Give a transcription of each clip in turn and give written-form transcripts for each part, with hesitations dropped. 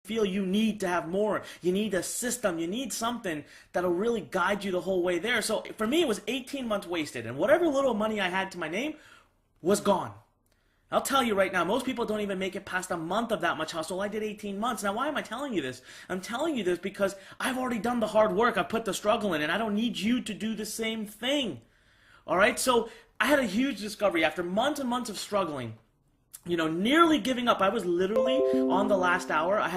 feel you need to have more. You need a system. You need something that'll really guide you the whole way there. So for me, it was 18 months wasted. And whatever little money I had to my name was gone. I'll tell you right now, most people don't even make it past a month of that much hustle. I did 18 months. Now, why am I telling you this? I'm telling you this because I've already done the hard work. I've put the struggle in, and I don't need you to do the same thing. All right? So I had a huge discovery after months and months of struggling. Nearly giving up. I was literally on the last hour. I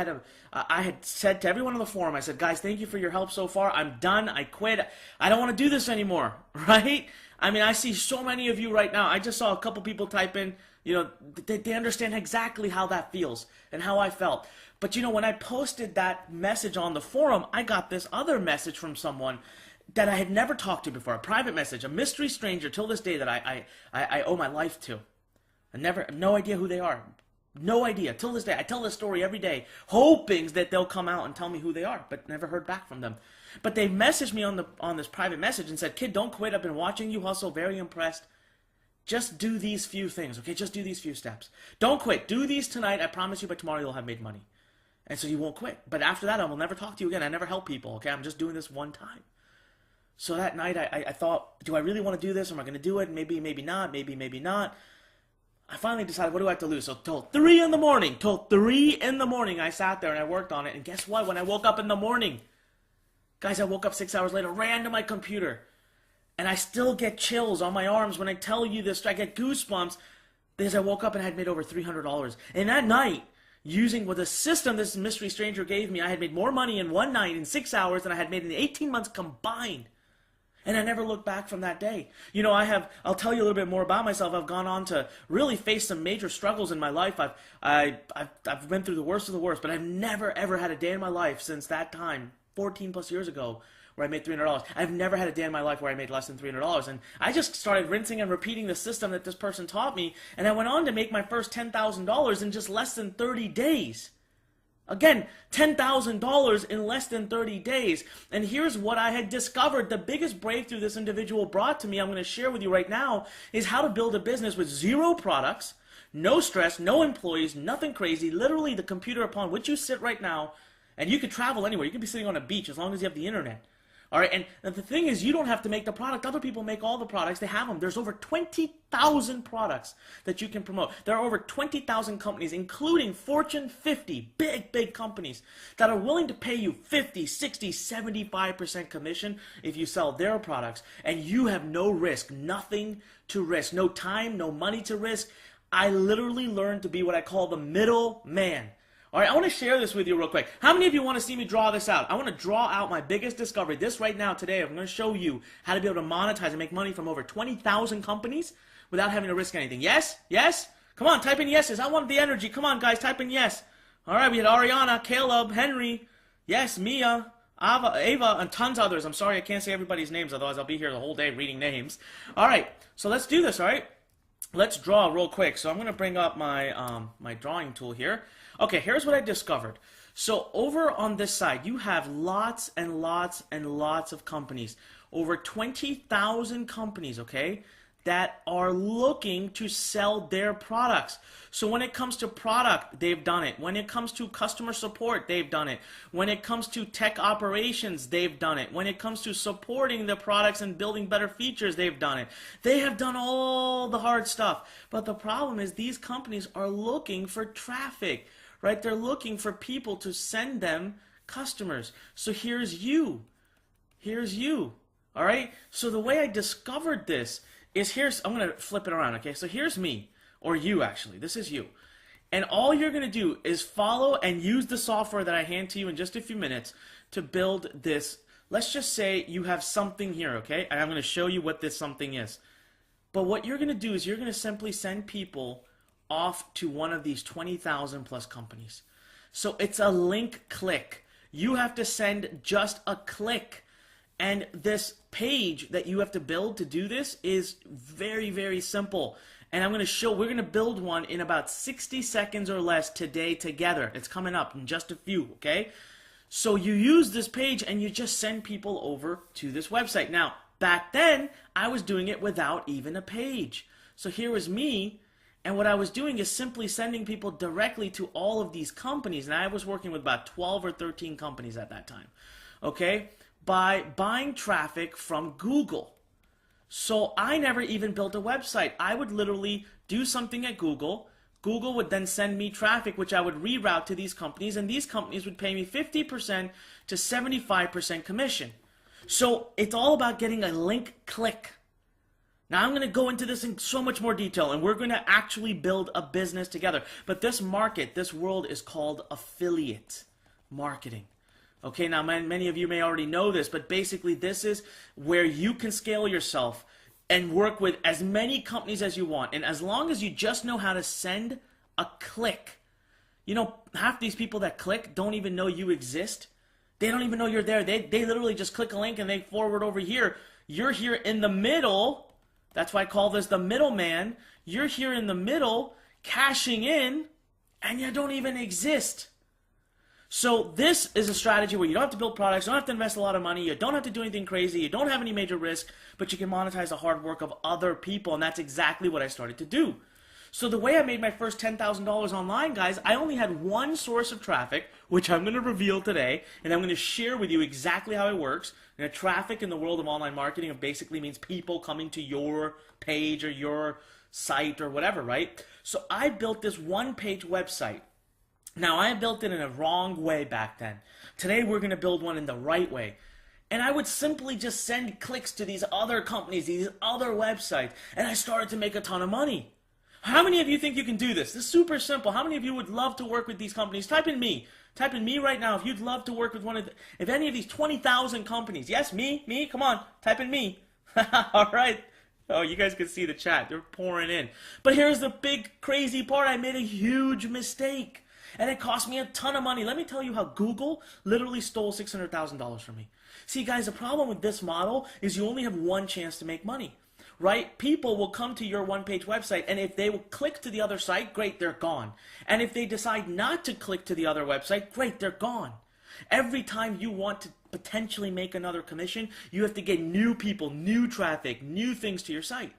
had said to everyone on the forum, I said, guys, thank you for your help so far. I'm done. I quit. I don't want to do this anymore, right? I mean, I see so many of you right now. I just saw a couple people type in, they understand exactly how that feels and how I felt. But when I posted that message on the forum, I got this other message from someone that I had never talked to before, a private message, a mystery stranger till this day that I owe my life to. No idea who they are. No idea. Till this day, I tell this story every day, hoping that they'll come out and tell me who they are, but never heard back from them. But they messaged me on this private message and said, kid, don't quit. I've been watching you hustle. Very impressed. Just do these few things, okay? Just do these few steps. Don't quit. Do these tonight. I promise you by tomorrow you'll have made money. And so you won't quit. But after that, I will never talk to you again. I never help people, okay? I'm just doing this one time. So that night, I thought, do I really want to do this? Am I going to do it? Maybe, maybe not. Maybe, maybe not. I finally decided, what do I have to lose? So till 3 in the morning, I sat there and I worked on it. And guess what? When I woke up in the morning, guys, I woke up 6 hours later, ran to my computer. And I still get chills on my arms when I tell you this. I get goosebumps because I woke up and I had made over $300. And that night, using with a system this mystery stranger gave me, I had made more money in one night in 6 hours than I had made in 18 months combined. And I never looked back from that day. I'll tell you a little bit more about myself. I've gone on to really face some major struggles in my life. I've been through the worst of the worst, but I've never ever had a day in my life since that time, 14 plus years ago, where I made $300. I've never had a day in my life where I made less than $300. And I just started rinsing and repeating the system that this person taught me. And I went on to make my first $10,000 in just less than 30 days. Again, $10,000 in less than 30 days. And here's what I had discovered. The biggest breakthrough this individual brought to me, I'm going to share with you right now, is how to build a business with 0 products, no stress, no employees, nothing crazy, literally the computer upon which you sit right now, and you could travel anywhere. You could be sitting on a beach as long as you have the internet. All right, and the thing is, you don't have to make the product. Other people make all the products. They have them. There's over 20,000 products that you can promote. There are over 20,000 companies, including Fortune 50, big companies, that are willing to pay you 50, 60, 75% commission if you sell their products. And you have no risk, nothing to risk, no time, no money to risk. I literally learned to be what I call the middle man. All right, I want to share this with you real quick. How many of you want to see me draw this out? I want to draw out my biggest discovery. This right now, today, I'm going to show you how to be able to monetize and make money from over 20,000 companies without having to risk anything. Yes? Yes? Come on, type in yeses. I want the energy. Come on, guys, type in yes. All right, we had Ariana, Caleb, Henry, yes, Mia, Ava, and tons of others. I'm sorry I can't say everybody's names, otherwise I'll be here the whole day reading names. All right, so let's do this, all right? Let's draw real quick. So I'm going to bring up my, my drawing tool here. Okay, here's what I discovered. So over on this side, you have lots and lots and lots of companies. Over 20,000 companies, okay, that are looking to sell their products. So when it comes to product, they've done it. When it comes to customer support, they've done it. When it comes to tech operations, they've done it. When it comes to supporting the products and building better features, they've done it. They have done all the hard stuff. But the problem is these companies are looking for traffic, right? They're looking for people to send them customers. So here's you. Here's you. All right? So the way I discovered this is I'm going to flip it around, okay? So here's me, or you actually. This is you. And all you're going to do is follow and use the software that I hand to you in just a few minutes to build this. Let's just say you have something here, okay? And I'm going to show you what this something is. But what you're going to do is you're going to simply send people off to one of these 20,000 plus companies. So it's a link click. You have to send just a click. And this page that you have to build to do this is very, very simple. And we're going to build one in about 60 seconds or less today together. It's coming up in just a few, okay? So you use this page and you just send people over to this website. Now, back then, I was doing it without even a page. So here was me, And what I was doing is simply sending people directly to all of these companies. And I was working with about 12 or 13 companies at that time, okay, by buying traffic from Google. So I never even built a website. I would literally do something at Google. Google would then send me traffic, which I would reroute to these companies, and these companies would pay me 50% to 75% commission. So it's all about getting a link click. Now I'm going to go into this in so much more detail, and we're going to actually build a business together. But this market, this world is called affiliate marketing. Okay, now many of you may already know this, but basically this is where you can scale yourself and work with as many companies as you want. And as long as you just know how to send a click. You know, half these people that click don't even know you exist. They don't even know you're there. They literally just click a link and they forward over here. You're here in the middle. That's why I call this the middleman. You're here in the middle, cashing in, and you don't even exist. So this is a strategy where you don't have to build products, you don't have to invest a lot of money, you don't have to do anything crazy, you don't have any major risk, but you can monetize the hard work of other people, and that's exactly what I started to do. So the way I made my first $10,000 online, guys, I only had one source of traffic, which I'm going to reveal today, and I'm going to share with you exactly how it works. And traffic in the world of online marketing basically means people coming to your page or your site or whatever, right? So I built this one-page website. Now, I built it in a wrong way back then. Today, we're going to build one in the right way. And I would simply just send clicks to these other companies, these other websites, and I started to make a ton of money. How many of you think you can do this? This is super simple. How many of you would love to work with these companies? Type in me. Type in me right now if you'd love to work with if any of these 20,000 companies. Yes, me, come on, type in me. All right. Oh, you guys can see the chat. They're pouring in. But here's the big crazy part. I made a huge mistake. And it cost me a ton of money. Let me tell you how Google literally stole $600,000 from me. See, guys, the problem with this model is you only have one chance to make money, right? People will come to your one-page website, and if they will click to the other site, great, they're gone. And if they decide not to click to the other website, great, they're gone. Every time you want to potentially make another commission, you have to get new people, new traffic, new things to your site.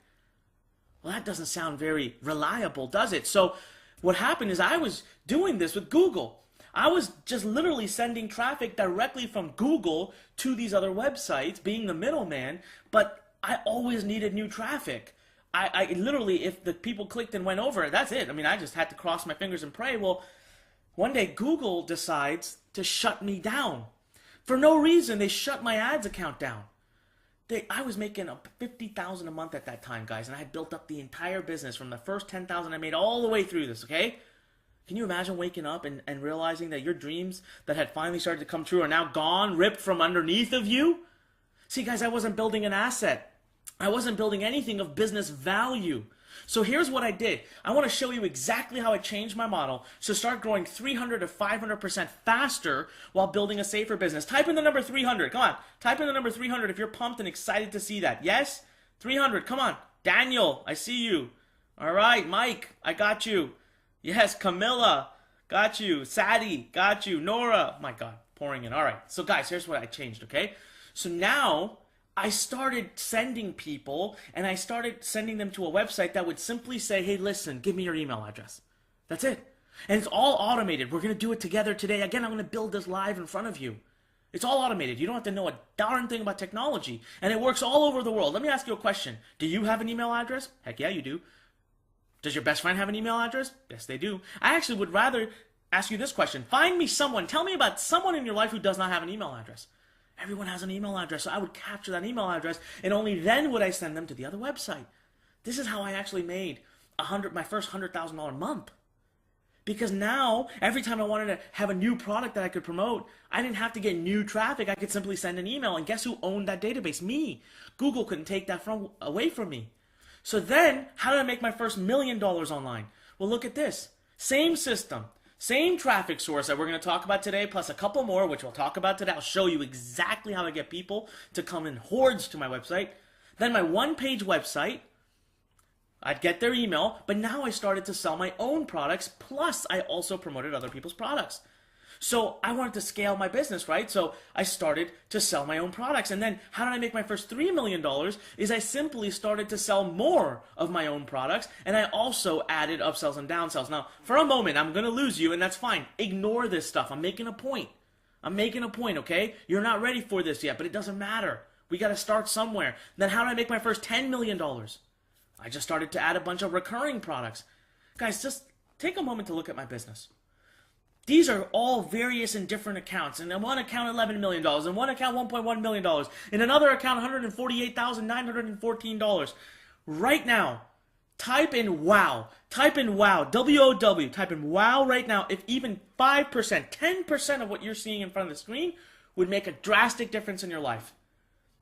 Well, that doesn't sound very reliable, does it? So what happened is I was doing this with Google. I was just literally sending traffic directly from Google to these other websites, being the middleman, but I always needed new traffic. I literally, if the people clicked and went over, that's it. I mean, I just had to cross my fingers and pray. Well, one day Google decides to shut me down. For no reason, they shut my ads account down. I was making $50,000 a month at that time, guys, and I had built up the entire business from the first $10,000 I made all the way through this, okay? Can you imagine waking up and realizing that your dreams that had finally started to come true are now gone, ripped from underneath of you? See, guys, I wasn't building an asset. I wasn't building anything of business value. So here's what I did. I want to show you exactly how I changed my model to start growing 300 to 500% faster while building a safer business. Type in the number 300. Come on. Type in the number 300 if you're pumped and excited to see that. Yes? 300. Come on. Daniel, I see you. All right. Mike, I got you. Yes. Camilla, got you. Sadie, got you. Nora, my God, pouring in. All right. So guys, here's what I changed, okay? So now I started sending people, and I started sending them to a website that would simply say, hey, listen, give me your email address. That's it. And it's all automated. We're going to do it together today. Again, I'm going to build this live in front of you. It's all automated. You don't have to know a darn thing about technology. And it works all over the world. Let me ask you a question. Do you have an email address? Heck yeah, you do. Does your best friend have an email address? Yes, they do. I actually would rather ask you this question. Find me someone. Tell me about someone in your life who does not have an email address. Everyone has an email address, so I would capture that email address, and only then would I send them to the other website. This is how I actually made my first $100,000 month. Because now, every time I wanted to have a new product that I could promote, I didn't have to get new traffic. I could simply send an email, and guess who owned that database? Me. Google couldn't take that away from me. So then, how did I make my first $1 million online? Well, look at this. Same system. Same traffic source that we're going to talk about today, plus a couple more, which we'll talk about today. I'll show you exactly how I get people to come in hordes to my website. Then my one-page website, I'd get their email, but now I started to sell my own products, plus I also promoted other people's products. So I wanted to scale my business, right? So I started to sell my own products. And then how did I make my first $3 million? Is I simply started to sell more of my own products. And I also added upsells and downsells. Now, for a moment, I'm going to lose you, and that's fine. Ignore this stuff. I'm making a point. I'm making a point, okay? You're not ready for this yet, but it doesn't matter. We got to start somewhere. Then how did I make my first $10 million? I just started to add a bunch of recurring products. Guys, just take a moment to look at my business. These are all various and different accounts. In one account, $11 million. In one account, $1.1 million. In another account, $148,914. Right now, type in WOW. Type in WOW. W-O-W. Type in WOW right now. If even 5%, 10% of what you're seeing in front of the screen would make a drastic difference in your life.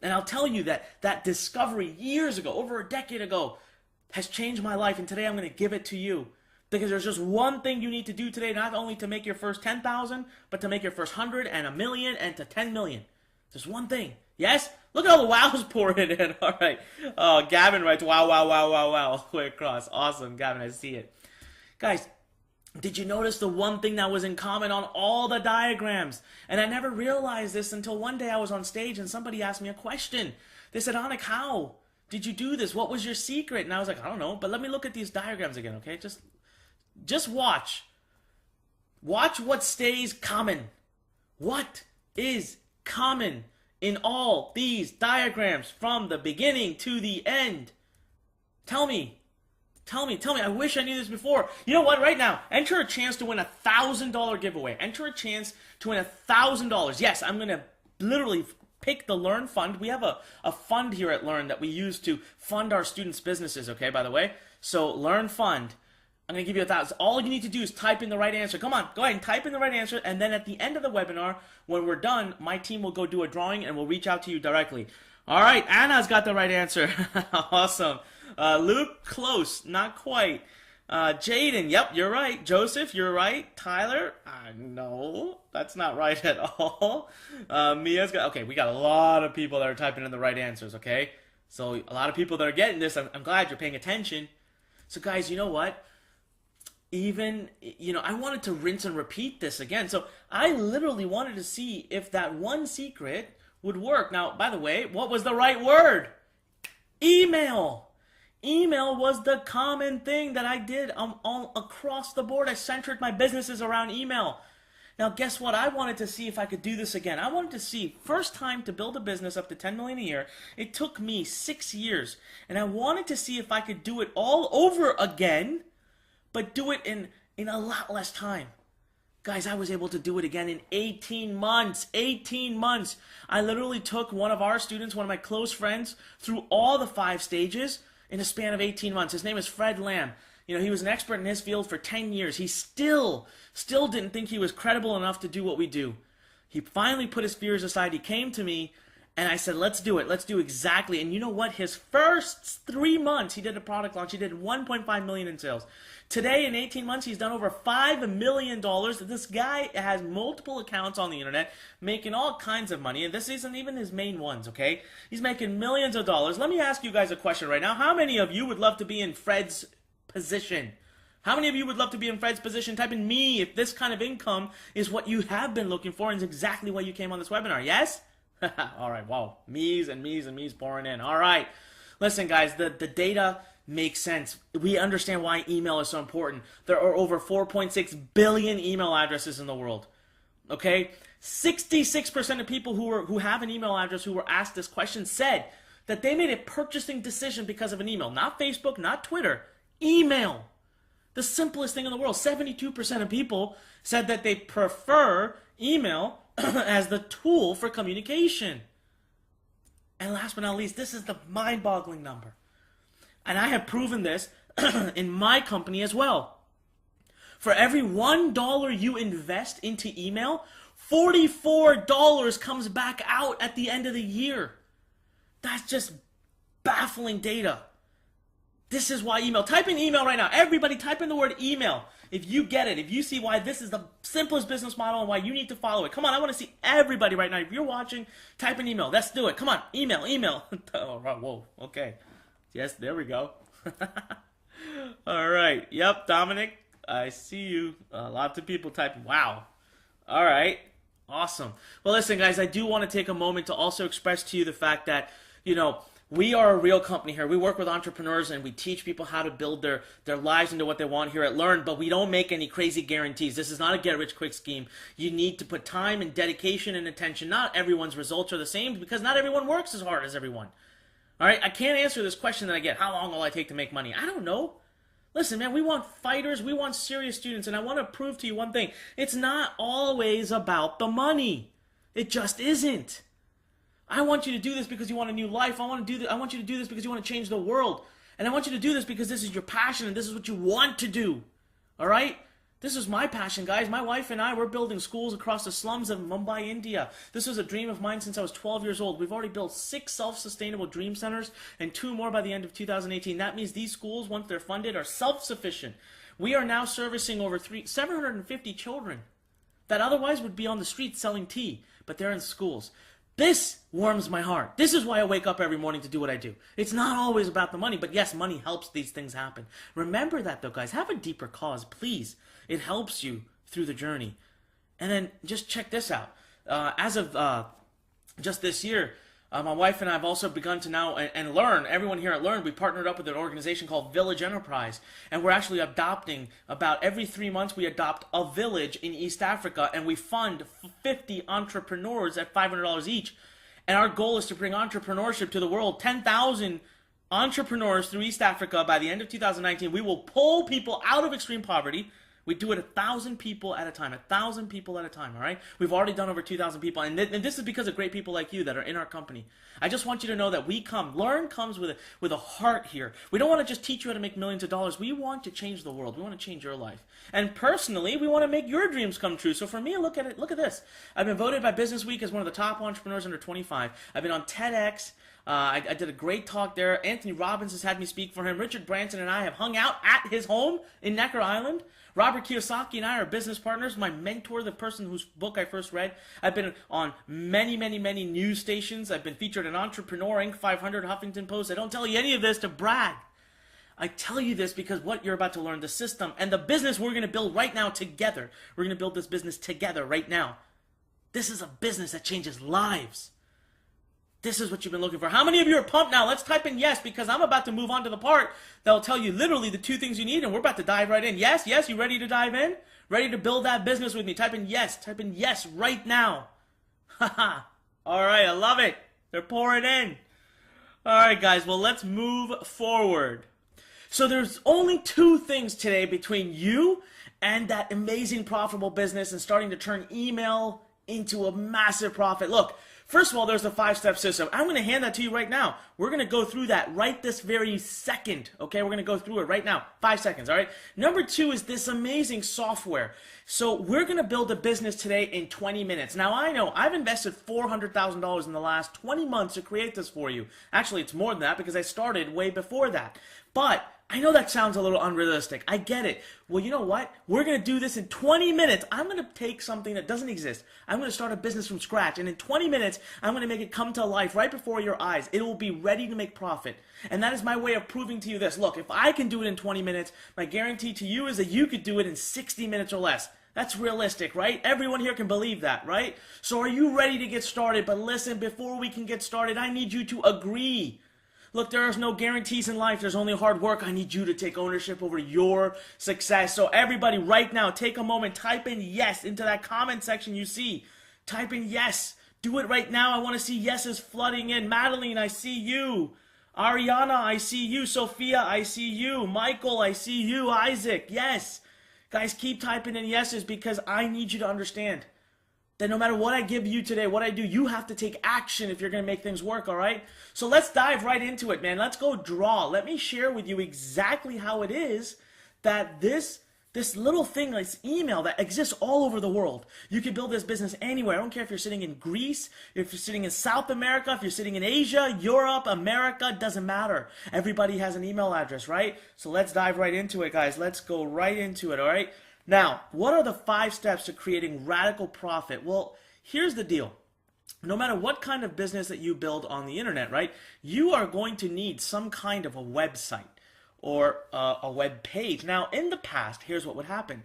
And I'll tell you that discovery years ago, over a decade ago, has changed my life. And today I'm going to give it to you. Because there's just one thing you need to do today, not only to make your first 10,000, but to make your first 100 and a million and to 10 million. Just one thing. Yes? Look at all the wows pouring in. All right. Oh, Gavin writes, wow, wow, wow, wow, wow. Way across. Awesome, Gavin. I see it. Guys, did you notice the one thing that was in common on all the diagrams? And I never realized this until one day I was on stage and somebody asked me a question. They said, Anik, how did you do this? What was your secret? And I was like, I don't know, but let me look at these diagrams again, okay? Just watch. Watch what stays common. What is common in all these diagrams from the beginning to the end? Tell me. I wish I knew this before. You know what? Right now, enter a chance to win a $1,000 giveaway. Enter a chance to win $1,000. Yes, I'm going to literally pick the Lurn fund. We have a fund here at Lurn that we use to fund our students' businesses, okay, by the way? So, Lurn fund. I'm going to give you $1,000. All you need to do is type in the right answer. Come on, go ahead and type in the right answer. And then at the end of the webinar, when we're done, my team will go do a drawing and we'll reach out to you directly. All right, Anna's got the right answer. Awesome. Luke, close. Not quite. Jaden, yep, you're right. Joseph, you're right. Tyler, no, that's not right at all. Mia's got, okay, we got a lot of people that are typing in the right answers, okay? So a lot of people that are getting this, I'm glad you're paying attention. So guys, you know what? I wanted to rinse and repeat this again. So I literally wanted to see if that one secret would work. Now, by the way, what was the right word? Email. Email was the common thing that I did all across the board. I centered my businesses around email. Now, guess what? I wanted to see if I could do this again. I wanted to see, first time to build a business up to 10 million a year. It took me 6 years. And I wanted to see if I could do it all over again, but do it in a lot less time. Guys, I was able to do it again in 18 months. 18 months. I literally took one of our students, one of my close friends, through all the 5 stages in a span of 18 months. His name is Fred Lamb. You know, he was an expert in his field for 10 years. He still didn't think he was credible enough to do what we do. He finally put his fears aside. He came to me, and I said, let's do it. Let's do exactly. And you know what? His first 3 months, he did a product launch. He did 1.5 million in sales. Today, in 18 months, he's done over $5 million. This guy has multiple accounts on the internet, making all kinds of money. And this isn't even his main ones, okay? He's making millions of dollars. Let me ask you guys a question right now. How many of you would love to be in Fred's position? How many of you would love to be in Fred's position? Type in me if this kind of income is what you have been looking for and is exactly why you came on this webinar. Yes? All right, wow. Me's and me's and me's pouring in. All right. Listen, guys, the data makes sense. We understand why email is so important. There are over 4.6 billion email addresses in the world. Okay? 66% of people who have an email address who were asked this question said that they made a purchasing decision because of an email. Not Facebook, not Twitter. Email. The simplest thing in the world. 72% of people said that they prefer email as the tool for communication. And last but not least, this is the mind-boggling number. And I have proven this in my company as well. For every $1 you invest into email, $44 comes back out at the end of the year. That's just baffling data. This is why email. Type in email right now. Everybody type in the word email. If you get it, if you see why this is the simplest business model and why you need to follow it. Come on, I want to see everybody right now. If you're watching, type in email. Let's do it. Come on, email. Oh, whoa, okay. Yes, there we go. All right. Yep, Dominic, I see you. Lots of people typing. Wow. All right. Awesome. Well, listen, guys, I do want to take a moment to also express to you the fact that, we are a real company here. We work with entrepreneurs and we teach people how to build their lives into what they want here at Lurn, but we don't make any crazy guarantees. This is not a get-rich-quick scheme. You need to put time and dedication and attention. Not everyone's results are the same because not everyone works as hard as everyone. All right? I can't answer this question that I get. How long will I take to make money? I don't know. Listen, man, we want fighters, we want serious students, and I want to prove to you one thing. It's not always about the money. It just isn't. I want you to do this because you want a new life. I want you to do this because you want to change the world. And I want you to do this because this is your passion and this is what you want to do. All right? This is my passion, guys. My wife and I, we're building schools across the slums of Mumbai, India. This was a dream of mine since I was 12 years old. We've already built 6 self-sustainable dream centers and 2 more by the end of 2018. That means these schools, once they're funded, are self-sufficient. We are now servicing over 750 children that otherwise would be on the street selling tea, but they're in schools. This warms my heart. This is why I wake up every morning to do what I do. It's not always about the money, but yes, money helps these things happen. Remember that though, guys. Have a deeper cause, please. It helps you through the journey. And then just check this out. As of just this year, my wife and I have also begun to now, and Lurn, everyone here at Lurn, we partnered up with an organization called Village Enterprise. And we're actually adopting, about every 3 months, we adopt a village in East Africa. And we fund 50 entrepreneurs at $500 each. And our goal is to bring entrepreneurship to the world. 10,000 entrepreneurs through East Africa by the end of 2019. We will pull people out of extreme poverty. We do it 1,000 people at a time, 1,000 people at a time, all right? We've already done over 2,000 people, and this is because of great people like you that are in our company. I just want you to know that Lurn comes with a heart here. We don't want to just teach you how to make millions of dollars. We want to change the world. We want to change your life. And personally, we want to make your dreams come true. So for me, look at it. Look at this. I've been voted by Business Week as one of the top entrepreneurs under 25. I've been on TEDx. I did a great talk there. Anthony Robbins has had me speak for him. Richard Branson and I have hung out at his home in Necker Island. Robert Kiyosaki and I are business partners. My mentor, the person whose book I first read. I've been on many, many, many news stations. I've been featured in Entrepreneur, Inc. 500, Huffington Post. I don't tell you any of this to brag. I tell you this because what you're about to learn, the system and the business we're going to build right now together. We're going to build this business together right now. This is a business that changes lives. This is what you've been looking for. How many of you are pumped now? Let's type in yes, because I'm about to move on to the part that'll tell you literally the 2 things you need, and we're about to dive right in. Yes, yes, you ready to dive in? Ready to build that business with me? Type in yes right now. Haha. All right, I love it. They're pouring in. All right, guys, well, let's move forward. So there's only 2 things today between you and that amazing profitable business and starting to turn email into a massive profit. Look, first of all, there's the 5-step system. I'm going to hand that to you right now. We're going to go through that right this very second, okay? We're going to go through it right now. 5 seconds, all right? Number 2 is this amazing software. So we're going to build a business today in 20 minutes. Now, I know I've invested $400,000 in the last 20 months to create this for you. Actually, it's more than that because I started way before that. But I know that sounds a little unrealistic. I get it. Well, you know what? We're going to do this in 20 minutes. I'm going to take something that doesn't exist. I'm going to start a business from scratch. And in 20 minutes, I'm going to make it come to life right before your eyes. It will be ready to make profit. And that is my way of proving to you this. Look, if I can do it in 20 minutes, my guarantee to you is that you could do it in 60 minutes or less. That's realistic, right? Everyone here can believe that, right? So are you ready to get started? But listen, before we can get started, I need you to agree. Look, there is no guarantees in life. There's only hard work. I need you to take ownership over your success. So everybody right now, take a moment, type in yes into that comment section you see. Type in yes. Do it right now. I want to see yeses flooding in. Madeline, I see you. Ariana, I see you. Sophia, I see you. Michael, I see you. Isaac, yes. Guys, keep typing in yeses because I need you to understand that no matter what I give you today, what I do, you have to take action if you're going to make things work, all right? So let's dive right into it, man. Let's go draw. Let me share with you exactly how it is that this little thing, this email that exists all over the world. You can build this business anywhere. I don't care if you're sitting in Greece, if you're sitting in South America, if you're sitting in Asia, Europe, America, doesn't matter. Everybody has an email address, right? So let's dive right into it, guys. Let's go right into it, all right? Now, what are the 5 steps to creating radical profit? Well, here's the deal. No matter what kind of business that you build on the internet, right, you are going to need some kind of a website or a web page. Now, in the past, here's what would happen.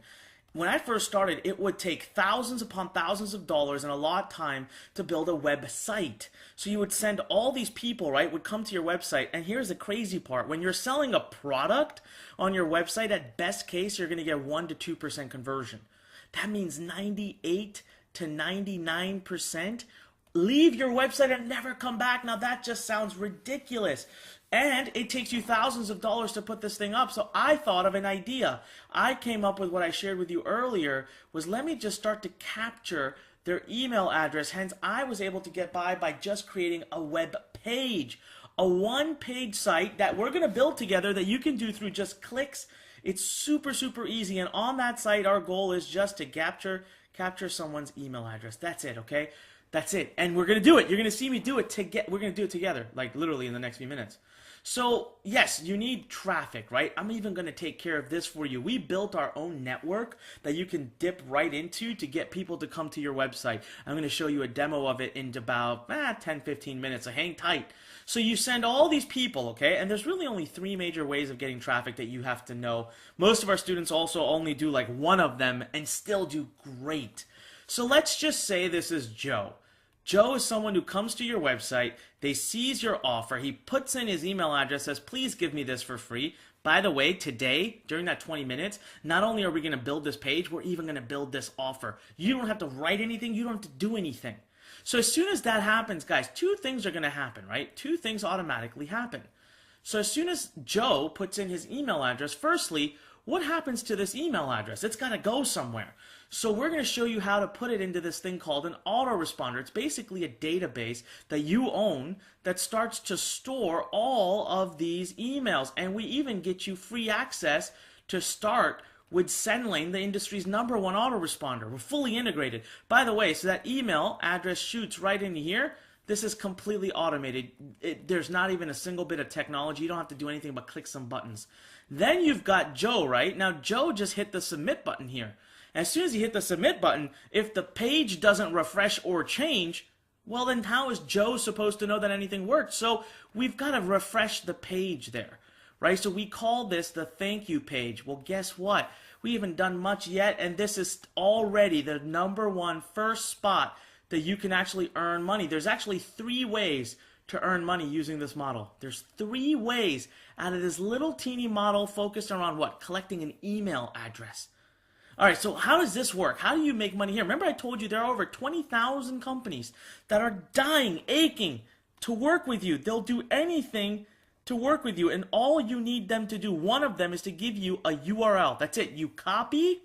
when I first started, it would take thousands upon thousands of dollars and a lot of time to build a website. So you would send all these people, right, would come to your website. And here's the crazy part. When you're selling a product on your website, at best case, you're going to get 1 to 2% conversion. That means 98 to 99% leave your website and never come back. Now that just sounds ridiculous. And it takes you thousands of dollars to put this thing up. So I thought of an idea. I came up with what I shared with you earlier, was let me just start to capture their email address. Hence, I was able to get by just creating a web page, a one-page site that we're going to build together that you can do through just clicks. It's super, super easy. And on that site, our goal is just to capture someone's email address. That's it, okay? That's it. And we're going to do it. You're going to see me do it. We're going to do it together, like literally in the next few minutes. So, yes, you need traffic, right? I'm even going to take care of this for you. We built our own network that you can dip right into to get people to come to your website. I'm going to show you a demo of it in about 10, 15 minutes, so hang tight. So you send all these people, okay? And there's really only 3 major ways of getting traffic that you have to know. Most of our students also only do like one of them and still do great. So let's just say this is Joe. Joe is someone who comes to your website, they sees your offer, he puts in his email address, says, please give me this for free. By the way, today, during that 20 minutes, not only are we going to build this page, we're even going to build this offer. You don't have to write anything, you don't have to do anything. So as soon as that happens, guys, 2 things are going to happen, right? 2 things automatically happen. So as soon as Joe puts in his email address, firstly, what happens to this email address? It's got to go somewhere. So we're going to show you how to put it into this thing called an autoresponder. It's basically a database that you own that starts to store all of these emails. And we even get you free access to start with SendLane, the industry's #1 autoresponder. We're fully integrated. By the way, so that email address shoots right into here. This is completely automated. There's not even a single bit of technology. You don't have to do anything but click some buttons. Then you've got Joe, right? Now Joe just hit the submit button here. As soon as you hit the submit button, if the page doesn't refresh or change, well then how is Joe supposed to know that anything worked? So we've got to refresh the page there, right? So we call this the thank you page. Well, guess what? We haven't done much yet, and this is already the #1 first spot that you can actually earn money. There's actually 3 ways to earn money using this model. There's 3 ways out of this little teeny model focused around what? Collecting an email address. All right, so how does this work? How do you make money here? Remember I told you there are over 20,000 companies that are dying, aching to work with you. They'll do anything to work with you, and all you need them to do, one of them, is to give you a URL. That's it. You copy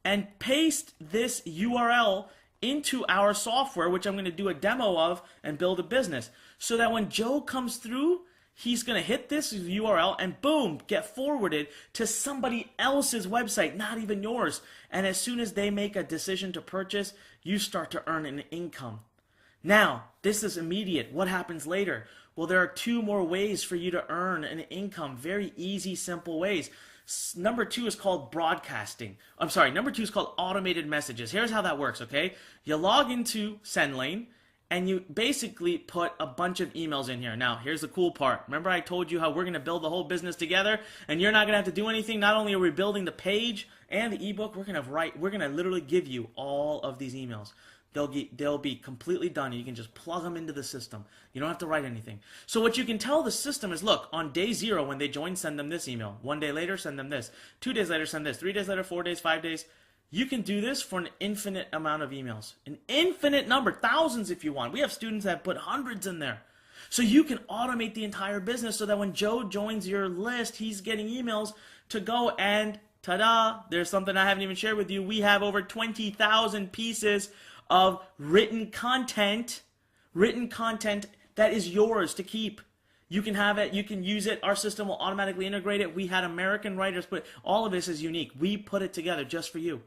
and paste this URL into our software, which I'm going to do a demo of and build a business, so that when Joe comes through, he's going to hit this URL and boom, get forwarded to somebody else's website, not even yours. And as soon as they make a decision to purchase, you start to earn an income. Now, this is immediate. What happens later? Well, there are 2 more ways for you to earn an income. Very easy, simple ways. Number 2 is called broadcasting. Number 2 is called automated messages. Here's how that works, okay? You log into SendLane, and you basically put a bunch of emails in here. Now, here's the cool part. Remember I told you how we're going to build the whole business together, and you're not going to have to do anything? Not only are we building the page and the ebook, we're going to literally give you all of these emails. They'll be completely done, and you can just plug them into the system. You don't have to write anything. So what you can tell the system is, look, on day 0 when they join, send them this email. 1 day later, send them this. 2 days later, send this. 3 days later, 4 days, 5 days. You can do this for an infinite amount of emails. An infinite number, thousands if you want. We have students that put hundreds in there. So you can automate the entire business so that when Joe joins your list, he's getting emails to go, and ta-da, there's something I haven't even shared with you. We have over 20,000 pieces of written content that is yours to keep. You can have it, you can use it, our system will automatically integrate it. We had American writers, but all of this is unique. We put it together just for you.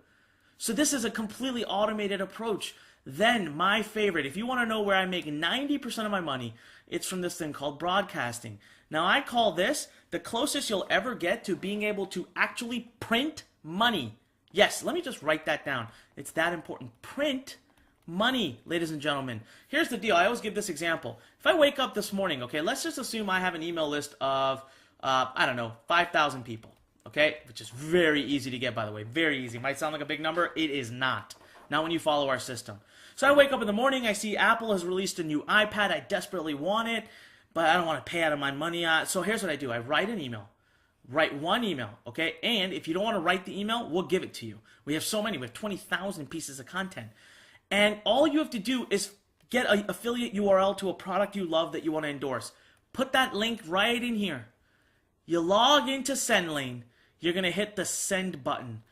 So this is a completely automated approach. Then my favorite, if you want to know where I make 90% of my money, it's from this thing called broadcasting. Now I call this the closest you'll ever get to being able to actually print money. Yes, let me just write that down. It's that important. Print money, ladies and gentlemen. Here's the deal. I always give this example. If I wake up this morning, okay, let's just assume I have an email list of, 5,000 people. okay? Which is very easy to get, by the way. Very easy. Might sound like a big number. It is not. Not when you follow our system. So I wake up in the morning, I see Apple has released a new iPad. I desperately want it, but I don't want to pay out of my money. So here's what I do. I write an email. Write one email, okay? And if you don't want to write the email, we'll give it to you. We have so many. We have 20,000 pieces of content. And all you have to do is get an affiliate URL to a product you love that you want to endorse. Put that link right in here. You log into SendLane. You're going to hit the send button.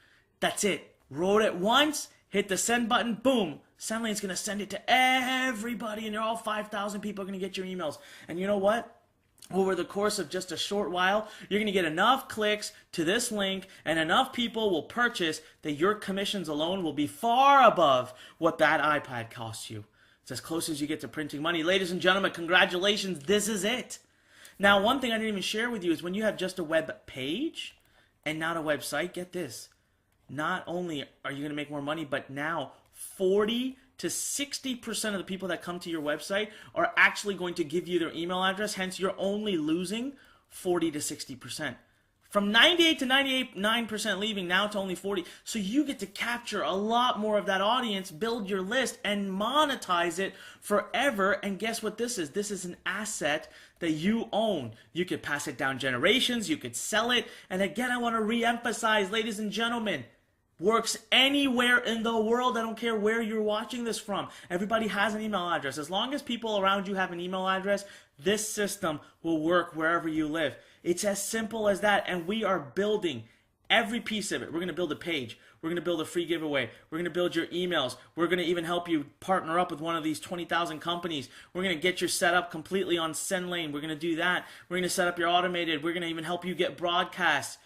That's it. Wrote it once, hit the send button, boom. SendLane's going to send it to everybody, and all 5,000 people are going to get your emails. And you know what? Over the course of just a short while, you're going to get enough clicks to this link and enough people will purchase that your commissions alone will be far above what that iPad costs you. It's as close as you get to printing money. Ladies and gentlemen, congratulations. This is it. Now, one thing I didn't even share with you is when you have just a web page and not a website, get this. Not only are you going to make more money, but now 40 to 60% of the people that come to your website are actually going to give you their email address. Hence, you're only losing 40 to 60%. From 98 to 98.9% leaving, now to only 40. So you get to capture a lot more of that audience, build your list, and monetize it forever. And guess what this is? This is an asset that you own. You could pass it down generations. You could sell it. And again, I want to re-emphasize, ladies and gentlemen, works anywhere in the world. I don't care where you're watching this from. Everybody has an email address. As long as people around you have an email address, this system will work wherever you live. It's as simple as that, and we are building every piece of it. We're going to build a page. We're going to build a free giveaway. We're going to build your emails. We're going to even help you partner up with one of these 20,000 companies. We're going to get your setup completely on SendLane. We're going to do that. We're going to set up your automated. We're going to even help you get broadcasts.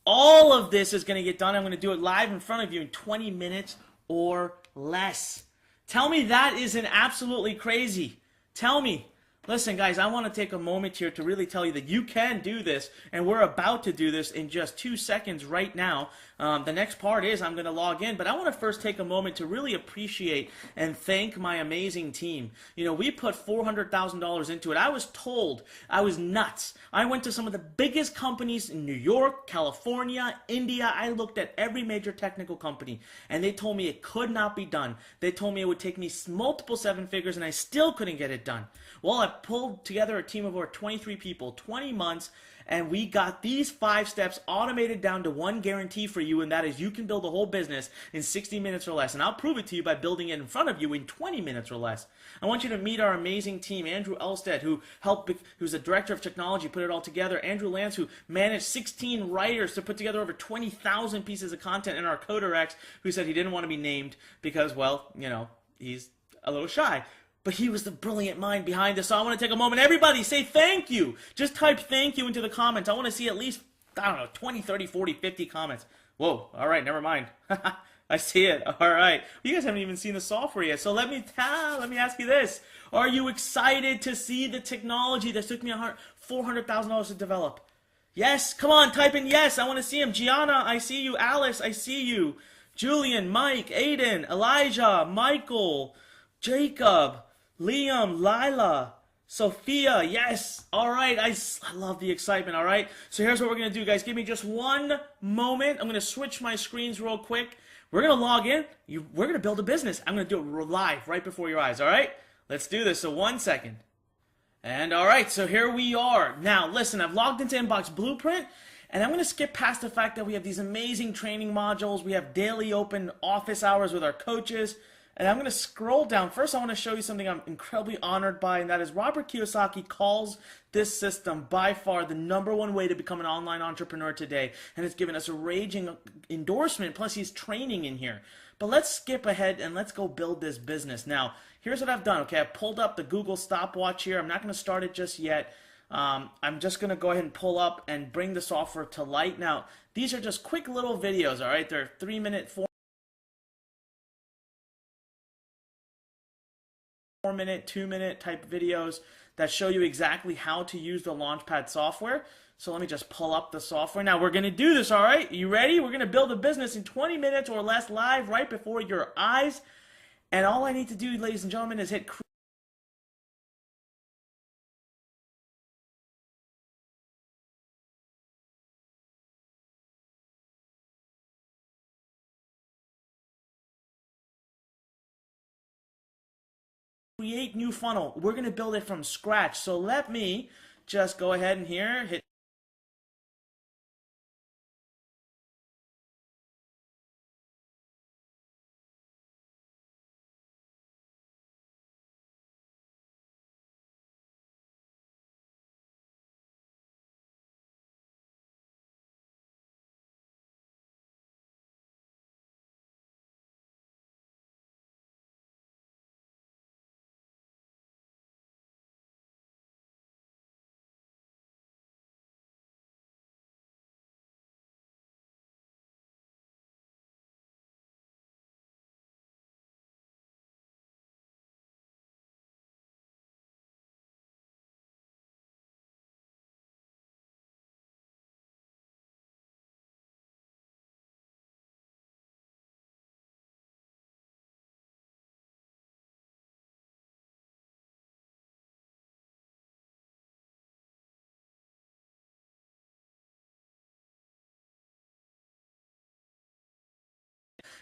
All of this is going to get done. I'm going to do it live in front of you in 20 minutes or less. Tell me that isn't absolutely crazy. Tell me. Listen, guys, I want to take a moment here to really tell you that you can do this, and we're about to do this in just 2 seconds right now. The next part is I'm going to log in, but I want to first take a moment to really appreciate and thank my amazing team. You know, we put $400,000 into it. I was told I was nuts. I went to some of the biggest companies in New York, California, India. I looked at every major technical company, and they told me it could not be done. They told me it would take me multiple seven figures, and I still couldn't get it done. Well, I pulled together a team of over 23 people, 20 months, and we got these 5 steps automated down to one guarantee for you, and that is you can build a whole business in 60 minutes or less. And I'll prove it to you by building it in front of you in 20 minutes or less. I want you to meet our amazing team. Andrew Elstead, who's the director of technology, put it all together. Andrew Lance, who managed 16 writers to put together over 20,000 pieces of content. And our Coder X, who said he didn't want to be named because, well, you know, he's a little shy. But he was the brilliant mind behind this. So I want to take a moment. Everybody say thank you. Just type thank you into the comments. I want to see at least, I don't know, 20, 30, 40, 50 comments. Whoa. All right. Never mind. I see it. All right. You guys haven't even seen the software yet. So let me ask you this. Are you excited to see the technology that took me $400,000 to develop? Yes. Come on. Type in yes. I want to see him. Gianna, I see you. Alice, I see you. Julian, Mike, Aiden, Elijah, Michael, Jacob, Liam, Lila, Sophia, yes. All right, I love the excitement, all right? So here's what we're going to do, guys. Give me just one moment. I'm going to switch my screens real quick. We're going to log in. We're going to build a business. I'm going to do it live right before your eyes, all right? Let's do this. So 1 second. And all right, so here we are. Now, listen, I've logged into Inbox Blueprint, and I'm going to skip past the fact that we have these amazing training modules. We have daily open office hours with our coaches. And I'm going to scroll down. First, I want to show you something I'm incredibly honored by, and that is Robert Kiyosaki calls this system by far the #1 way to become an online entrepreneur today. And it's given us a raging endorsement, plus he's training in here. But let's skip ahead and let's go build this business. Now, here's what I've done. Okay, I pulled up the Google stopwatch here. I'm not going to start it just yet. I'm just going to go ahead and pull up and bring the software to light. Now, these are just quick little videos, all right? They're 3-minute, 4-minute, 2-minute type videos that show you exactly how to use the LAUNCHPAD software. So let me just pull up the software. Now we're going to do this, all right? You ready? We're going to build a business in 20 minutes or less live right before your eyes. And all I need to do, ladies and gentlemen, is hit create new funnel. We're going to build it from scratch. So let me just go ahead and here hit.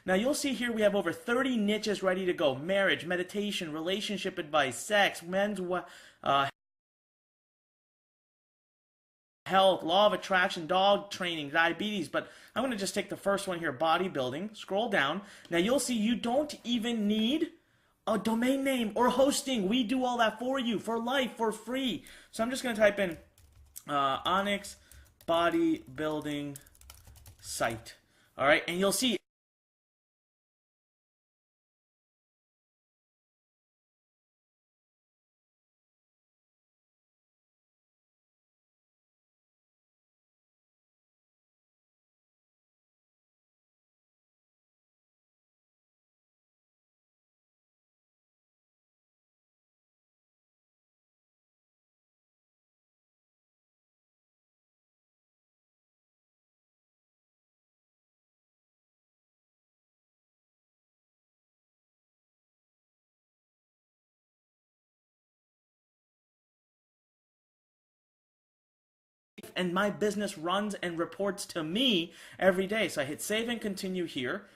Now you'll see here we have over 30 niches ready to go. Marriage, meditation, relationship advice, sex, men's health, law of attraction, dog training, diabetes. But I'm going to just take the first one here, bodybuilding. Scroll down. Now you'll see you don't even need a domain name or hosting. We do all that for you, for life, for free. So I'm just going to type in Onyx bodybuilding site. All right, and you'll see and my business runs and reports to me every day. So I hit save and continue here.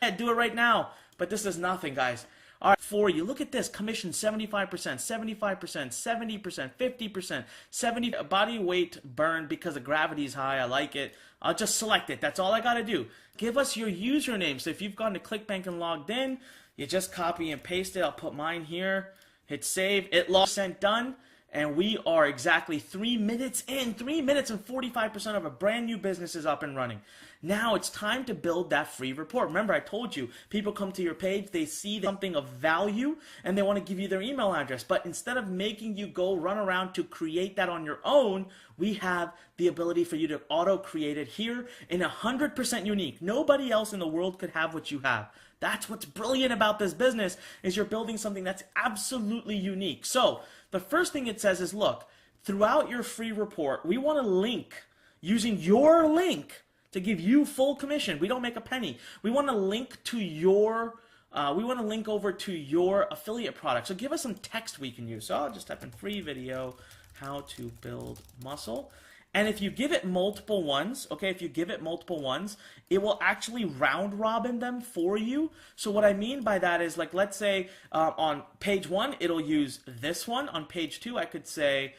Yeah, do it right now. But this is nothing, guys. All right, for you. Look at this. Commission 75%, 75%, 70%, 50%, 70 body weight burn because the gravity is high. I like it. I'll just select it. That's all I got to do. Give us your username. So if you've gone to ClickBank and logged in, you just copy and paste it. I'll put mine here. Hit save. It logged, done. And we are exactly 3 minutes in. 3 minutes and 45% of a brand new business is up and running. Now it's time to build that free report. Remember, I told you, people come to your page, they see something of value, and they want to give you their email address. But instead of making you go run around to create that on your own, we have the ability for you to auto-create it here in 100% unique. Nobody else in the world could have what you have. That's what's brilliant about this business, is you're building something that's absolutely unique. So the first thing it says is, look, throughout your free report, we want to link using your link to give you full commission. We don't make a penny. We want to link to your, we want to link over to your affiliate product. So give us some text we can use. So I'll just type in free video, how to build muscle. And if you give it multiple ones, okay, if you give it multiple ones, it will actually round robin them for you. So what I mean by that is, like, let's say on page 1, it'll use this one. On page 2, I could say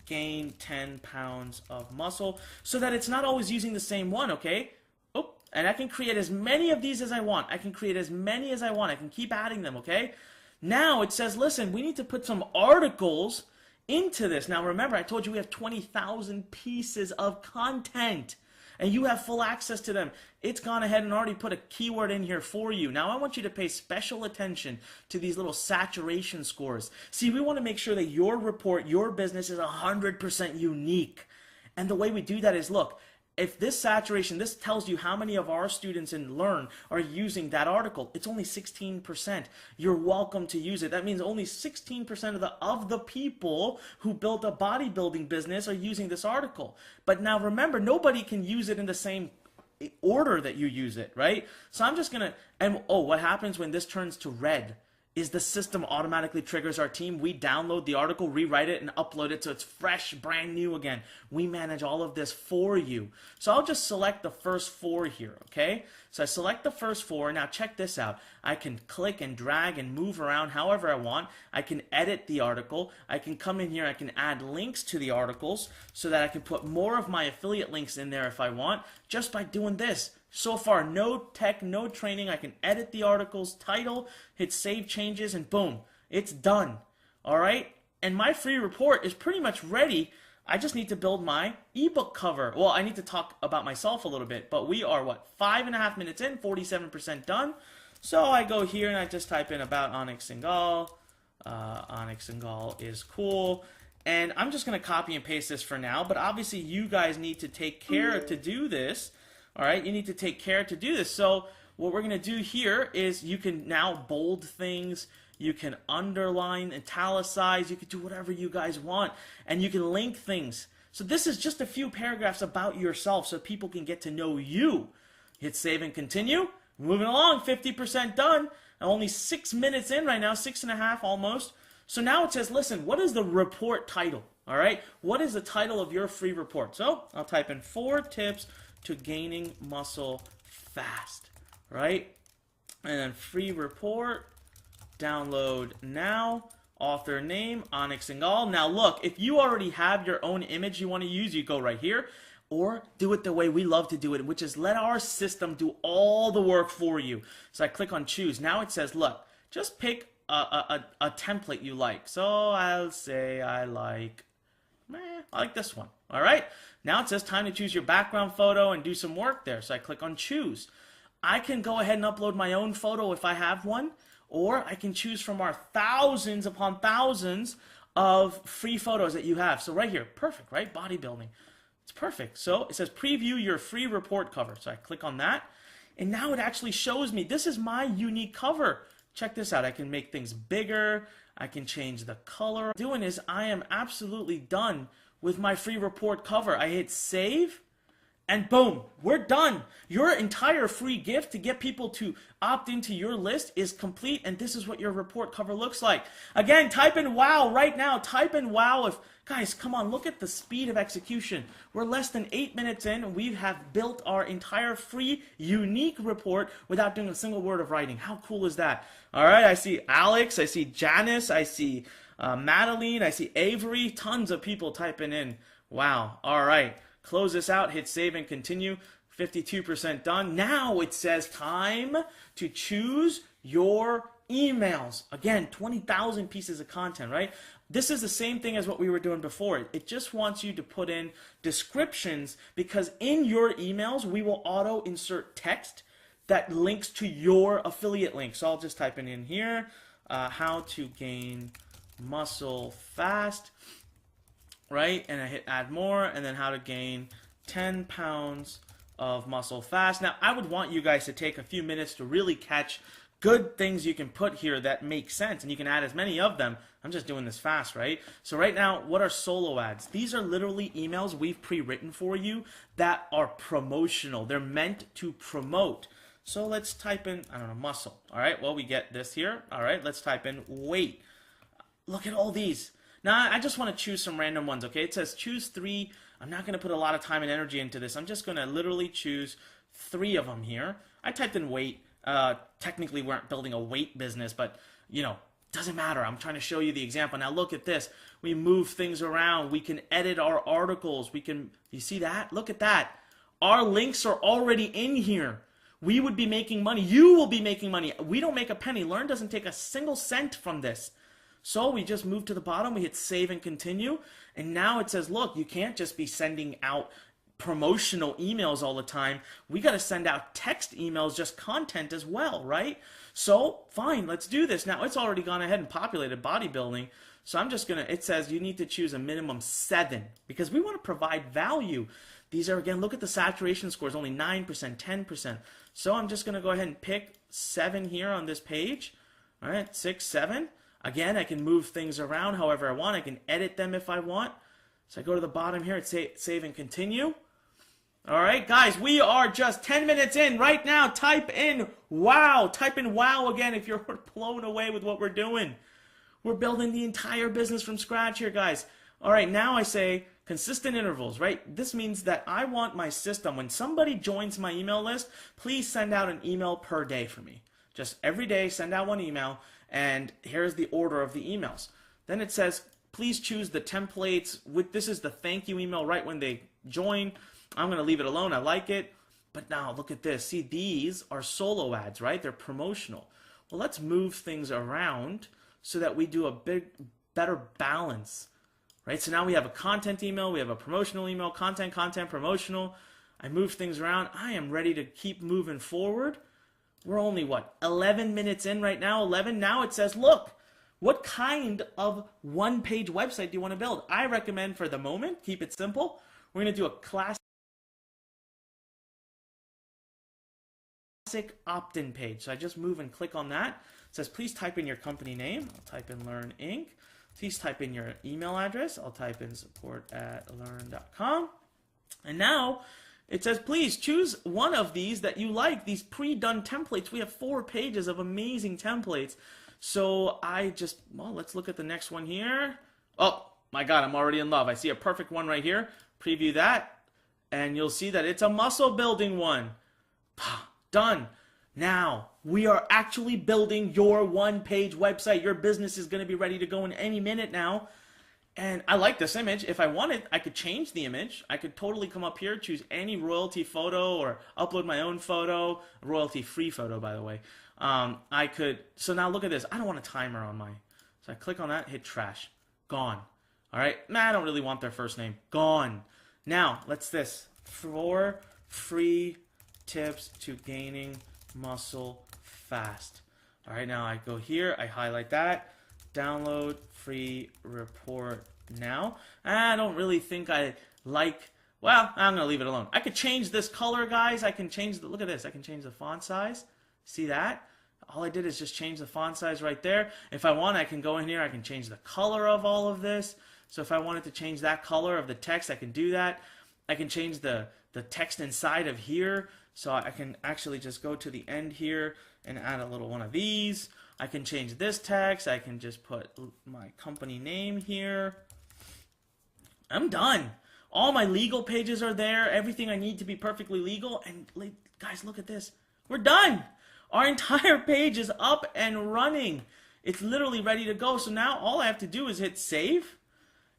gain 10 pounds of muscle, so that it's not always using the same one, okay? Oh, and I can create as many of these as I want. I can create as many as I want. I can keep adding them, okay? Now it says, listen, we need to put some articles into this. Now remember, I told you we have 20,000 pieces of content and you have full access to them. It's gone ahead and already put a keyword in here for you. Now I want you to pay special attention to these little saturation scores. See, we want to make sure that your report, your business is 100% unique. And the way we do that is, look, if this saturation, this tells you how many of our students in Lurn are using that article. It's only 16%. You're welcome to use it. That means only 16% of the people who built a bodybuilding business are using this article. But now remember, nobody can use it in the same order that you use it, right? So I'm just gonna, and oh, what happens when this turns to red is the system automatically triggers our team. We download the article, rewrite it, and upload it so it's fresh, brand new again. We manage all of this for you. So I'll just select the first 4 here, okay? So I select the first 4. Now check this out. I can click and drag and move around however I want. I can edit the article. I can come in here. I can add links to the articles so that I can put more of my affiliate links in there if I want, just by doing this. So far, no tech, no training. I can edit the article's title, hit save changes, and boom, it's done. All right? And my free report is pretty much ready. I just need to build my ebook cover. Well, I need to talk about myself a little bit, but we are, what, 5.5 minutes in, 47% done. So I go here and I just type in about Anik Singal. Anik Singal is cool. And I'm just going to copy and paste this for now, but obviously you guys need to take care to do this. All right, you need to take care to do this. So what we're going to do here is you can now bold things, you can underline, italicize, you can do whatever you guys want, and you can link things. So this is just a few paragraphs about yourself so people can get to know you. Hit save and continue. Moving along, 50% done. Only 6 minutes in right now, 6.5 almost. So now it says, listen, what is the report title? All right, what is the title of your free report? So I'll type in 4 tips to gaining muscle fast, right? And then free report, download now, author name, Anik Singal. Now look, if you already have your own image you want to use, you go right here, or do it the way we love to do it, which is let our system do all the work for you. So I click on choose. Now it says, look, just pick a template you like. So I'll say I like this one. All right. Now it says time to choose your background photo and do some work there. So I click on choose. I can go ahead and upload my own photo if I have one, or I can choose from our thousands upon thousands of free photos that you have. So right here, perfect, right? Bodybuilding. It's perfect. So it says preview your free report cover. So I click on that, and now it actually shows me this is my unique cover. Check this out. I can make things bigger. I can change the color. What I'm doing is I am absolutely done with my free report cover. I hit save, and boom, we're done. Your entire free gift to get people to opt into your list is complete, and this is what your report cover looks like. Again, type in wow right now. Type in wow. If guys, come on, look at the speed of execution. We're less than 8 minutes in, and we have built our entire free, unique report without doing a single word of writing. How cool is that? All right, I see Alex, I see Janice, I see Madeline, I see Avery, tons of people typing in. Wow. All right. Close this out, hit save and continue. 52% done. Now it says time to choose your emails. Again, 20,000 pieces of content, right? This is the same thing as what we were doing before. It just wants you to put in descriptions, because in your emails, we will auto insert text that links to your affiliate link. So I'll just type in here, how to gain muscle fast, right? And I hit add more, and then how to gain 10 pounds of muscle fast. Now, I would want you guys to take a few minutes to really catch good things you can put here that make sense, and you can add as many of them. I'm just doing this fast, right? So right now, what are solo ads? These are literally emails we've pre-written for you that are promotional. They're meant to promote. So let's type in, I don't know, muscle. All right, well, we get this here. All right, let's type in weight. Look at all these. Now, I just want to choose some random ones, okay? It says choose 3. I'm not going to put a lot of time and energy into this. I'm just going to literally choose 3 of them here. I typed in weight. Technically, we aren't building a weight business, but, you know, doesn't matter. I'm trying to show you the example. Now, look at this. We move things around. We can edit our articles. We can, you see that? Look at that. Our links are already in here. We would be making money. You will be making money. We don't make a penny. Lurn doesn't take a single cent from this. So we just move to the bottom, we hit save and continue, and now it says, look, you can't just be sending out promotional emails all the time. We got to send out text emails, just content as well, right? So fine, let's do this. Now it's already gone ahead and populated bodybuilding, so I'm just going to, it says you need to choose a minimum 7 because we want to provide value. These are, again, look at the saturation scores, only 9%, 10%. So I'm just going to go ahead and pick 7 here on this page. All right, 6, 7. Again, I can move things around however I want. I can edit them if I want. So I go to the bottom here and say save and continue. All right, guys, we are just 10 minutes in right now. Type in wow. Type in wow again if you're blown away with what we're doing. We're building the entire business from scratch here, guys. All right, now I say consistent intervals, right? This means that I want my system, when somebody joins my email list, please send out an email per day for me. Just every day, send out one email, and here's the order of the emails. Then it says, please choose the templates. This is the thank you email right when they join. I'm going to leave it alone. I like it. But now look at this. See, these are solo ads, right? They're promotional. Well, let's move things around so that we do a better balance, right? So now we have a content email, we have a promotional email, content, promotional. I move things around. I am ready to keep moving forward. We're only, 11 minutes in right now? 11. Now it says, look, what kind of one-page website do you want to build? I recommend for the moment, keep it simple. We're going to do a classic opt-in page. So I just move and click on that. It says, please type in your company name. I'll type in Lurn Inc. Please type in your email address. I'll type in support@lurn.com. And now it says, please choose one of these that you like, these pre-done templates. We have 4 pages of amazing templates. So let's look at the next one here. Oh my God, I'm already in love. I see a perfect one right here. Preview that, and you'll see that it's a muscle building one. Done. Now, we are actually building your one-page website. Your business is going to be ready to go in any minute now. And I like this image. If I wanted, I could change the image. I could totally come up here, choose any royalty photo or upload my own photo, royalty-free photo, by the way. So now look at this. I don't want a timer on mine. So I click on that, hit trash. Gone. All right. I don't really want their first name. Gone. Now, let's this. 4 free tips to gaining muscle fast. All right, now I go here, I highlight that, download free report now. I don't really think I'm gonna leave it alone. I could change this color, guys. I can change look at this, I can change the font size. See that? All I did is just change the font size right there. If I want, I can go in here, I can change the color of all of this. So if I wanted to change that color of the text, I can do that. I can change the text inside of here. So I can actually just go to the end here and add a little one of these. I can change this text. I can just put my company name here. I'm done. All my legal pages are there. Everything I need to be perfectly legal. And guys, look at this. We're done. Our entire page is up and running. It's literally ready to go. So now all I have to do is hit save.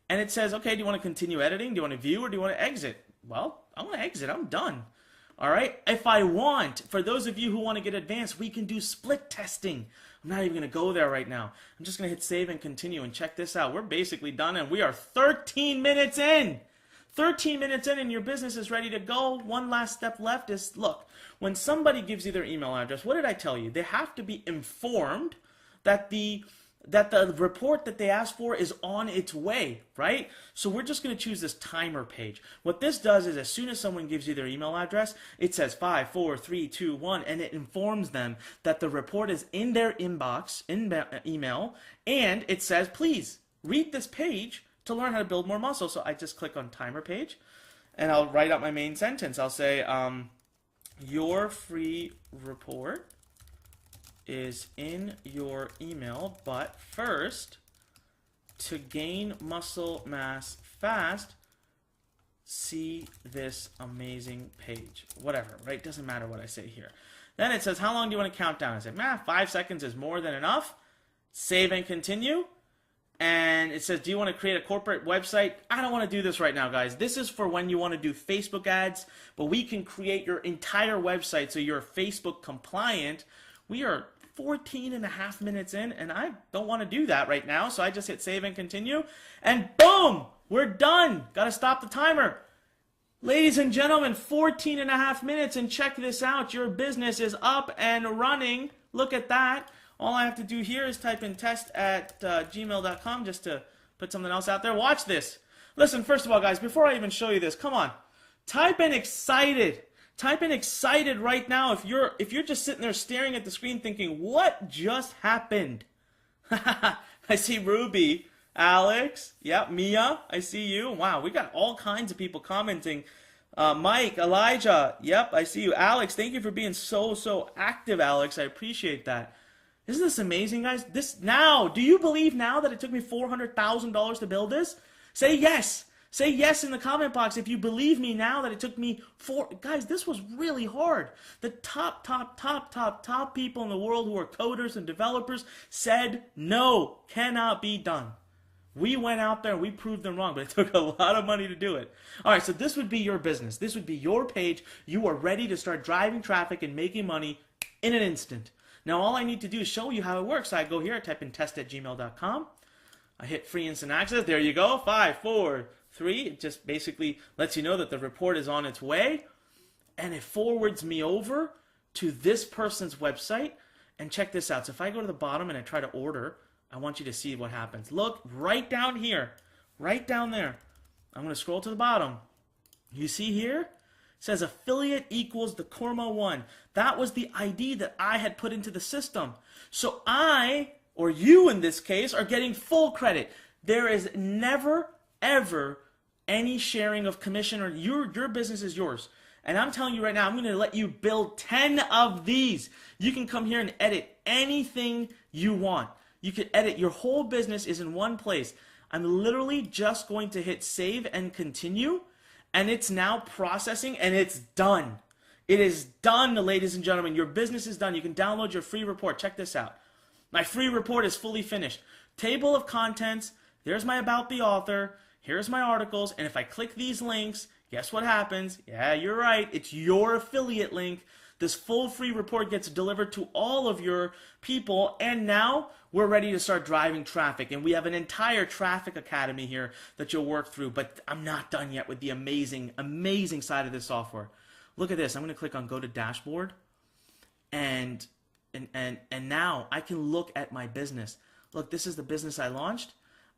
And it says, okay, do you want to continue editing? Do you want to view or do you want to exit? Well, I want to exit. I'm done. All right. If I want, for those of you who want to get advanced, we can do split testing. I'm not even going to go there right now. I'm just going to hit save and continue and check this out. We're basically done and we are 13 minutes in. 13 minutes in and your business is ready to go. One last step left is, look, when somebody gives you their email address, what did I tell you? They have to be informed that the report that they asked for is on its way, right? So we're just going to choose this timer page. What this does is as soon as someone gives you their email address, it says 5, 4, 3, 2, 1, and it informs them that the report is in their inbox, email, and it says, please read this page to learn how to build more muscle. So I just click on timer page, and I'll write out my main sentence. I'll say, your free report is in your email, but first, to gain muscle mass fast, see this amazing page. Whatever, right? Doesn't matter what I say here. Then it says, how long do you want to count down? I say, 5 seconds is more than enough. Save and continue. And it says, do you want to create a corporate website? I don't want to do this right now, guys. This is for when you want to do Facebook ads, but we can create your entire website so you're Facebook compliant. We are 14 and a half minutes in, and I don't want to do that right now, so I just hit save and continue, and boom, we're done. Got to stop the timer. Ladies and gentlemen, 14 and a half minutes, and check this out. Your business is up and running. Look at that. All I have to do here is type in test@gmail.com just to put something else out there. Watch this. Listen, first of all, guys, before I even show you this, come on. Type in excited. Type in excited right now if you're just sitting there staring at the screen thinking, what just happened? I see Ruby, Alex, yeah, Mia, I see you. Wow, we got all kinds of people commenting. Mike, Elijah, yep, I see you. Alex, thank you for being so active, Alex. I appreciate that. Isn't this amazing, guys? Do you believe now that it took me $400,000 to build this? Say yes. Say yes in the comment box if you believe me now that it took me guys, this was really hard. The top people in the world who are coders and developers said no, cannot be done. We went out there and we proved them wrong, but it took a lot of money to do it. All right, so this would be your business. This would be your page. You are ready to start driving traffic and making money in an instant. Now, all I need to do is show you how it works. I go here, I type in test@gmail.com. I hit free instant access. There you go. 5, 4, 3. It just basically lets you know that the report is on its way. And it forwards me over to this person's website. And check this out. So if I go to the bottom and I try to order, I want you to see what happens. Look, right down here. Right down there. I'm going to scroll to the bottom. You see here? It says affiliate equals the Korma1. That was the ID that I had put into the system. So I, or you in this case, are getting full credit. There is never, ever any sharing of commission, or your business is yours. And I'm telling you right now, I'm going to let you build 10 of these. You can come here and edit anything you want. You can edit. Your whole business is in one place. I'm literally just going to hit save and continue, and it's now processing, and it's done. It is done, ladies and gentlemen. Your business is done. You can download your free report. Check this out. My free report is fully finished. Table of contents. There's my about the author. Here's my articles. And if I click these links, guess what happens? Yeah, you're right. It's your affiliate link. This full free report gets delivered to all of your people, and now we're ready to start driving traffic. And we have an entire traffic academy here that you'll work through, but I'm not done yet with the amazing side of this software. Look at this. I'm going to click on go to dashboard, and now I can look at my business. Look, this is the business I launched.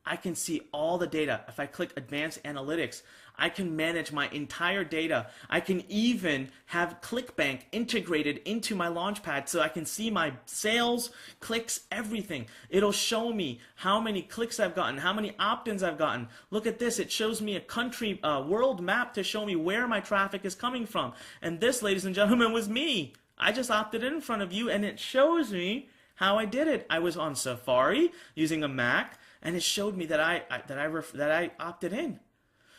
I can see all the data. If I click advanced analytics, I can manage my entire data. I can even have ClickBank integrated into my LAUNCHPAD so I can see my sales, clicks, everything. It'll show me how many clicks I've gotten, how many opt-ins I've gotten. Look at this. It shows me a country, world map to show me where my traffic is coming from. And this, ladies and gentlemen, was me. I just opted in front of you, and it shows me how I did it. I was on Safari using a Mac, and it showed me that I opted in.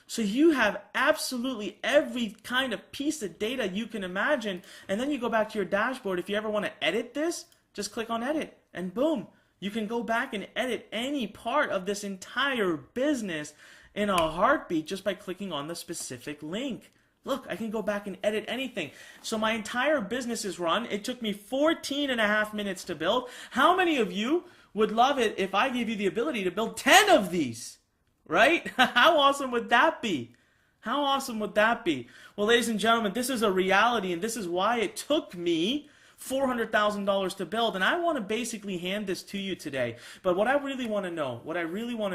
So you have absolutely every kind of piece of data you can imagine, and then you go back to your dashboard. If you ever want to edit this, just click on edit, and boom, you can go back and edit any part of this entire business in a heartbeat just by clicking on the specific link. Look, I can go back and edit anything. So my entire business is run. It took me 14.5 minutes to build. How many of you would love it if I gave you the ability to build 10 of these? Right? How awesome would that be? How awesome would that be? Well, ladies and gentlemen, this is a reality, and this is why it took me $400,000 to build, and I want to basically hand this to you today. But what I really want to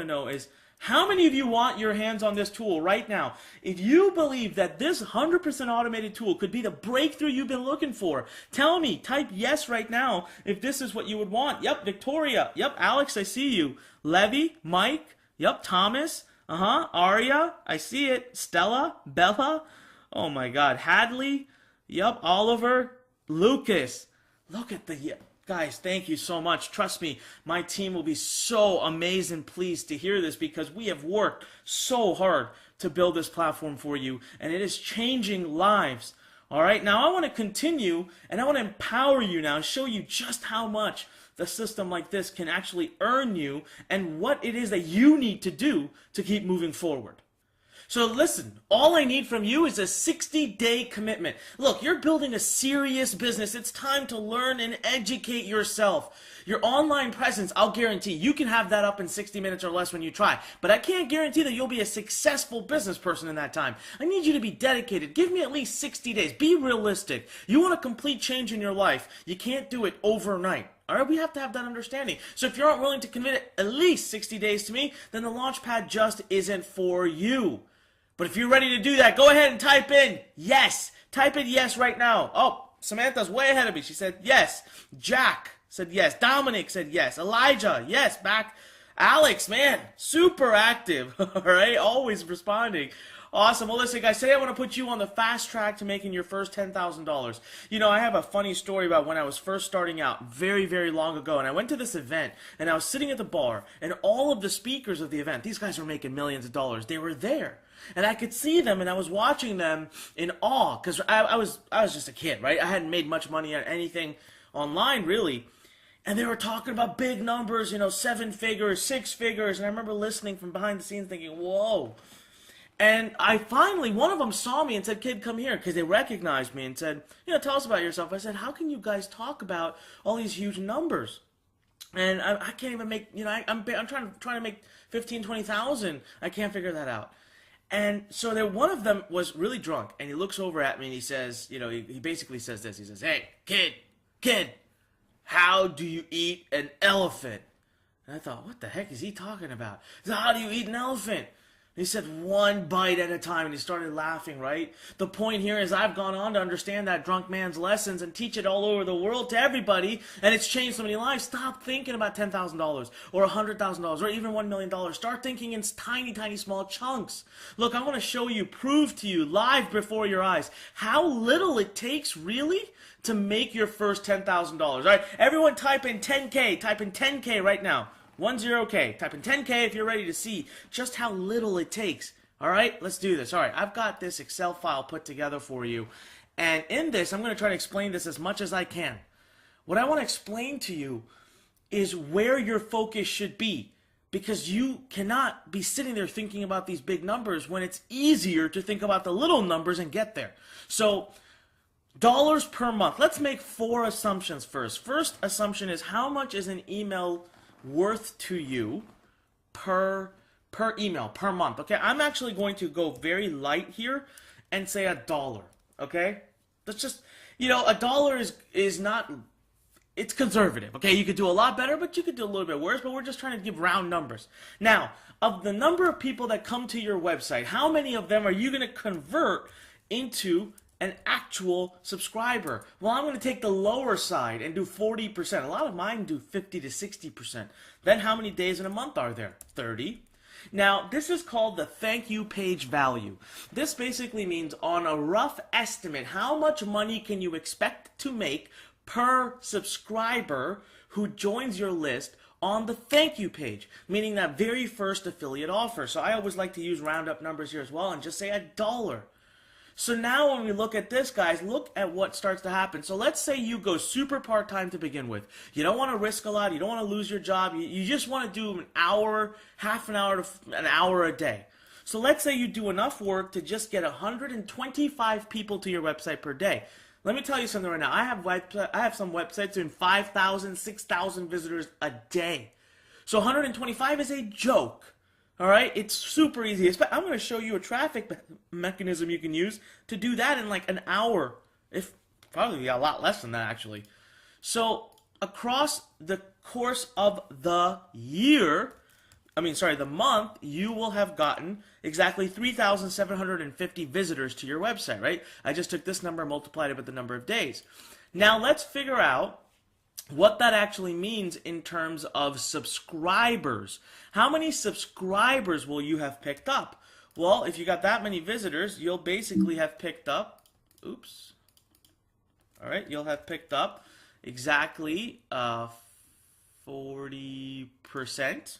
know is how many of you want your hands on this tool right now? If you believe that this 100% automated tool could be the breakthrough you've been looking for, tell me, type yes right now if this is what you would want. Yep, Victoria. Yep, Alex, I see you. Levy, Mike. Yep, Thomas. Aria, I see it. Stella, Bella. Oh my God, Hadley. Yep, Oliver. Lucas. Look at the... Guys, thank you so much. Trust me, my team will be so amazed and pleased to hear this because we have worked so hard to build this platform for you, and it is changing lives. All right, now I want to continue, and I want to empower you now, show you just how much the system like this can actually earn you and what it is that you need to do to keep moving forward. So listen, all I need from you is a 60-day commitment. Look, you're building a serious business. It's time to learn and educate yourself. Your online presence, I'll guarantee you can have that up in 60 minutes or less when you try. But I can't guarantee that you'll be a successful business person in that time. I need you to be dedicated. Give me at least 60 days. Be realistic. You want a complete change in your life. You can't do it overnight. All right, we have to have that understanding. So if you aren't willing to commit at least 60 days to me, then the LaunchPad just isn't for you. But if you're ready to do that, go ahead and type in yes. Type in yes right now. Oh, Samantha's way ahead of me. She said yes. Jack said yes. Dominic said yes. Elijah, yes. Back. Alex, man, super active. All right, always responding. Awesome. Well, listen, guys, today I want to put you on the fast track to making your first $10,000. You know, I have a funny story about when I was first starting out very, very long ago, and I went to this event, and I was sitting at the bar, and all of the speakers of the event, these guys were making millions of dollars. They were there. And I could see them, and I was watching them in awe, because I was just a kid, right? I hadn't made much money on anything online, really. And they were talking about big numbers, you know, 7 figures, 6 figures, and I remember listening from behind the scenes thinking, whoa. And I finally, one of them saw me and said, kid, come here, because they recognized me and said, you know, tell us about yourself. I said, how can you guys talk about all these huge numbers? And I can't even make, you know, I'm trying to make 15, 20,000. I can't figure that out. And so there, one of them was really drunk, and he looks over at me and he says, you know, he basically says this. He says, hey, kid, how do you eat an elephant? And I thought, what the heck is he talking about? He said, how do you eat an elephant? He said, one bite at a time, and he started laughing, right? The point here is I've gone on to understand that drunk man's lessons and teach it all over the world to everybody, and it's changed so many lives. Stop thinking about $10,000 or $100,000 or even $1 million. Start thinking in tiny, tiny, small chunks. Look, I want to show you, prove to you, live before your eyes, how little it takes, really, to make your first $10,000. All right, everyone type in 10K. Type in 10K right now. 10K. Type in 10K if you're ready to see just how little it takes. All right, let's do this. All right, I've got this Excel file put together for you. And in this, I'm going to try to explain this as much as I can. What I want to explain to you is where your focus should be. Because you cannot be sitting there thinking about these big numbers when it's easier to think about the little numbers and get there. So, dollars per month. Let's make 4 assumptions first. First assumption is how much is an email worth to you per email, per month. Okay, I'm actually going to go very light here and say $1. Okay, that's just, you know, $1 is not, it's conservative. Okay, you could do a lot better, but you could do a little bit worse, but we're just trying to give round numbers. Now, of the number of people that come to your website, how many of them are you going to convert into an actual subscriber? Well, I'm going to take the lower side and do 40%. A lot of mine do 50 to 60%. Then how many days in a month are there? 30. Now, this is called the thank you page value. This basically means on a rough estimate, how much money can you expect to make per subscriber who joins your list on the thank you page, meaning that very first affiliate offer. So I always like to use round up numbers here as well and just say $1. So now when we look at this, guys, look at what starts to happen. So let's say you go super part-time to begin with. You don't want to risk a lot. You don't want to lose your job. You just want to do an hour, half an hour to an hour a day. So let's say you do enough work to just get 125 people to your website per day. Let me tell you something right now. I have some websites doing 5,000, 6,000 visitors a day. So 125 is a joke. All right, it's super easy. I'm going to show you a traffic mechanism you can use to do that in like an hour, if probably a lot less than that actually. So across the course of the month, you will have gotten exactly 3,750 visitors to your website, right? I just took this number and multiplied it with the number of days. Now let's figure out what that actually means in terms of subscribers. How many subscribers will you have picked up? Well, if you got that many visitors, you'll basically have picked up, you'll have picked up exactly 40%.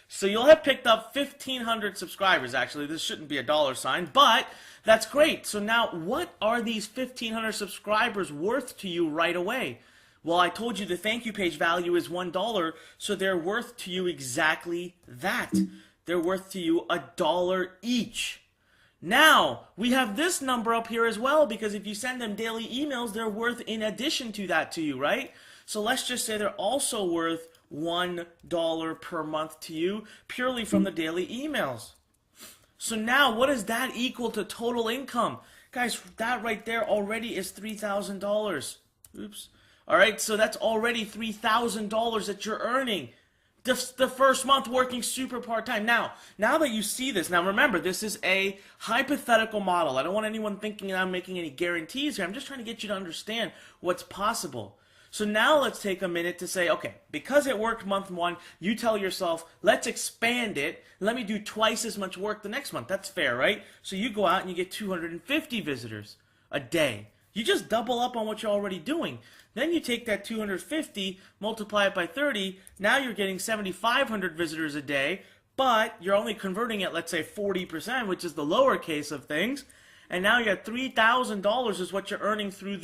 So you'll have picked up 1,500 subscribers, actually. This shouldn't be a dollar sign, but that's great. So now, what are these 1,500 subscribers worth to you right away? Well, I told you the thank you page value is $1, so they're worth to you exactly that. They're worth to you $1 each. Now, we have this number up here as well, because if you send them daily emails, they're worth in addition to that to you, right? So let's just say they're also worth $1 per month to you, purely from the daily emails. So now, what does that equal to total income? Guys, that right there already is $3,000. All right, so that's already $3,000 that you're earning the first month working super part-time. Now that you see this, now remember, this is a hypothetical model. I don't want anyone thinking that I'm making any guarantees here. I'm just trying to get you to understand what's possible. So now let's take a minute to say, okay, because it worked month one, you tell yourself, let's expand it. Let me do twice as much work the next month. That's fair, right? So you go out and you get 250 visitors a day. You just double up on what you're already doing. Then you take that 250, multiply it by 30. Now you're getting 7,500 visitors a day, but you're only converting at, let's say, 40%, which is the lower case of things. And now you're at $3,000 is what you're earning through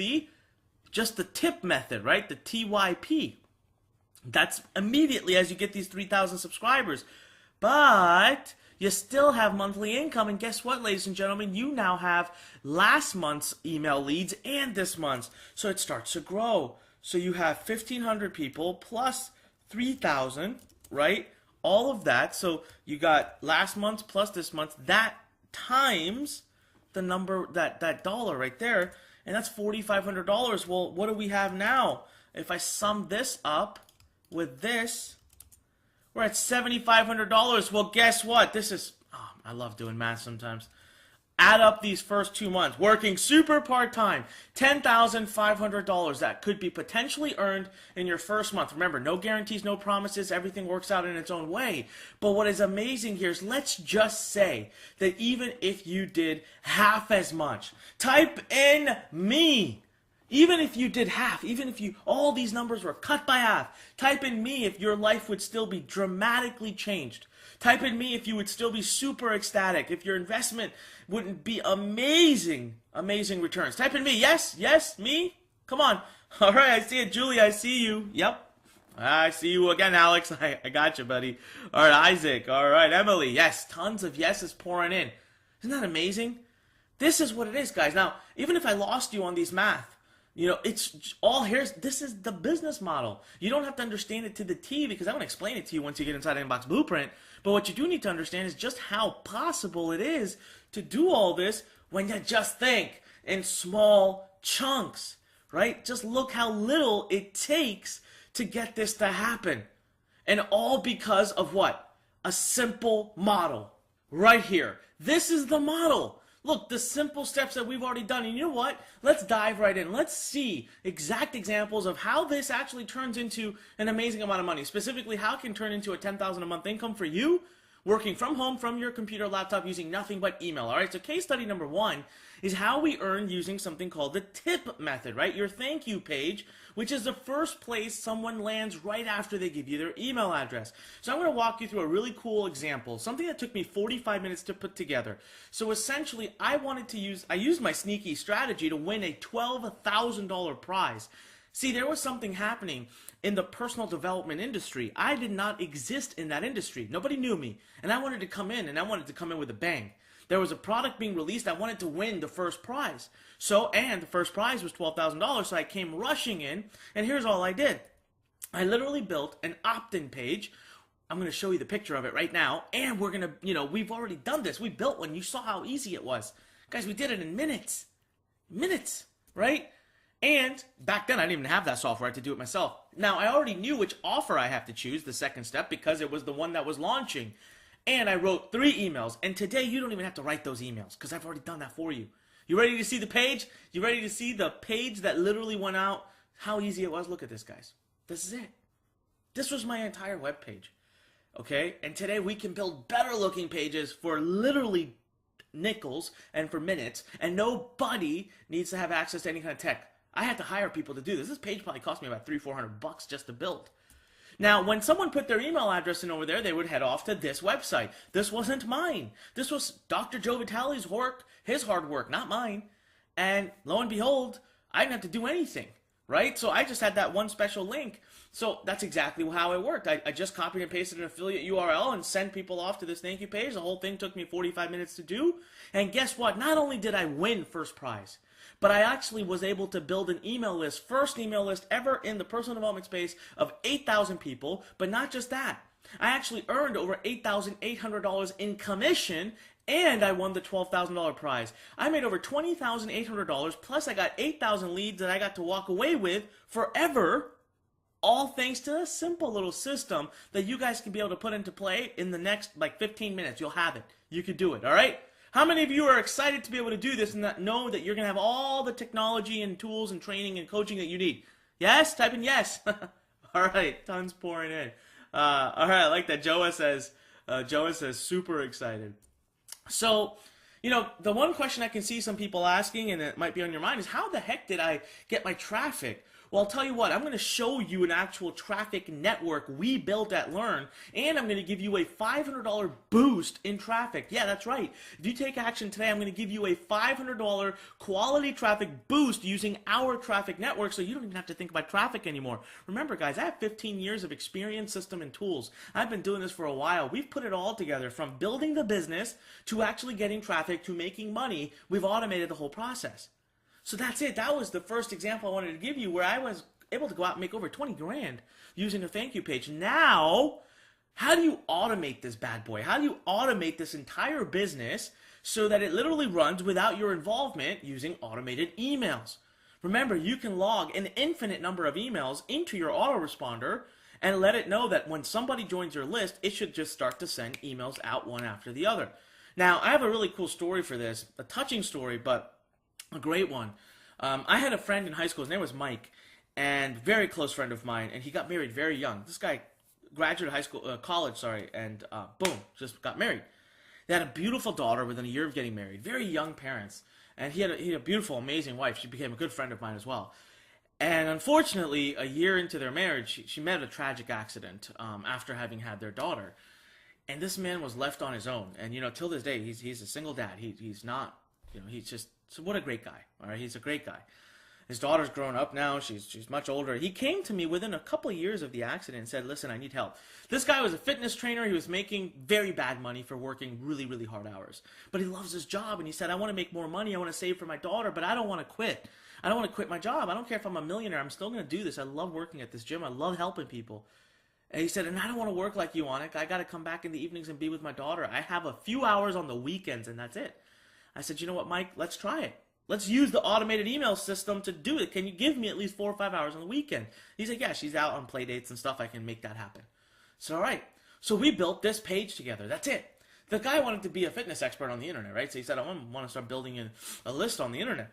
just the tip method, right? The TYP. That's immediately as you get these 3,000 subscribers. But you still have monthly income, and guess what, ladies and gentlemen? You now have last month's email leads and this month's. So it starts to grow. So you have 1,500 people plus 3,000, right? All of that. So you got last month's plus this month. That times the number, that dollar right there, and that's $4,500. Well, what do we have now? If I sum this up with this, we're at $7,500. Well, guess what? I love doing math sometimes. Add up these first 2 months, working super part-time, $10,500. That could be potentially earned in your first month. Remember, no guarantees, no promises. Everything works out in its own way. But what is amazing here is, let's just say that even if you did half as much, type in me. Even if you did half, even if all these numbers were cut by half, type in me if your life would still be dramatically changed. Type in me if you would still be super ecstatic, if your investment wouldn't be amazing returns. Type in me. Yes, me. Come on. All right, I see it. Julie, I see you. Yep. I see you again, Alex. I got you, buddy. All right, Isaac. All right, Emily. Yes, tons of yeses pouring in. Isn't that amazing? This is what it is, guys. Now, even if I lost you on these math, it's all this is the business model. You don't have to understand it to the T, because I'm going to explain it to you once you get inside Inbox Blueprint. But what you do need to understand is just how possible it is to do all this when you just think in small chunks, right? Just look how little it takes to get this to happen. And all because of what? A simple model right here. This is the model. Look, the simple steps that we've already done. And you know what? Let's dive right in. Let's see exact examples of how this actually turns into an amazing amount of money. Specifically, how it can turn into a $10,000 a month income for you, working from home, from your computer, laptop, using nothing but email. All right, so case study number one is how we earn using something called the tip method, right? Your thank you page, which is the first place someone lands right after they give you their email address. So I'm going to walk you through a really cool example, something that took me 45 minutes to put together. So essentially, I used my sneaky strategy to win a $12,000 prize. See, there was something happening in the personal development industry. I did not exist in that industry. Nobody knew me. And I wanted to come in, and I wanted to come in with a bang. There was a product being released. I wanted to win the first prize. And the first prize was $12,000, so I came rushing in, and here's all I did. I literally built an opt-in page. I'm going to show you the picture of it right now, and we're going to, we've already done this. We built one. You saw how easy it was. Guys, we did it in minutes. Minutes, right? And back then, I didn't even have that software. I had to do it myself. Now, I already knew which offer I have to choose, the second step, because it was the one that was launching. And I wrote 3 emails. And today, you don't even have to write those emails, because I've already done that for you. You ready to see the page? You ready to see the page that literally went out? How easy it was? Look at this, guys. This is it. This was my entire web page. Okay? And today, we can build better looking pages for literally nickels and for minutes. And nobody needs to have access to any kind of tech. I had to hire people to do this. This page probably cost me about $300-400 just to build. Now, when someone put their email address in over there, they would head off to this website. This wasn't mine. This was Dr. Joe Vitale's work, his hard work, not mine. And lo and behold, I didn't have to do anything, right? So I just had that one special link. So that's exactly how it worked. I just copied and pasted an affiliate URL and sent people off to this thank you page. The whole thing took me 45 minutes to do. And guess what? Not only did I win first prize, but I actually was able to build an email list, first email list ever in the personal development space of 8,000 people. But not just that. I actually earned over $8,800 in commission, and I won the $12,000 prize. I made over $20,800, plus I got 8,000 leads that I got to walk away with forever, all thanks to a simple little system that you guys can be able to put into play in the next 15 minutes. You'll have it. You can do it, all right? How many of you are excited to be able to do this and know that you're going to have all the technology and tools and training and coaching that you need? Yes? Type in yes. All right, tons pouring in. All right, I like that. Joa says, super excited. So, the one question I can see some people asking, and it might be on your mind, is how the heck did I get my traffic? Well, I'll tell you what, I'm going to show you an actual traffic network we built at Lurn, and I'm going to give you a $500 boost in traffic. Yeah, that's right. If you take action today, I'm going to give you a $500 quality traffic boost using our traffic network, so you don't even have to think about traffic anymore. Remember, guys, I have 15 years of experience, system, and tools. I've been doing this for a while. We've put it all together, from building the business to actually getting traffic to making money. We've automated the whole process. So that's it. That was the first example I wanted to give you, where I was able to go out and make over 20 grand using a thank you page. Now, how do you automate this bad boy? How do you automate this entire business so that it literally runs without your involvement using automated emails? Remember, you can log an infinite number of emails into your autoresponder and let it know that when somebody joins your list, it should just start to send emails out one after the other. Now, I have a really cool story for this, a touching story, but a great one. I had a friend in high school. His name was Mike, and very close friend of mine. And he got married very young. This guy graduated college, and boom, just got married. They had a beautiful daughter within a year of getting married. Very young parents, and he had a beautiful, amazing wife. She became a good friend of mine as well. And unfortunately, a year into their marriage, she met a tragic accident after having had their daughter. And this man was left on his own. And till this day, he's a single dad. He's not, he's just. So what a great guy, all right? He's a great guy. His daughter's grown up now. She's much older. He came to me within a couple of years of the accident and said, listen, I need help. This guy was a fitness trainer. He was making very bad money for working really, really hard hours. But he loves his job, and he said, I want to make more money. I want to save for my daughter, but I don't want to quit. I don't want to quit my job. I don't care if I'm a millionaire. I'm still going to do this. I love working at this gym. I love helping people. And he said, and I don't want to work like you, Anik. I got to come back in the evenings and be with my daughter. I have a few hours on the weekends, and that's it. I said, you know what, Mike? Let's try it. Let's use the automated email system to do it. Can you give me at least 4 or 5 hours on the weekend? He said, yeah, she's out on play dates and stuff. I can make that happen. So, all right. So we built this page together. That's it. The guy wanted to be a fitness expert on the internet, right? So he said, I want to start building a list on the internet.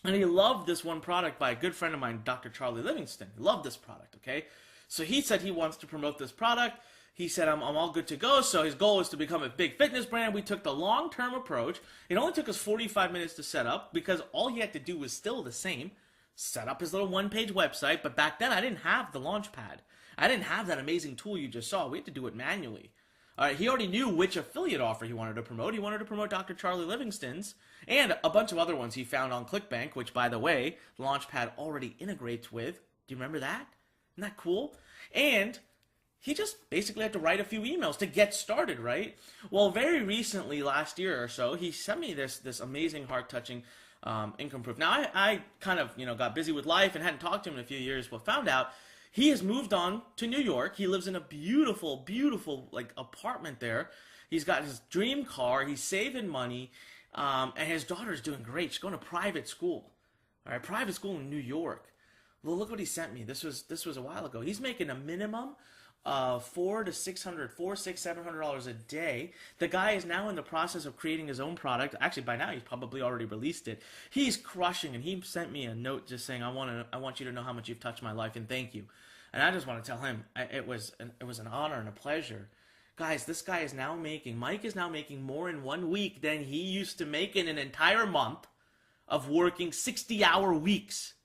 And he loved this one product by a good friend of mine, Dr. Charlie Livingston. He loved this product, okay? So he said he wants to promote this product. He said, I'm all good to go. So his goal was to become a big fitness brand. We took the long-term approach. It only took us 45 minutes to set up because all he had to do was still the same. Set up his little one-page website. But back then, I didn't have the LAUNCHPAD. I didn't have that amazing tool you just saw. We had to do it manually. All right, he already knew which affiliate offer he wanted to promote. He wanted to promote Dr. Charlie Livingston's and a bunch of other ones he found on ClickBank, which, by the way, LAUNCHPAD already integrates with. Do you remember that? Isn't that cool? And he just basically had to write a few emails to get started, right? Well, very recently, last year or so, he sent me this amazing, heart-touching income proof. Now, I kind of, got busy with life and hadn't talked to him in a few years, but found out he has moved on to New York. He lives in a beautiful, beautiful, apartment there. He's got his dream car. He's saving money, and his daughter's doing great. She's going to private school, all right, private school in New York. Well, look what he sent me. This was a while ago. He's making a minimum $400 to $600, $700 a day. The guy is now in the process of creating his own product. Actually, by now he's probably already released it. He's crushing, and he sent me a note just saying, I want you to know how much you've touched my life, and thank you. And I just want to tell him it was an honor and a pleasure. Guys, this guy is now Mike is now making more in 1 week than he used to make in an entire month of working 60-hour weeks.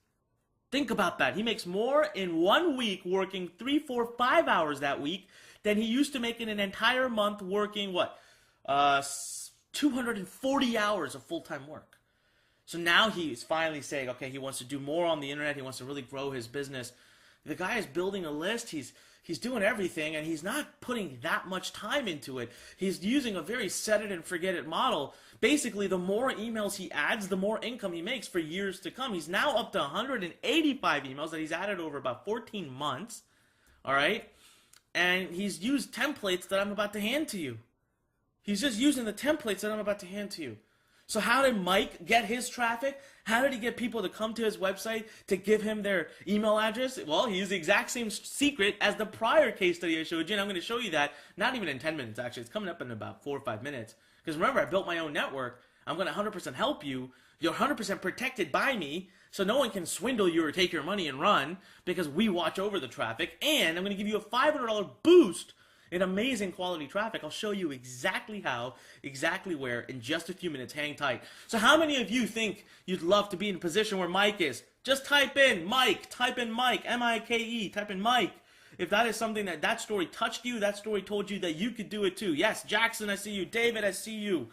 Think about that. He makes more in 1 week working 3, 4, 5 hours that week than he used to make in an entire month working, 240 hours of full-time work. So now he's finally saying, okay, he wants to do more on the internet. He wants to really grow his business. The guy is building a list. He's doing everything, and he's not putting that much time into it. He's using a very set-it-and-forget-it model. Basically, the more emails he adds, the more income he makes for years to come. He's now up to 185 emails that he's added over about 14 months, all right? And he's used templates that I'm about to hand to you. He's just using the templates that I'm about to hand to you. So how did Mike get his traffic? How did he get people to come to his website to give him their email address? Well, he used the exact same secret as the prior case study I showed you, and I'm going to show you that not even in 10 minutes, actually. It's coming up in about 4 or 5 minutes. Because remember, I built my own network. I'm going to 100% help you. You're 100% protected by me. So no one can swindle you or take your money and run because we watch over the traffic. And I'm going to give you a $500 boost in amazing quality traffic. I'll show you exactly how, exactly where in just a few minutes. Hang tight. So how many of you think you'd love to be in a position where Mike is? Just type in Mike, M-I-K-E, type in Mike. If that is something that story touched you, that story told you that you could do it too. Yes, Jackson, I see you. David, I see you.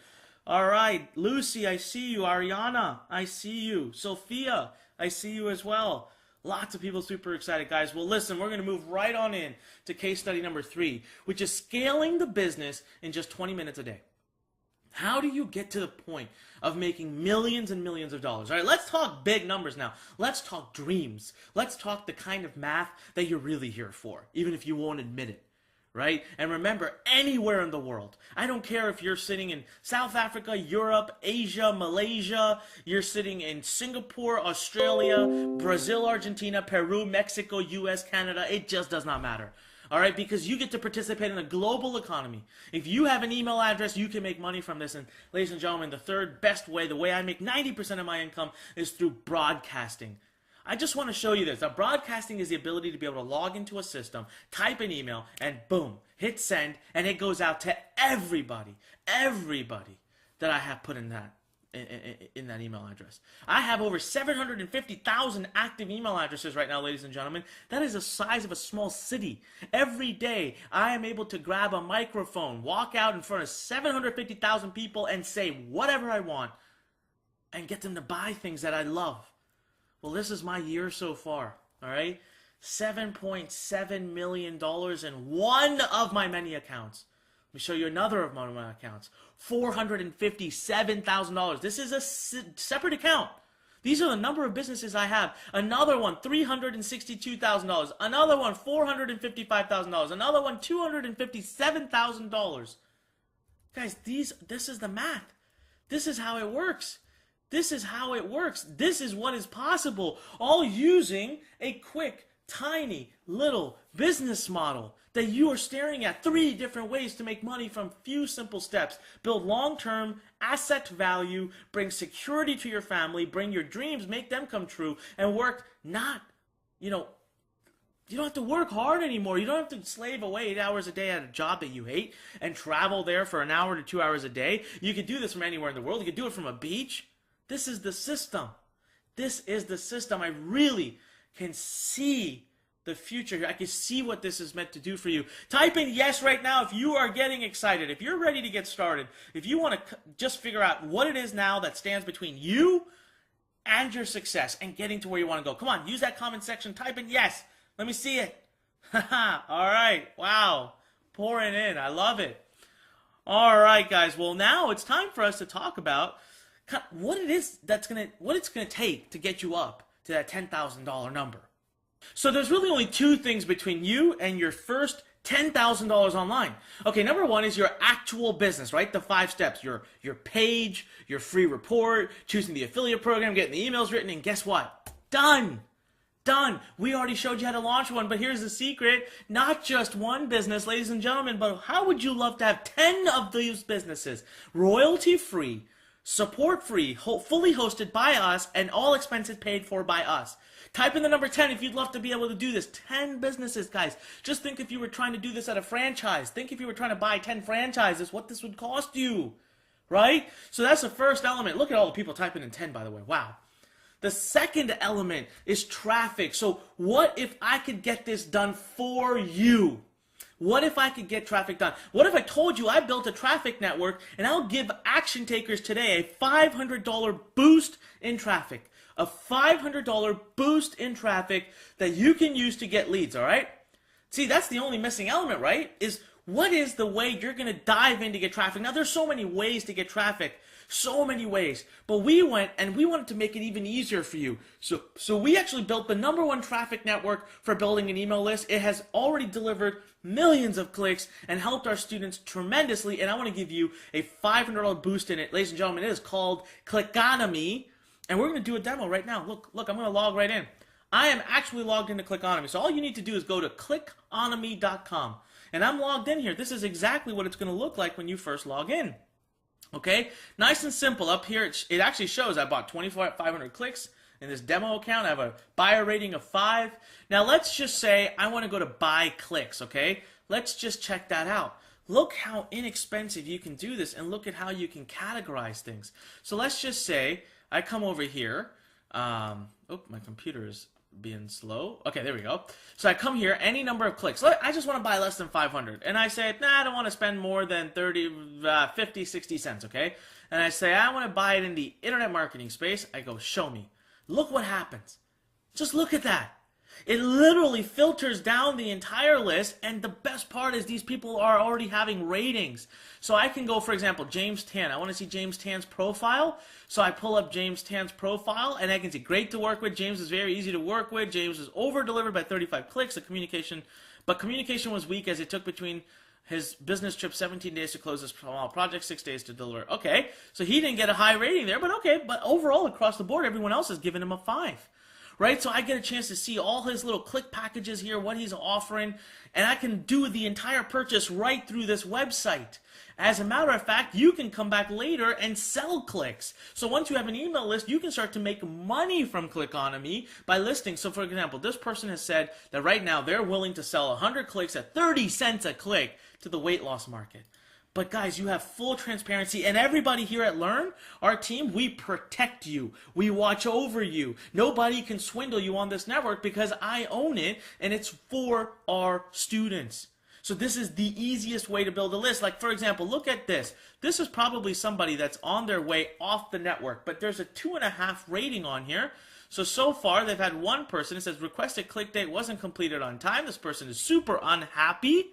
All right, Lucy, I see you. Ariana, I see you. Sophia, I see you as well. Lots of people super excited, guys. Well, listen, we're going to move right on in to case study number 3, which is scaling the business in just 20 minutes a day. How do you get to the point of making millions and millions of dollars? All right, let's talk big numbers now. Let's talk dreams. Let's talk the kind of math that you're really here for, even if you won't admit it, right? And remember, anywhere in the world, I don't care if you're sitting in South Africa, Europe, Asia, Malaysia, you're sitting in Singapore, Australia, Brazil, Argentina, Peru, Mexico, US, Canada, it just does not matter. All right, because you get to participate in a global economy. If you have an email address, you can make money from this. And ladies and gentlemen, the third best way, the way I make 90% of my income is through broadcasting. I just want to show you this. Now, broadcasting is the ability to be able to log into a system, type an email, and boom, hit send, and it goes out to everybody that I have put in that email address. I have over 750,000 active email addresses right now, ladies and gentlemen. That is the size of a small city. Every day, I am able to grab a microphone, walk out in front of 750,000 people and say whatever I want and get them to buy things that I love. Well, this is my year so far, all right? $7.7 million in one of my many accounts. Let me show you another of my accounts. $457,000. This is a separate account. These are the number of businesses I have. Another one, $362,000. Another one, $455,000. Another one, $257,000. Guys, this is the math. This is how it works. This is how it works. This is what is possible. All using a quick, tiny, little business model that you are staring at 3 different ways to make money from few simple steps. Build long-term asset value, bring security to your family, bring your dreams, make them come true, and work not, you don't have to work hard anymore. You don't have to slave away 8 hours a day at a job that you hate and travel there for an hour to 2 hours a day. You could do this from anywhere in the world. You could do it from a beach. This is the system. This is the system. I really can see the future here. I can see what this is meant to do for you. Type in yes right now if you are getting excited, if you're ready to get started, if you want to just figure out what it is now that stands between you and your success and getting to where you want to go. Come on, use that comment section. Type in yes. Let me see it. All right. Wow. Pouring in. I love it. All right, guys. Well, now it's time for us to talk about what it's gonna take to get you up to that $10,000 number. So there's really only 2 things between you and your first $10,000 online. Okay, number 1 is your actual business, right? The 5 steps: your page, your free report, choosing the affiliate program, getting the emails written, and guess what? Done. We already showed you how to launch one, but here's the secret. Not just one business, ladies and gentlemen, but how would you love to have 10 of these businesses? Royalty-free, support-free, fully hosted by us, and all expenses paid for by us. Type in the number 10 if you'd love to be able to do this. 10 businesses, guys. Just think if you were trying to do this at a franchise. Think if you were trying to buy 10 franchises, what this would cost you, right? So that's the first element. Look at all the people typing in 10, by the way. Wow. The second element is traffic. So what if I could get this done for you? What if I could get traffic done? What if I told you I built a traffic network and I'll give action takers today a $500 boost in traffic? A $500 boost in traffic that you can use to get leads, all right? See, that's the only missing element, right? Is what is the way you're going to dive in to get traffic? Now, there's so many ways to get traffic. So many ways. But we wanted to make it even easier for you. So we actually built the #1 traffic network for building an email list. It has already delivered millions of clicks and helped our students tremendously. And I want to give you a $500 boost in it. Ladies and gentlemen, it is called Clickonomy. And we're going to do a demo right now. Look, I'm going to log right in. I am actually logged into Clickonomy. So all you need to do is go to clickonomy.com. And I'm logged in here. This is exactly what it's going to look like when you first log in. Okay? Nice and simple. Up here, it actually shows I bought 2,500 clicks in this demo account. I have a buyer rating of 5. Now let's just say I want to go to buy clicks, okay? Let's just check that out. Look how inexpensive you can do this, and look at how you can categorize things. So let's just say I come over here. Oh, my computer is being slow. Okay, there we go. So I come here, any number of clicks. I just want to buy less than 500. And I say, nah, I don't want to spend more than 50, 60 cents, okay? And I say, I want to buy it in the internet marketing space. I go, show me. Look what happens. Just look at that. It literally filters down the entire list, and the best part is these people are already having ratings. So I can go, for example, James Tan. I want to see James Tan's profile. So I pull up James Tan's profile, and I can see great to work with. James is very easy to work with. James was over-delivered by 35 clicks. But communication was weak as it took between his business trip 17 days to close his small project, 6 days to deliver. Okay, so he didn't get a high rating there, but okay. But overall, across the board, everyone else has given him a 5. Right, so I get a chance to see all his little click packages here, what he's offering, and I can do the entire purchase right through this website. As a matter of fact, you can come back later and sell clicks. So once you have an email list, you can start to make money from Clickonomy by listing. So for example, this person has said that right now they're willing to sell 100 clicks at 30 cents a click to the weight loss market. But guys, you have full transparency, and everybody here at Lurn, our team, we protect you. We watch over you. Nobody can swindle you on this network because I own it, and it's for our students. So this is the easiest way to build a list. Like, for example, look at this. This is probably somebody that's on their way off the network, but there's a 2.5 rating on here. So far, they've had one person. It says, requested click date wasn't completed on time. This person is super unhappy.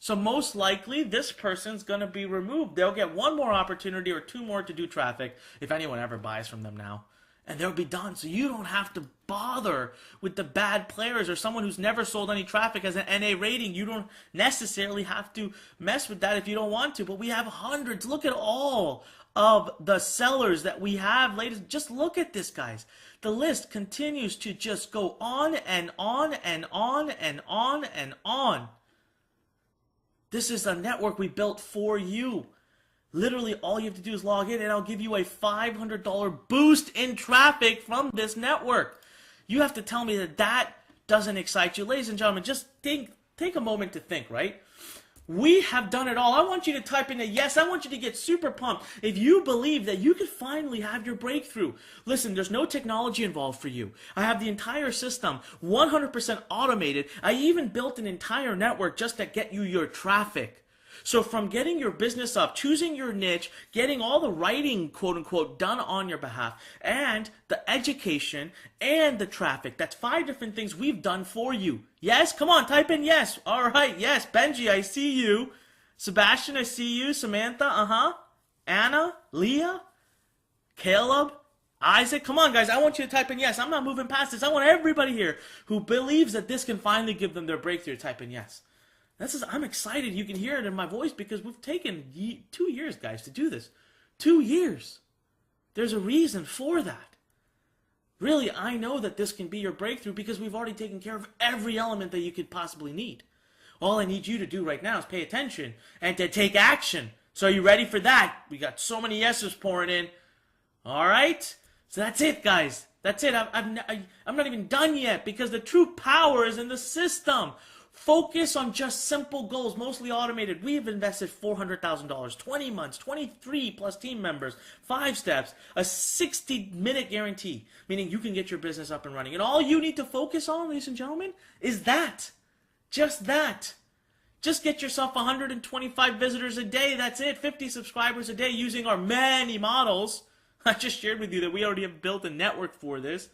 So most likely, this person's going to be removed. They'll get one more opportunity or 2 more to do traffic, if anyone ever buys from them now. And they'll be done. So you don't have to bother with the bad players or someone who's never sold any traffic as an NA rating. You don't necessarily have to mess with that if you don't want to. But we have hundreds. Look at all of the sellers that we have, ladies. Just look at this, guys. The list continues to just go on and on and on and on and on. This is a network we built for you. Literally, all you have to do is log in, and I'll give you a $500 boost in traffic from this network. You have to tell me that that doesn't excite you. Ladies and gentlemen, just take a moment to think, right? We have done it all. I want you to type in a yes. I want you to get super pumped if you believe that you could finally have your breakthrough. Listen, there's no technology involved for you. I have the entire system 100% automated. I even built an entire network just to get you your traffic. So from getting your business up, choosing your niche, getting all the writing, quote unquote, done on your behalf, and the education and the traffic, that's 5 different things we've done for you. Yes? Come on, type in yes. All right, yes. Benji, I see you. Sebastian, I see you. Samantha, Anna, Leah, Caleb, Isaac. Come on, guys. I want you to type in yes. I'm not moving past this. I want everybody here who believes that this can finally give them their breakthrough to type in yes. I'm excited. You can hear it in my voice because we've taken 2 years, guys, to do this. 2 years. There's a reason for that. Really, I know that this can be your breakthrough because we've already taken care of every element that you could possibly need. All I need you to do right now is pay attention and to take action. So are you ready for that? We got so many yeses pouring in. All right? So that's it, guys. That's it. I'm not even done yet because the true power is in the system. Focus on just simple goals, mostly automated. We have invested $400,000, 20 months, 23 plus team members, 5 steps, a 60-minute guarantee, meaning you can get your business up and running. And all you need to focus on, ladies and gentlemen, is that. Just that. Just get yourself 125 visitors a day. That's it. 50 subscribers a day using our many models. I just shared with you that we already have built a network for this.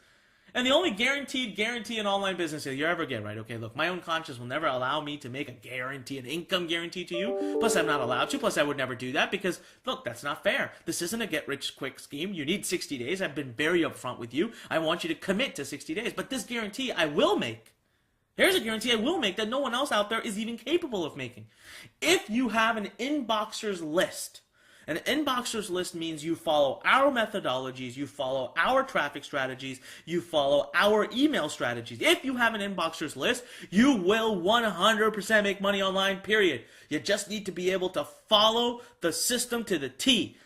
And the only guaranteed guarantee in online business that you ever get, right? Okay, look, my own conscience will never allow me to make a guarantee, an income guarantee to you. Plus, I'm not allowed to. Plus, I would never do that because, look, that's not fair. This isn't a get-rich-quick scheme. You need 60 days. I've been very upfront with you. I want you to commit to 60 days. But this guarantee I will make. Here's a guarantee I will make that no one else out there is even capable of making. If you have an inboxer's list, an inboxer's list means you follow our methodologies, you follow our traffic strategies, you follow our email strategies. If you have an inboxer's list, you will 100% make money online, period. You just need to be able to follow the system to the T.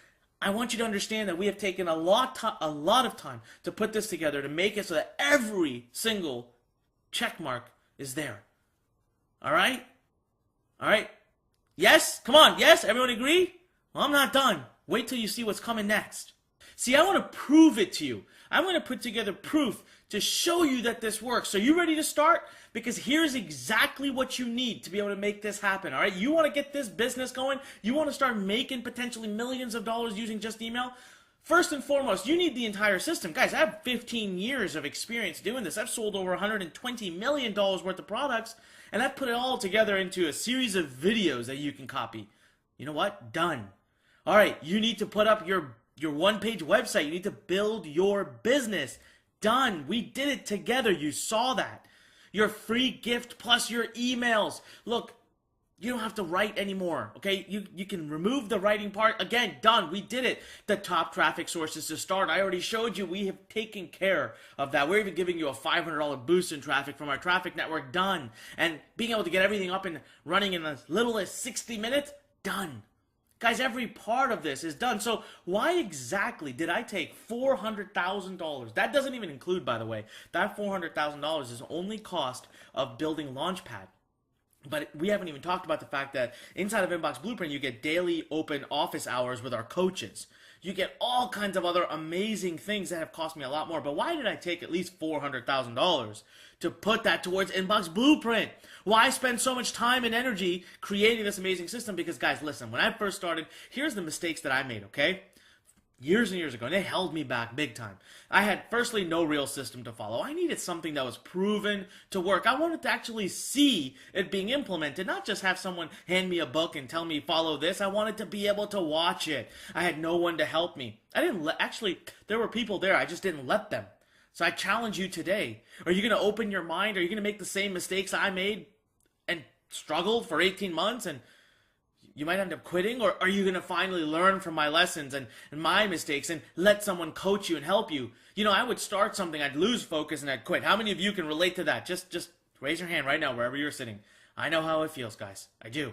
I want you to understand that we have taken a lot of time to put this together to make it so that every single check mark is there. All right? All right? Yes? Come on. Yes? Everyone agree? Well, I'm not done. Wait till you see what's coming next. See, I want to prove it to you. I'm going to put together proof to show you that this works. So you ready to start? Because here's exactly what you need to be able to make this happen, all right? You want to get this business going? You want to start making potentially millions of dollars using just email? First and foremost, you need the entire system. Guys, I have 15 years of experience doing this. I've sold over $120 million worth of products, and I've put it all together into a series of videos that you can copy. You know what? Done. All right, you need to put up your one-page website. You need to build your business. Done. We did it together. You saw that. Your free gift plus your emails. Look, you don't have to write anymore, okay? You can remove the writing part. Again, done. We did it. The top traffic sources to start. I already showed you. We have taken care of that. We're even giving you a $500 boost in traffic from our traffic network. Done. And being able to get everything up and running in as little as 60 minutes. Done. Guys, every part of this is done. So why exactly did I take $400,000? That doesn't even include, by the way, that $400,000 is only cost of building LAUNCHPAD. But we haven't even talked about the fact that inside of Inbox Blueprint, you get daily open office hours with our coaches. You get all kinds of other amazing things that have cost me a lot more. But why did I take at least $400,000 to put that towards Inbox Blueprint? Why spend so much time and energy creating this amazing system? Because, guys, listen, when I first started, here's the mistakes that I made, okay? Years and years ago, and they held me back big time. I had, firstly, no real system to follow. I needed something that was proven to work. I wanted to actually see it being implemented, not just have someone hand me a book and tell me, follow this. I wanted to be able to watch it. I had no one to help me. Actually, there were people there. I just didn't let them. So I challenge you today. Are you going to open your mind? Are you going to make the same mistakes I made and struggled for 18 months and you might end up quitting? Or are you going to finally learn from my lessons and my mistakes and let someone coach you and help you? You know, I would start something, I'd lose focus, and I'd quit. How many of you can relate to that? Just raise your hand right now, wherever you're sitting. I know how it feels, guys. I do.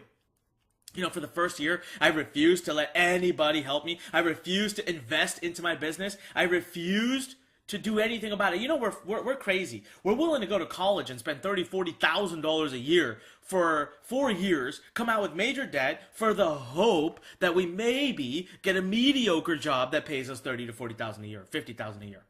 You know, for the first year, I refused to let anybody help me. I refused to invest into my business. I refused to do anything about it. You know, we're crazy. We're willing to go to college and spend $30,000, $40,000 a year for 4 years, come out with major debt for the hope that we maybe get a mediocre job that pays us $30,000 to $40,000 a year, $50,000 a year.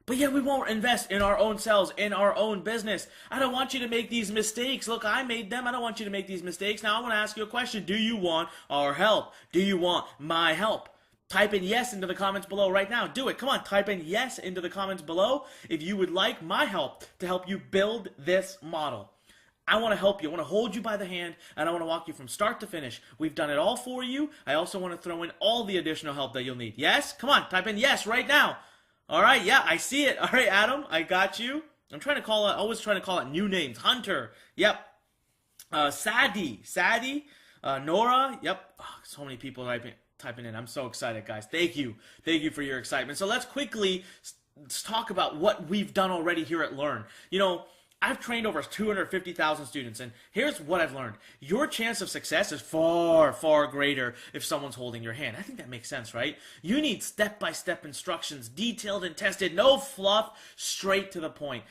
But yet we won't invest in our own selves, in our own business. I don't want you to make these mistakes. Look, I made them. I don't want you to make these mistakes. Now I want to ask you a question. Do you want our help? Do you want my help? Type in yes into the comments below right now. Do it. Come on, type in yes into the comments below if you would like my help to help you build this model. I want to help you. I want to hold you by the hand, and I want to walk you from start to finish. We've done it all for you. I also want to throw in all the additional help that you'll need. Yes? Come on, type in yes right now. All right, yeah, I see it. All right, Adam, I got you. I'm trying to call it, always trying to call it new names. Hunter, yep. Sadie, Nora, yep. Oh, so many people typing in. I'm so excited, guys. Thank you. Thank you for your excitement. So let's quickly talk about what we've done already here at Lurn. You know, I've trained over 250,000 students, and here's what I've learned. Your chance of success is far, far greater if someone's holding your hand. I think that makes sense, right? You need step-by-step instructions, detailed and tested, no fluff, straight to the point.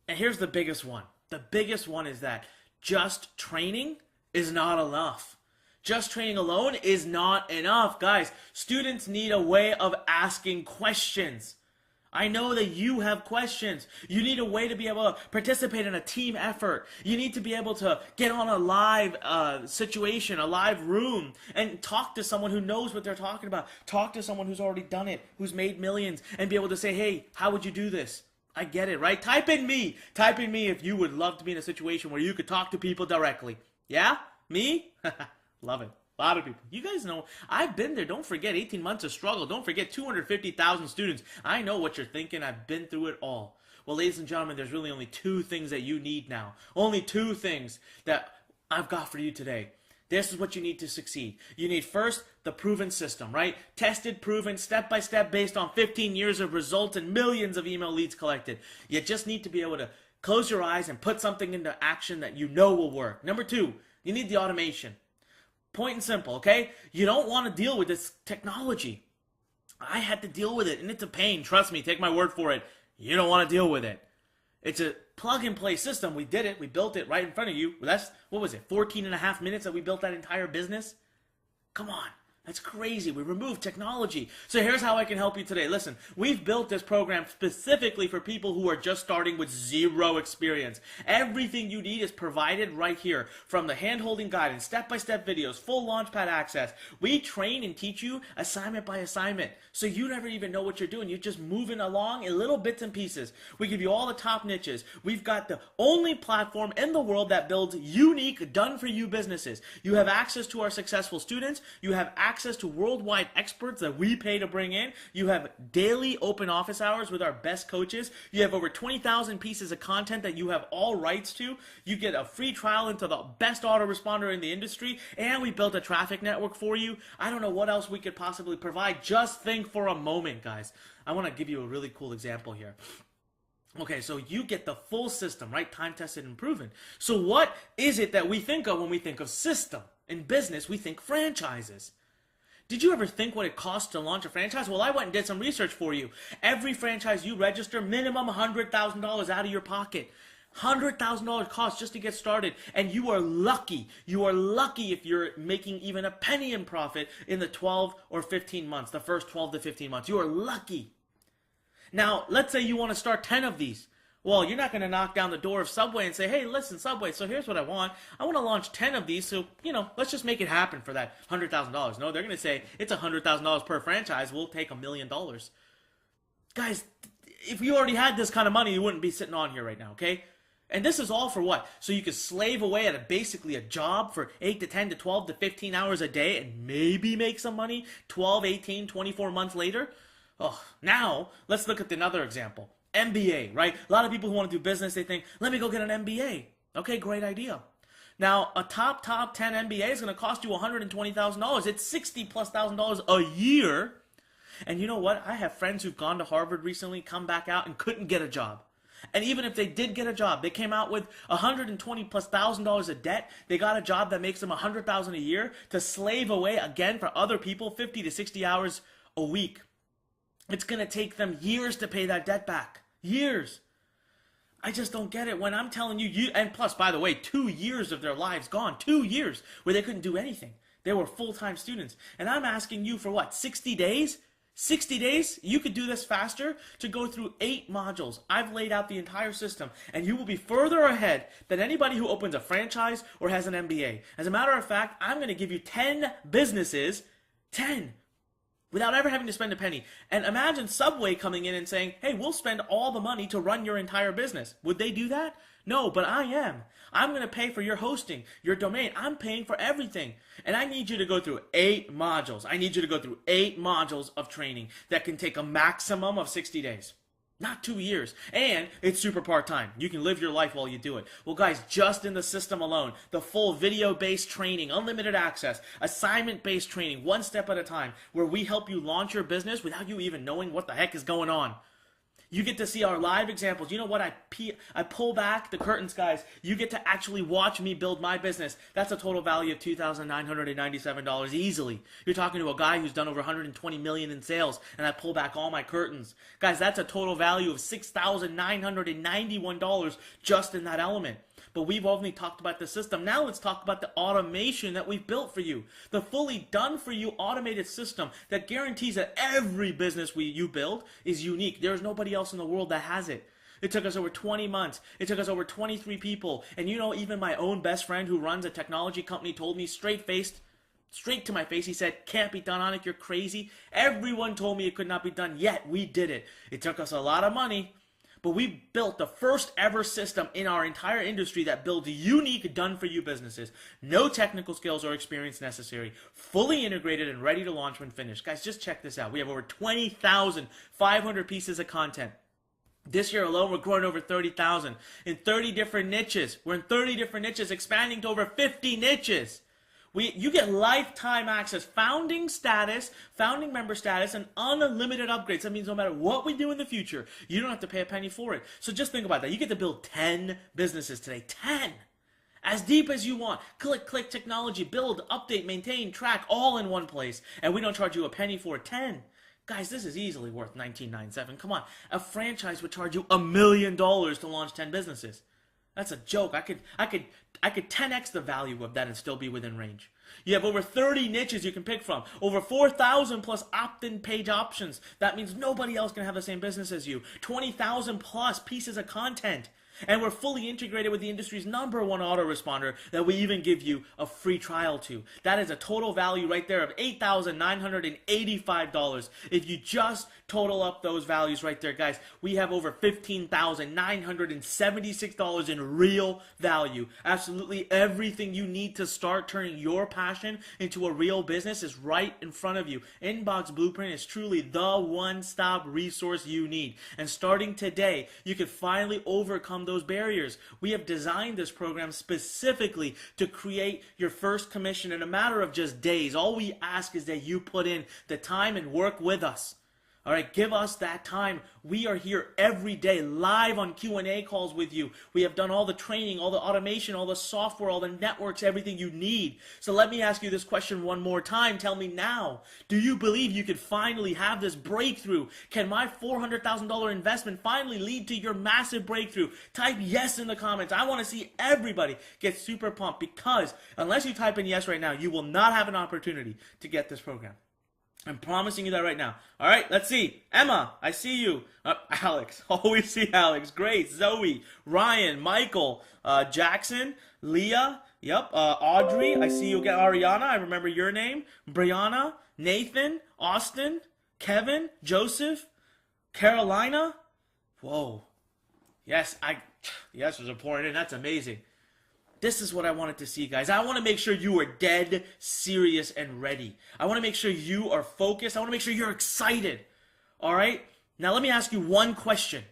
And here's the biggest one. The biggest one is that just training is not enough. Just training alone is not enough. Guys, students need a way of asking questions. I know that you have questions. You need a way to be able to participate in a team effort. You need to be able to get on a live situation, a live room, and talk to someone who knows what they're talking about. Talk to someone who's already done it, who's made millions, and be able to say, hey, how would you do this? I get it, right? Type in me. Type in me if you would love to be in a situation where you could talk to people directly. Yeah? Me? Love it. A lot of people. You guys know, I've been there. Don't forget 18 months of struggle. Don't forget 250,000 students. I know what you're thinking. I've been through it all. Well, ladies and gentlemen, there's really only two things that you need now. Only two things that I've got for you today. This is what you need to succeed. You need first the proven system, right? Tested, proven, step by step, based on 15 years of results and millions of email leads collected. You just need to be able to close your eyes and put something into action that you know will work. Number two, you need the automation. Point and simple, okay? You don't want to deal with this technology. I had to deal with it, and it's a pain. Trust me, take my word for it. You don't want to deal with it. It's a plug-and-play system. We did it. We built it right in front of you. That's, what was it, 14 and a half minutes that we built that entire business? Come on. That's crazy. We removed technology. So here's how I can help you today. Listen, we've built this program specifically for people who are just starting with zero experience. Everything you need is provided right here. From the hand-holding guidance, step-by-step videos, full LAUNCHPAD access. We train and teach you assignment by assignment. So you never even know what you're doing. You're just moving along in little bits and pieces. We give you all the top niches. We've got the only platform in the world that builds unique, done-for-you businesses. You have access to our successful students. You have access to worldwide experts that we pay to bring in. You have daily open office hours with our best coaches. You have over 20,000 pieces of content that you have all rights to. You get a free trial into the best autoresponder in the industry, and we built a traffic network for you. I don't know what else we could possibly provide. Just think for a moment, guys. I want to give you a really cool example here. Okay, so you get the full system, right? Time tested and proven. So what is it that we think of when we think of system? In business, we think franchises. Did you ever think what it costs to launch a franchise? Well, I went and did some research for you. Every franchise you register, minimum $100,000 out of your pocket. $100,000 cost just to get started. And you are lucky. You are lucky if you're making even a penny in profit in the 12 or 15 months, the first 12 to 15 months. You are lucky. Now, let's say you want to start 10 of these. Well, you're not going to knock down the door of Subway and say, hey, listen, Subway, so here's what I want. I want to launch 10 of these, so, let's just make it happen for that $100,000. No, they're going to say, it's $100,000 per franchise. We'll take $1 million. Guys, if you already had this kind of money, you wouldn't be sitting on here right now, okay? And this is all for what? So you could slave away at basically a job for 8 to 10 to 12 to 15 hours a day and maybe make some money 12, 18, 24 months later? Oh, now, let's look at another example. MBA, right? A lot of people who want to do business, they think, let me go get an MBA. Okay, great idea. Now, a top 10 MBA is going to cost you $120,000. It's $60,000+ a year. And you know what? I have friends who've gone to Harvard recently, come back out, and couldn't get a job. And even if they did get a job, they came out with $120,000+ of debt. They got a job that makes them $100,000 a year to slave away again for other people 50 to 60 hours a week. It's going to take them years to pay that debt back. Years. I just don't get it when I'm telling you, and plus, by the way, 2 years of their lives gone. 2 years where they couldn't do anything. They were full-time students. And I'm asking you for what, 60 days? 60 days? You could do this faster to go through 8 modules. I've laid out the entire system, and you will be further ahead than anybody who opens a franchise or has an MBA. As a matter of fact, I'm going to give you 10 businesses, 10, without ever having to spend a penny. And imagine Subway coming in and saying, hey, we'll spend all the money to run your entire business. Would they do that? No, but I am. I'm going to pay for your hosting, your domain. I'm paying for everything. And I need you to go through 8 modules. I need you to go through 8 modules of training that can take a maximum of 60 days. Not 2 years. And it's super part-time. You can live your life while you do it. Well, guys, just in the system alone, the full video-based training, unlimited access, assignment-based training, one step at a time, where we help you launch your business without you even knowing what the heck is going on. You get to see our live examples. You know what? I pull back the curtains, guys. You get to actually watch me build my business. That's a total value of $2,997 easily. You're talking to a guy who's done over $120 million in sales, and I pull back all my curtains. Guys, that's a total value of $6,991 just in that element. But we've only talked about the system. Now let's talk about the automation that we've built for you. The fully done-for-you automated system that guarantees that every business you build is unique. There's nobody else in the world that has it. It took us over 20 months. It took us over 23 people. And even my own best friend who runs a technology company told me straight-faced, straight to my face, he said, can't be done, Anik, you're crazy. Everyone told me it could not be done, yet we did it. It took us a lot of money. But we built the first ever system in our entire industry that builds unique done-for-you businesses. No technical skills or experience necessary. Fully integrated and ready to launch when finished. Guys, just check this out. We have over 20,500 pieces of content. This year alone, we're growing over 30,000 in 30 different niches. We're in 30 different niches, expanding to over 50 niches. You get lifetime access, founding member status, and unlimited upgrades. That means no matter what we do in the future, you don't have to pay a penny for it. So just think about that. You get to build 10 businesses today. 10! As deep as you want. Click technology, build, update, maintain, track, all in one place. And we don't charge you a penny for it. 10. Guys, this is easily worth $19.97. Come on, a franchise would charge you $1 million to launch 10 businesses. That's a joke. I could 10x the value of that and still be within range. You have over 30 niches you can pick from. Over 4,000 plus opt-in page options. That means nobody else can have the same business as you. 20,000 plus pieces of content. And we're fully integrated with the industry's #1 autoresponder that we even give you a free trial to. That is a total value right there of $8,985. If you just total up those values right there, guys, we have over $15,976 in real value. Absolutely everything you need to start turning your passion into a real business is right in front of you. Inbox Blueprint is truly the one-stop resource you need. And starting today, you can finally overcome those barriers. We have designed this program specifically to create your first commission in a matter of just days. All we ask is that you put in the time and work with us. All right, give us that time. We are here every day, live on Q&A calls with you. We have done all the training, all the automation, all the software, all the networks, everything you need. So let me ask you this question one more time. Tell me now, do you believe you could finally have this breakthrough? Can my $400,000 investment finally lead to your massive breakthrough? Type yes in the comments. I want to see everybody get super pumped, because unless you type in yes right now, you will not have an opportunity to get this program. I'm promising you that right now. All right, let's see. Emma, I see you. Alex, always see Alex. Grace, Zoe, Ryan, Michael, Jackson, Leah, yep, Audrey, I see you again. Ariana, I remember your name. Brianna, Nathan, Austin, Kevin, Joseph, Carolina. Whoa. Yes, yes, was pouring in. That's amazing. This is what I wanted to see, guys. I want to make sure you are dead serious and ready. I want to make sure you are focused. I want to make sure you're excited. All right? Now let me ask you one question.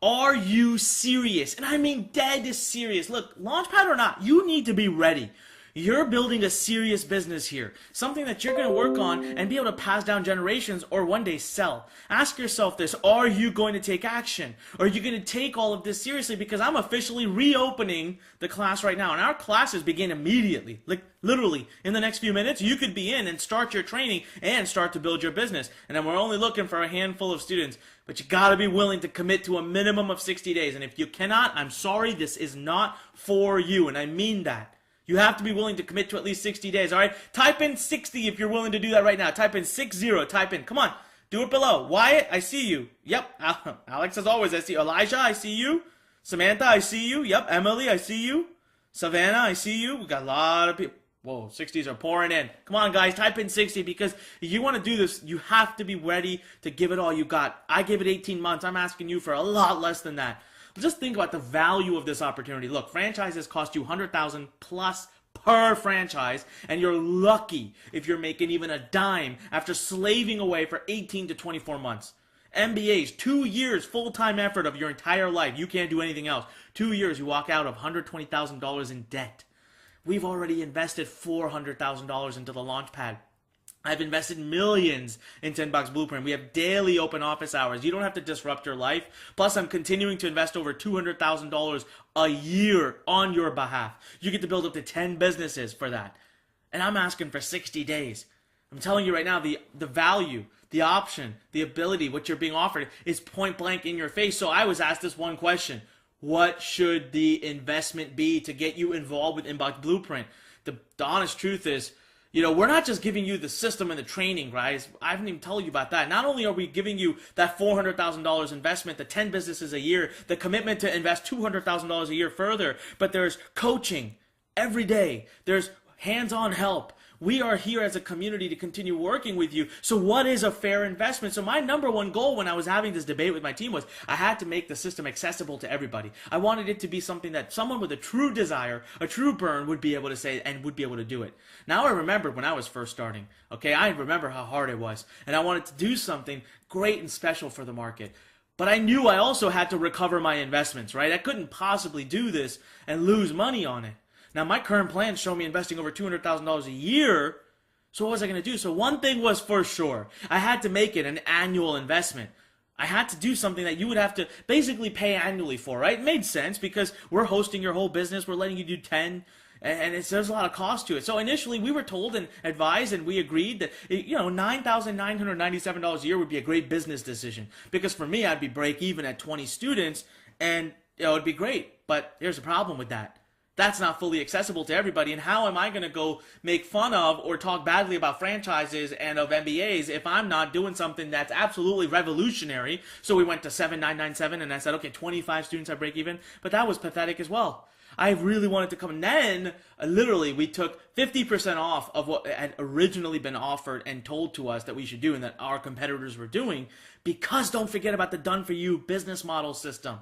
Are you serious? And I mean dead serious. Look, Launchpad or not, you need to be ready. You're building a serious business here. Something that you're going to work on and be able to pass down generations or one day sell. Ask yourself this, are you going to take action? Or are you going to take all of this seriously? Because I'm officially reopening the class right now. And our classes begin immediately. Like literally, in the next few minutes, you could be in and start your training and start to build your business. And then we're only looking for a handful of students. But you got to be willing to commit to a minimum of 60 days. And if you cannot, I'm sorry, this is not for you. And I mean that. You have to be willing to commit to at least 60 days, all right? Type in 60 if you're willing to do that right now. Type in 60. Type in. Come on. Do it below. Wyatt, I see you. Yep. Alex, as always, I see you. Elijah, I see you. Samantha, I see you. Yep. Emily, I see you. Savannah, I see you. We got a lot of people. Whoa, 60s are pouring in. Come on, guys. Type in 60 because if you want to do this, you have to be ready to give it all you got. I gave it 18 months. I'm asking you for a lot less than that. Just think about the value of this opportunity. Look, franchises cost you $100,000 plus per franchise, and you're lucky if you're making even a dime after slaving away for 18 to 24 months. MBAs, 2 years full-time effort of your entire life. You can't do anything else. 2 years, you walk out of $120,000 in debt. We've already invested $400,000 into the Launchpad. I've invested millions into Inbox Blueprint. We have daily open office hours. You don't have to disrupt your life. Plus, I'm continuing to invest over $200,000 a year on your behalf. You get to build up to 10 businesses for that. And I'm asking for 60 days. I'm telling you right now, the value, the option, the ability, what you're being offered is point blank in your face. So I was asked this one question. What should the investment be to get you involved with Inbox Blueprint? The honest truth is, you know, we're not just giving you the system and the training, guys. I haven't even told you about that. Not only are we giving you that $400,000 investment, the 10 businesses a year, the commitment to invest $200,000 a year further, but there's coaching every day. There's hands-on help. We are here as a community to continue working with you. So what is a fair investment? So my #1 goal when I was having this debate with my team was I had to make the system accessible to everybody. I wanted it to be something that someone with a true desire, a true burn would be able to say and would be able to do it. Now I remember when I was first starting, okay? I remember how hard it was. And I wanted to do something great and special for the market. But I knew I also had to recover my investments, right? I couldn't possibly do this and lose money on it. Now, my current plans show me investing over $200,000 a year. So what was I going to do? So one thing was for sure. I had to make it an annual investment. I had to do something that you would have to basically pay annually for, right? It made sense because we're hosting your whole business. We're letting you do 10 And there's a lot of cost to it. So initially we were told and advised and we agreed that, $9,997 a year would be a great business decision. Because for me, I'd be break even at 20 students and it'd be great. But here's the problem with that. That's not fully accessible to everybody. And how am I going to go make fun of or talk badly about franchises and of MBAs if I'm not doing something that's absolutely revolutionary? So we went to 7,997 and I said, okay, 25 students I break even. But that was pathetic as well. I really wanted to come. And then, literally, we took 50% off of what had originally been offered and told to us that we should do and that our competitors were doing, because don't forget about the done-for-you business model system.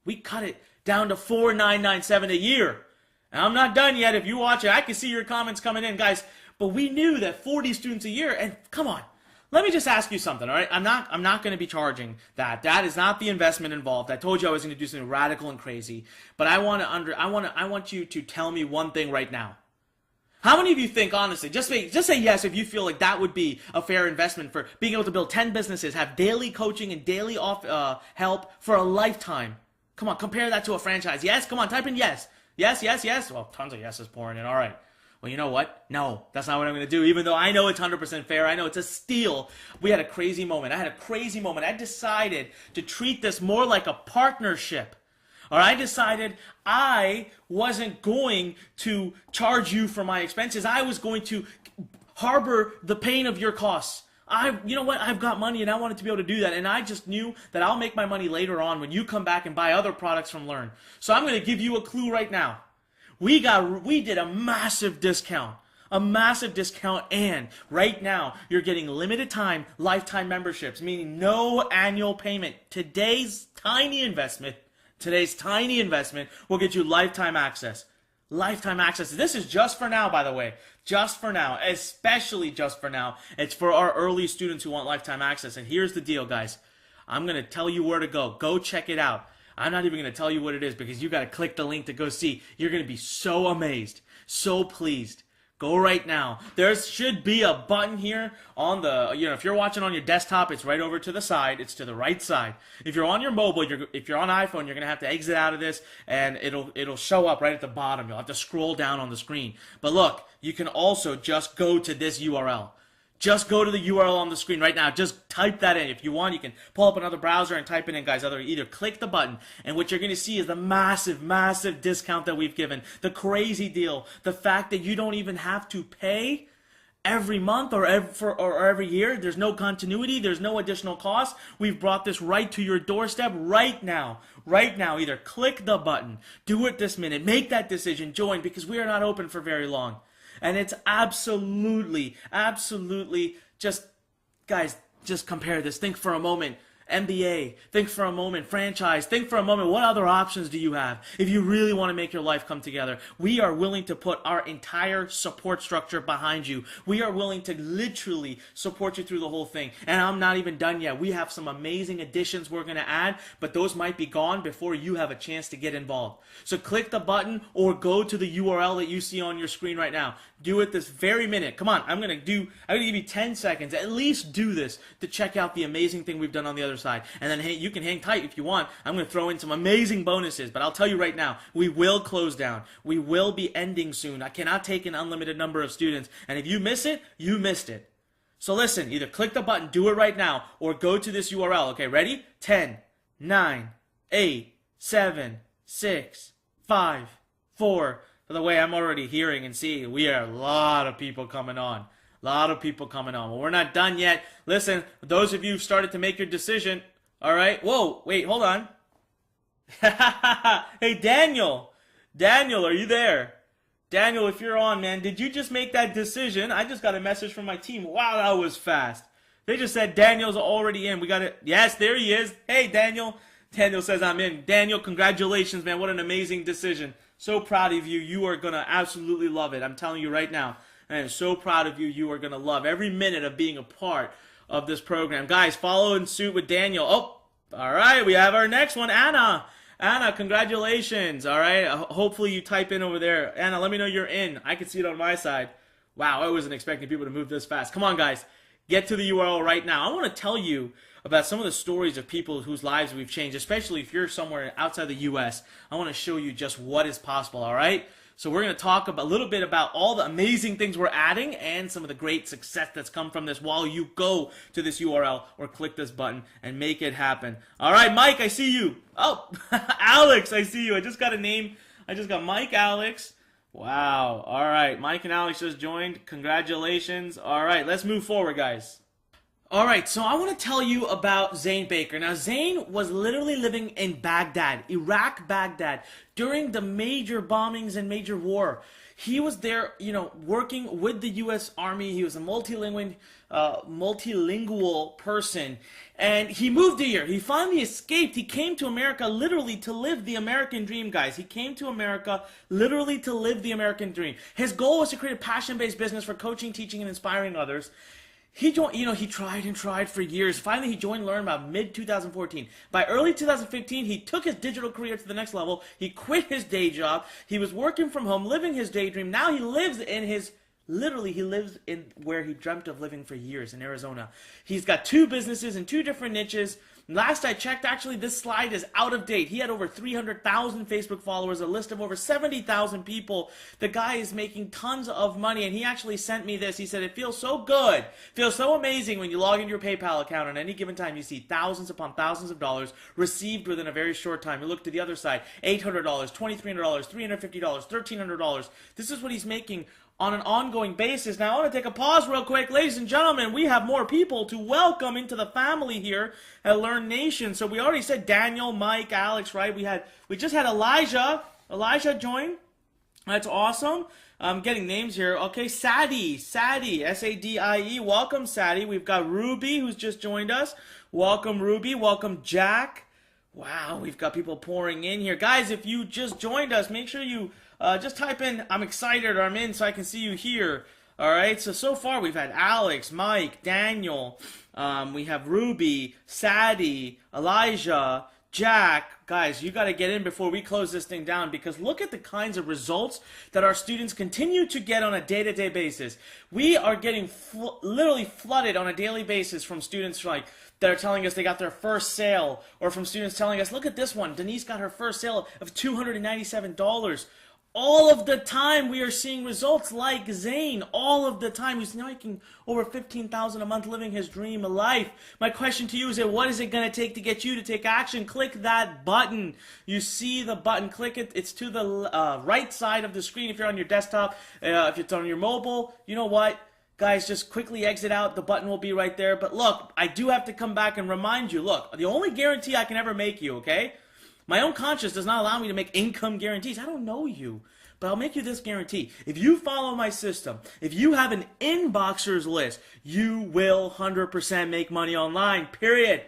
We cut it down to $4,997 a year. And I'm not done yet. If you watch it, I can see your comments coming in, guys. But we knew that 40 students a year, and come on. Let me just ask you something, all right? I'm not going to be charging that. That is not the investment involved. I told you I was going to do something radical and crazy, but I want you to tell me one thing right now. How many of you think, honestly, just say yes if you feel like that would be a fair investment for being able to build 10 businesses, have daily coaching and daily help for a lifetime? Come on, compare that to a franchise. Yes, come on, type in yes. Yes, yes, yes. Well, tons of yeses pouring in. All right. Well, you know what? No, that's not what I'm going to do. Even though I know it's 100% fair, I know it's a steal. We had a crazy moment. I decided to treat this more like a partnership. Or I decided I wasn't going to charge you for my expenses. I was going to harbor the pain of your costs. You know what? I've got money and I wanted to be able to do that. And I just knew that I'll make my money later on when you come back and buy other products from Lurn. So I'm going to give you a clue right now. We did a massive discount, and right now you're getting limited time lifetime memberships, meaning no annual payment. Today's tiny investment will get you lifetime access. Lifetime access. This is just for now, by the way. Just for now, especially just for now. It's for our early students who want lifetime access. And here's the deal, guys. I'm going to tell you where to go. Go check it out. I'm not even going to tell you what it is because you got to click the link to go see. You're going to be so amazed, so pleased. Go right now. There should be a button here on the, if you're watching on your desktop, it's right over to the side. It's to the right side. If you're on your mobile, if you're on iPhone, you're going to have to exit out of this and it'll show up right at the bottom. You'll have to scroll down on the screen. But look, you can also just go to this URL. Just go to the URL on the screen right now. Just type that in. If you want, you can pull up another browser and type it in, guys. Either click the button, and what you're going to see is the massive, massive discount that we've given. The crazy deal. The fact that you don't even have to pay every month or every year. There's no continuity. There's no additional cost. We've brought this right to your doorstep right now. Right now. Either click the button. Do it this minute. Make that decision. Join, because we are not open for very long. And it's absolutely, guys, just compare this. Think for a moment. MBA. Think for a moment. Franchise. Think for a moment. What other options do you have if you really want to make your life come together? We are willing to put our entire support structure behind you. We are willing to literally support you through the whole thing. And I'm not even done yet. We have some amazing additions we're going to add, but those might be gone before you have a chance to get involved. So click the button or go to the URL that you see on your screen right now. Do it this very minute. Come on, I'm gonna give you 10 seconds. At least do this to check out the amazing thing we've done on the other side. And then you can hang tight if you want. I'm gonna throw in some amazing bonuses, but I'll tell you right now, we will close down. We will be ending soon. I cannot take an unlimited number of students. And if you miss it, you missed it. So listen, either click the button, do it right now, or go to this URL. Okay, ready? 10, 9, 8, 7, 6, 5, 4. By the way, I'm already hearing and seeing we are a lot of people coming on. A lot of people coming on. Well, we're not done yet. Listen, those of you who've started to make your decision, all right? Whoa, wait, hold on. Hey, Daniel. Daniel, are you there? Daniel, if you're on, man, did you just make that decision? I just got a message from my team. Wow, that was fast. They just said Daniel's already in. We got it. Yes, there he is. Hey, Daniel. Daniel says I'm in. Daniel, congratulations, man. What an amazing decision. So proud of you. You are going to absolutely love it. I'm telling you right now. I am so proud of you. You are going to love every minute of being a part of this program. Guys, follow in suit with Daniel. Oh, all right. We have our next one, Anna. Anna, congratulations. All right. Hopefully you type in over there. Anna, let me know you're in. I can see it on my side. Wow, I wasn't expecting people to move this fast. Come on, guys. Get to the URL right now. I want to tell you about some of the stories of people whose lives we've changed, especially if you're somewhere outside the U.S. I want to show you just what is possible, all right? So we're going to talk a little bit about all the amazing things we're adding and some of the great success that's come from this while you go to this URL or click this button and make it happen. All right, Mike, I see you. Oh, Alex, I see you. I just got a name. I just got Mike, Alex. Wow. All right, Mike and Alex just joined. Congratulations. All right, let's move forward, guys. All right, so I want to tell you about Zane Baker. Now, Zane was literally living in Baghdad, Iraq, Baghdad, during the major bombings and major war. He was there, working with the U.S. Army. He was a multilingual person, and he moved here. He finally escaped. He came to America literally to live the American dream, guys. He came to America literally to live the American dream. His goal was to create a passion-based business for coaching, teaching, and inspiring others. He joined, he tried and tried for years. Finally, he joined Lurn about mid-2014. By early 2015, he took his digital career to the next level. He quit his day job. He was working from home, living his daydream. Now he lives in where he dreamt of living for years, in Arizona. He's got 2 businesses in 2 different niches. Last I checked, actually, this slide is out of date. He had over 300,000 Facebook followers, a list of over 70,000 people. The guy is making tons of money, and he actually sent me this. He said, it feels so good, feels so amazing when you log into your PayPal account. On any given time, you see thousands upon thousands of dollars received within a very short time. You look to the other side, $800, $2,300, $350, $1,300. This is what he's making on an ongoing basis. Now, I want to take a pause real quick. Ladies and gentlemen, we have more people to welcome into the family here at Lurn Nation. So we already said Daniel, Mike, Alex, right? We just had Elijah join. That's awesome. I'm getting names here. Okay, Sadie, S-A-D-I-E. Welcome, Sadie. We've got Ruby, who's just joined us. Welcome, Ruby. Welcome, Jack. Wow, we've got people pouring in here. Guys, if you just joined us, make sure you just type in, I'm excited, or I'm in, so I can see you here. All right, so far we've had Alex, Mike, Daniel, we have Ruby, Sadie, Elijah, Jack. Guys, you got to get in before we close this thing down, because look at the kinds of results that our students continue to get on a day-to-day basis. We are getting literally flooded on a daily basis from students that are telling us they got their first sale, or from students telling us, look at this one, Denise got her first sale of $297. All of the time we are seeing results like Zane. All of the time. He's now making over $15,000 a month living his dream life. My question to you is, what is it going to take to get you to take action? Click that button. You see the button. Click it. It's to the right side of the screen if you're on your desktop. If it's on your mobile, you know what? Guys, just quickly exit out. The button will be right there. But look, I do have to come back and remind you. Look, the only guarantee I can ever make you, okay? My own conscience does not allow me to make income guarantees. I don't know you, but I'll make you this guarantee. If you follow my system, if you have an inboxers list, you will 100% make money online, period.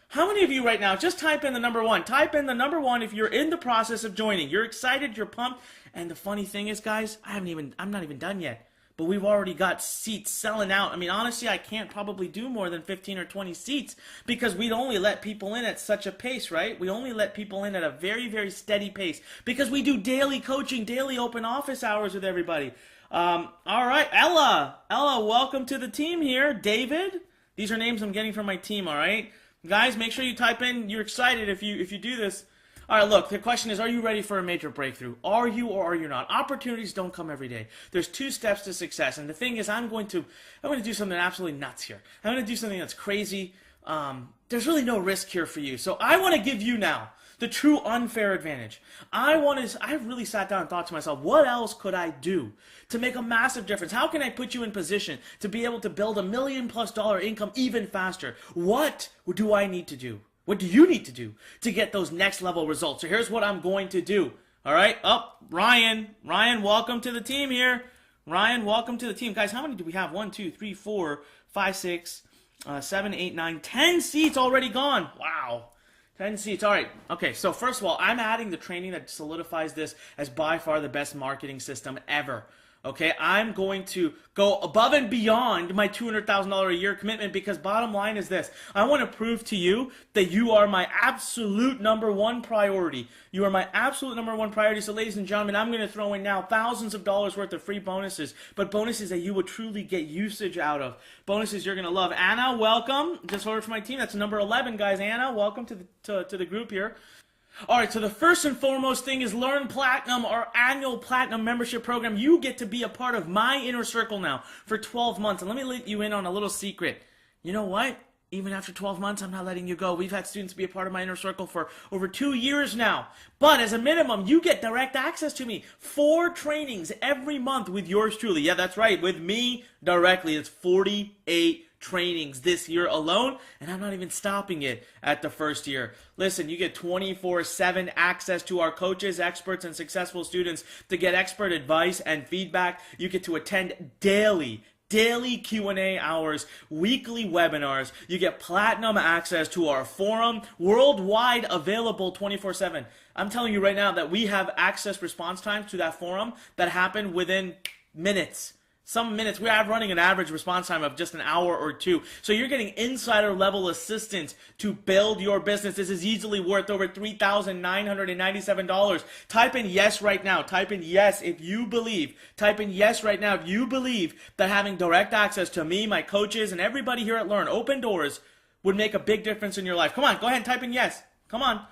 How many of you right now, just type in the number 1. Type in the number 1 if you're in the process of joining. You're excited, you're pumped. And the funny thing is, guys, I'm not even done yet. But we've already got seats selling out. I mean, honestly, I can't probably do more than 15 or 20 seats because we'd only let people in at such a pace, right? We only let people in at a very, very steady pace because we do daily coaching, daily open office hours with everybody. All right, Ella, welcome to the team here. David, these are names I'm getting from my team, all right? Guys, make sure you type in you're excited if you do this. All right, look, the question is, are you ready for a major breakthrough? Are you or are you not? Opportunities don't come every day. There's 2 steps to success, and the thing is, I'm going to do something absolutely nuts here. I'm going to do something that's crazy. There's really no risk here for you. So I want to give you now the true unfair advantage. I really sat down and thought to myself, what else could I do to make a massive difference? How can I put you in position to be able to build $1 million+ income even faster? What do I need to do? What do you need to do to get those next level results? So here's what I'm going to do. All right. Ryan, welcome to the team here. Ryan, welcome to the team. Guys, how many do we have? 1, 2, 3, 4, 5, 6, 7, 8, 9, 10 seats already gone. Wow. 10 seats. All right. Okay. So first of all, I'm adding the training that solidifies this as by far the best marketing system ever. Okay, I'm going to go above and beyond my $200,000 a year commitment because bottom line is this. I want to prove to you that you are my absolute number 1 priority. You are my absolute number 1 priority. So ladies and gentlemen, I'm going to throw in now thousands of dollars worth of free bonuses, but bonuses that you would truly get usage out of. Bonuses you're going to love. Anna, welcome. Just ordered for my team. That's number 11, guys. Anna, welcome to the group here. All right, so the first and foremost thing is Lurn Platinum, our annual platinum membership program. You get to be a part of my inner circle now for 12 months. And let me let you in on a little secret. You know what? Even after 12 months, I'm not letting you go. We've had students be a part of my inner circle for over 2 years now. But as a minimum, you get direct access to me. 4 trainings every month with yours truly. Yeah, that's right. With me directly. It's 48 trainings this year alone, and I'm not even stopping it at the first year. Listen, you get 24/7 access to our coaches, experts, and successful students to get expert advice and feedback. You get to attend daily Q&A hours, weekly webinars. You get platinum access to our forum, worldwide available 24/7. I'm telling you right now that we have access response times to that forum that happen within minutes. Some minutes. We are running an average response time of just an hour or 2. So you're getting insider level assistance to build your business. This is easily worth over $3,997. Type in yes right now. Type in yes if you believe. Type in yes right now if you believe that having direct access to me, my coaches, and everybody here at Lurn, open doors, would make a big difference in your life. Come on, go ahead and type in yes. Come on.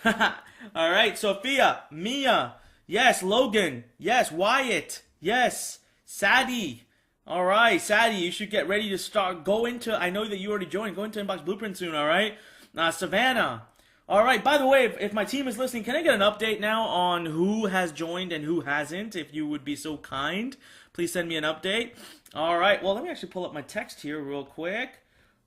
All right, Sophia, Mia, yes, Logan, yes, Wyatt, yes. Sadie. All right, Sadie, you should get ready to start. I know that you already joined. Go into Inbox Blueprint soon, all right? Savannah. All right, by the way, if my team is listening, can I get an update now on who has joined and who hasn't? If you would be so kind, please send me an update. All right, well, let me actually pull up my text here real quick.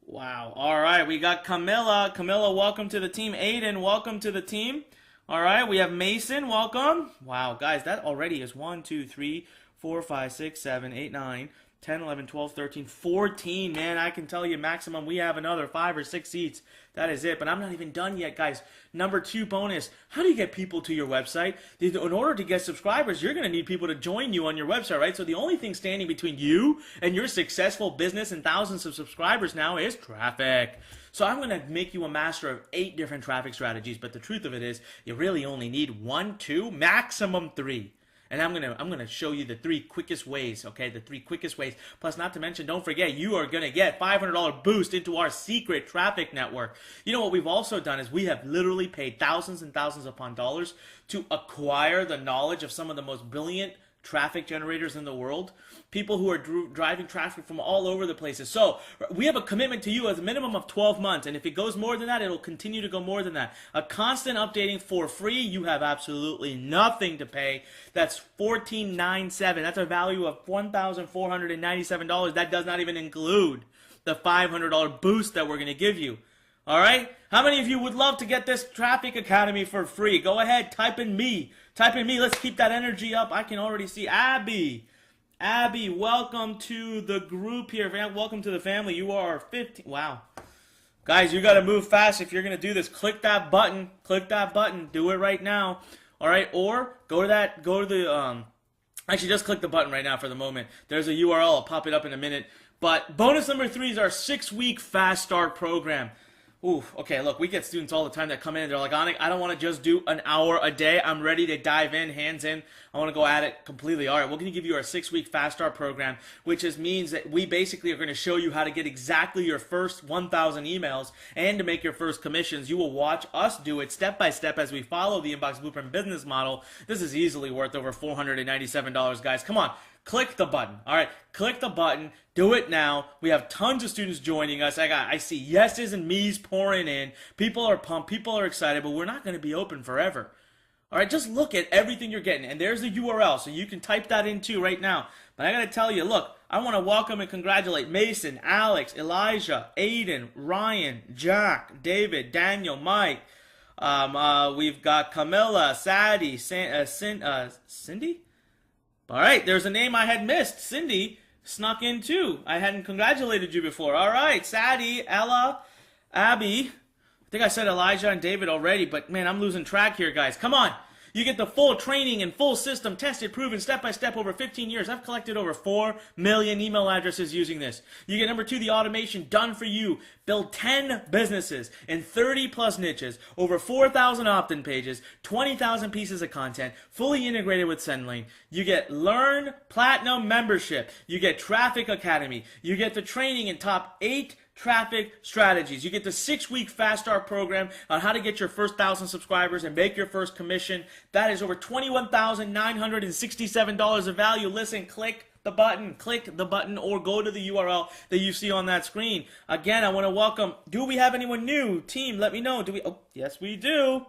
Wow. All right, we got Camilla. Camilla, welcome to the team. Aiden, welcome to the team. All right, we have Mason, welcome. Wow, guys, that already is 1, 2, 3, 4, 5, 6, 7, 8, 9, 10, 11, 12, 13, 14. Man, I can tell you maximum we have another 5 or 6 seats. That is it. But I'm not even done yet, guys. Number 2 bonus. How do you get people to your website? In order to get subscribers, you're going to need people to join you on your website, right? So the only thing standing between you and your successful business and thousands of subscribers now is traffic. So I'm going to make you a master of 8 different traffic strategies. But the truth of it is you really only need 1, 2, maximum 3. And I'm gonna show you the 3 quickest ways, okay? The 3 quickest ways. Plus, not to mention, don't forget, you are gonna get $500 boost into our secret traffic network. You know what we've also done is we have literally paid thousands and thousands upon dollars to acquire the knowledge of some of the most brilliant traffic generators in the world, people who are driving traffic from all over the places. So we have a commitment to you as a minimum of 12 months, and if it goes more than that, it'll continue to go more than that. A constant updating for free. You have absolutely nothing to pay. That's $14.97. That's a value of $1,497. That does not even include the $500 boost that we're going to give you. All right? How many of you would love to get this Traffic Academy for free? Go ahead, type in me. Type in me. Let's keep that energy up. I can already see Abby. Abby, welcome to the group here. Welcome to the family. You are 15. Wow. Guys, you got to move fast if you're going to do this. Click that button. Click that button. Do it right now. All right? Or go to the actually just click the button right now for the moment. There's a URL. I'll pop it up in a minute. But bonus number 3 is our 6-week fast start program. Ooh, okay, look, we get students all the time that come in and they're like, Anik, I don't want to just do an hour a day. I'm ready to dive in, hands in. I want to go at it completely. All right, we're going to give you our 6-week Fast Start program, which means that we basically are going to show you how to get exactly your first 1,000 emails and to make your first commissions. You will watch us do it step by step as we follow the Inbox Blueprint business model. This is easily worth over $497, guys. Come on. Click the button. All right, click the button. Do it now. We have tons of students joining us. I see yeses and me's pouring in. People are pumped. People are excited, but we're not going to be open forever. All right, just look at everything you're getting. And there's the URL, so you can type that in too right now. But I got to tell you, look, I want to welcome and congratulate Mason, Alex, Elijah, Aiden, Ryan, Jack, David, Daniel, Mike. We've got Camilla, Sadie, Cindy? All right, there's a name I had missed. Cindy snuck in too. I hadn't congratulated you before. All right, Sadie, Ella, Abby. I think I said Elijah and David already, but man, I'm losing track here, guys. Come on. You get the full training and full system, tested, proven, step-by-step over 15 years. I've collected over 4 million email addresses using this. You get number 2, the automation done for you. Build 10 businesses in 30-plus niches, over 4,000 opt-in pages, 20,000 pieces of content, fully integrated with SendLane. You get Lurn Platinum membership. You get Traffic Academy. You get the training in top 8 Traffic strategies. You get the 6-week fast start program on how to get your first 1,000 subscribers and make your first commission. That is over $21,967 of value. Listen, click the button, or go to the URL that you see on that screen. Again, I want to welcome, do we have anyone new? Team, let me know. Do we? Oh, yes, we do.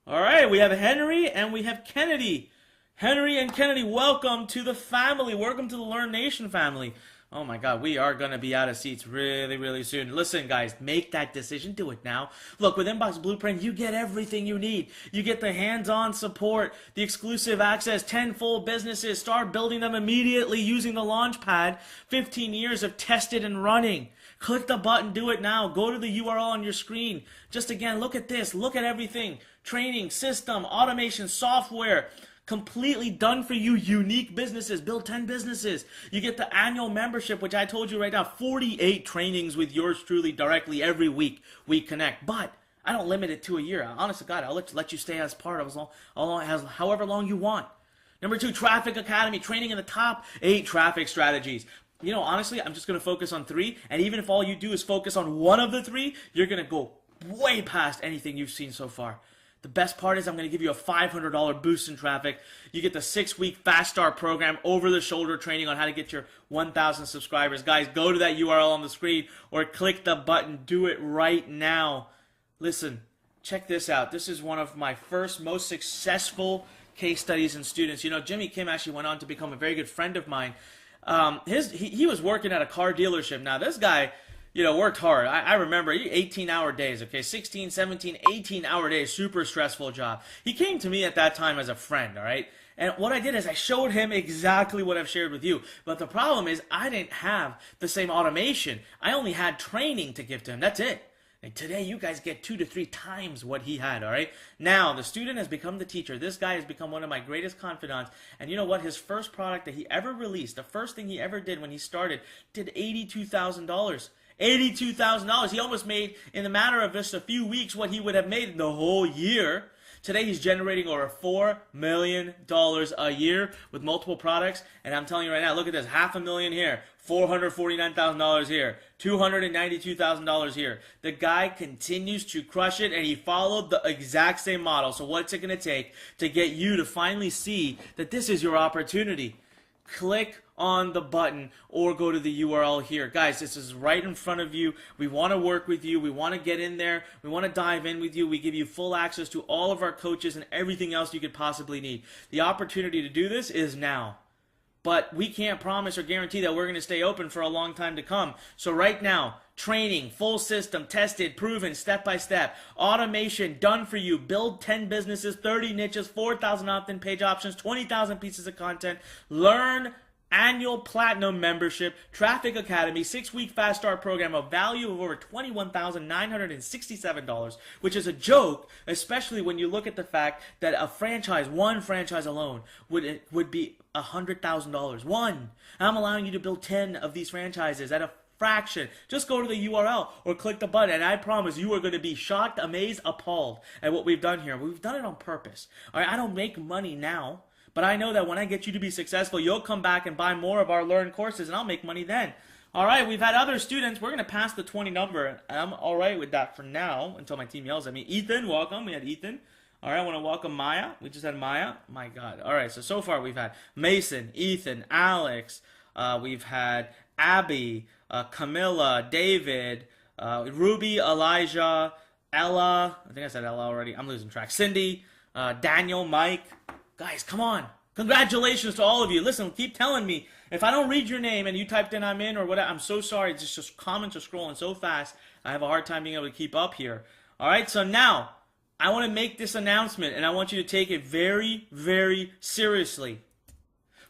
All right, we have Henry and we have Kennedy. Henry and Kennedy, welcome to the family. Welcome to the Lurn Nation family. Oh my God, we are going to be out of seats really, really soon. Listen, guys, make that decision. Do it now. Look, with Inbox Blueprint, you get everything you need. You get the hands-on support, the exclusive access, 10 full businesses. Start building them immediately using the LAUNCHPAD. 15 years of tested and running. Click the button. Do it now. Go to the URL on your screen. Just again, look at this. Look at everything. Training, system, automation, software. Completely done for you, unique businesses. Build 10 businesses. You get the annual membership, which I told you right now, 48 trainings with yours truly directly every week we connect. But I don't limit it to a year. Honest to God, I'll let you stay as part of as however long you want. Number 2, Traffic Academy, training in the top 8 traffic strategies. You know, honestly, I'm just going to focus on 3. And even if all you do is focus on one of the 3, you're going to go way past anything you've seen so far. The best part is I'm going to give you a $500 boost in traffic. You get the 6-week Fast Start program, over-the-shoulder training on how to get your 1,000 subscribers. Guys, go to that URL on the screen or click the button. Do it right now. Listen, check this out. This is one of my first, most successful case studies and students. You know, Jimmy Kim actually went on to become a very good friend of mine. He was working at a car dealership. Now, this guy, you know, worked hard. I remember 18-hour days, okay? 16, 17, 18-hour days, super stressful job. He came to me at that time as a friend, all right? And what I did is I showed him exactly what I've shared with you. But the problem is I didn't have the same automation. I only had training to give to him. That's it. And today you guys get 2 to 3 times what he had, all right? Now, the student has become the teacher. This guy has become one of my greatest confidants. And you know what? His first product that he ever released, the first thing he ever did when he started, did $82,000. $82,000. He almost made, in the matter of just a few weeks, what he would have made in the whole year. Today, he's generating over $4 million a year with multiple products. And I'm telling you right now, look at this. $500,000 here. $449,000 here. $292,000 here. The guy continues to crush it, and he followed the exact same model. So what's it going to take to get you to finally see that this is your opportunity? Click on the button or go to the URL here. Guys, this is right in front of you. We want to work with you. We want to get in there. We want to dive in with you. We give you full access to all of our coaches and everything else you could possibly need. The opportunity to do this is now. But we can't promise or guarantee that we're going to stay open for a long time to come. So right now, training, full system, tested, proven, step-by-step. Automation, done for you. Build 10 businesses, 30 niches, 4,000 opt-in page options, 20,000 pieces of content. Learn annual platinum membership, Traffic Academy, 6-week fast start program, a value of over $21,967, which is a joke, especially when you look at the fact that a franchise, one franchise alone, would be $100,000. One. I'm allowing you to build 10 of these franchises at a fraction. Just go to the URL or click the button, and I promise you are going to be shocked, amazed, appalled at what we've done here. We've done it on purpose. All right, I don't make money now. But I know that when I get you to be successful, you'll come back and buy more of our Learn courses, and I'll make money then. All right, we've had other students. We're going to pass the 20 number. I'm all right with that for now until my team yells at me. Ethan, welcome. We had Ethan. All right, I want to welcome Maya. We just had Maya. My God. All right, so far we've had Mason, Ethan, Alex. We've had Abby, Camilla, David, Ruby, Elijah, Ella. I think I said Ella already. I'm losing track. Cindy, Daniel, Mike. Guys, come on. Congratulations to all of you. Listen, keep telling me. If I don't read your name and you typed in I'm in or whatever, I'm so sorry. It's just comments are scrolling so fast. I have a hard time being able to keep up here. All right, so now I want to make this announcement, and I want you to take it very, very seriously.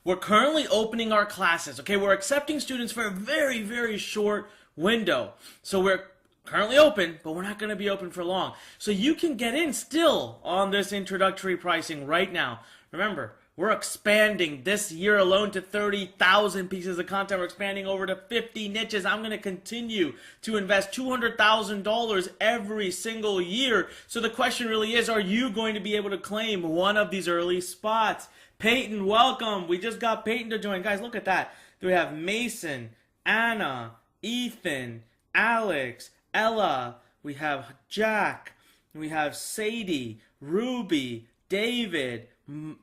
We're currently opening our classes, okay? We're accepting students for a very, very short window. So we're currently open, but we're not going to be open for long. So you can get in still on this introductory pricing right now. Remember, we're expanding this year alone to 30,000 pieces of content. We're expanding over to 50 niches. I'm going to continue to invest $200,000 every single year. So the question really is, are you going to be able to claim one of these early spots? Peyton, welcome. We just got Peyton to join. Guys, look at that. We have Mason, Anna, Ethan, Alex, Ella, we have Jack, we have Sadie, Ruby, David,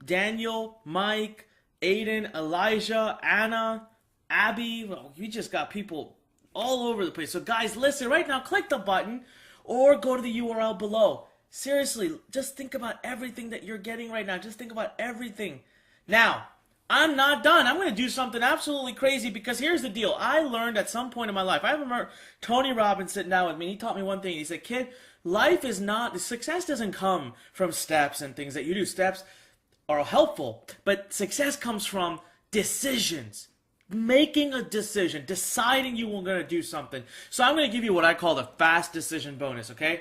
Daniel, Mike, Aiden, Elijah, Anna, Abby. Well, we just got people all over the place. So guys, listen, right now, click the button or go to the URL below. Seriously, just think about everything that you're getting right now. Just think about everything. Now, I'm not done. I'm going to do something absolutely crazy because here's the deal. I learned at some point in my life, I remember Tony Robbins sitting down with me. He taught me one thing. He said, kid, life is not, success doesn't come from steps and things that you do. Steps are helpful, but success comes from decisions. Making a decision, deciding you were going to do something. So I'm going to give you what I call the fast decision bonus, okay?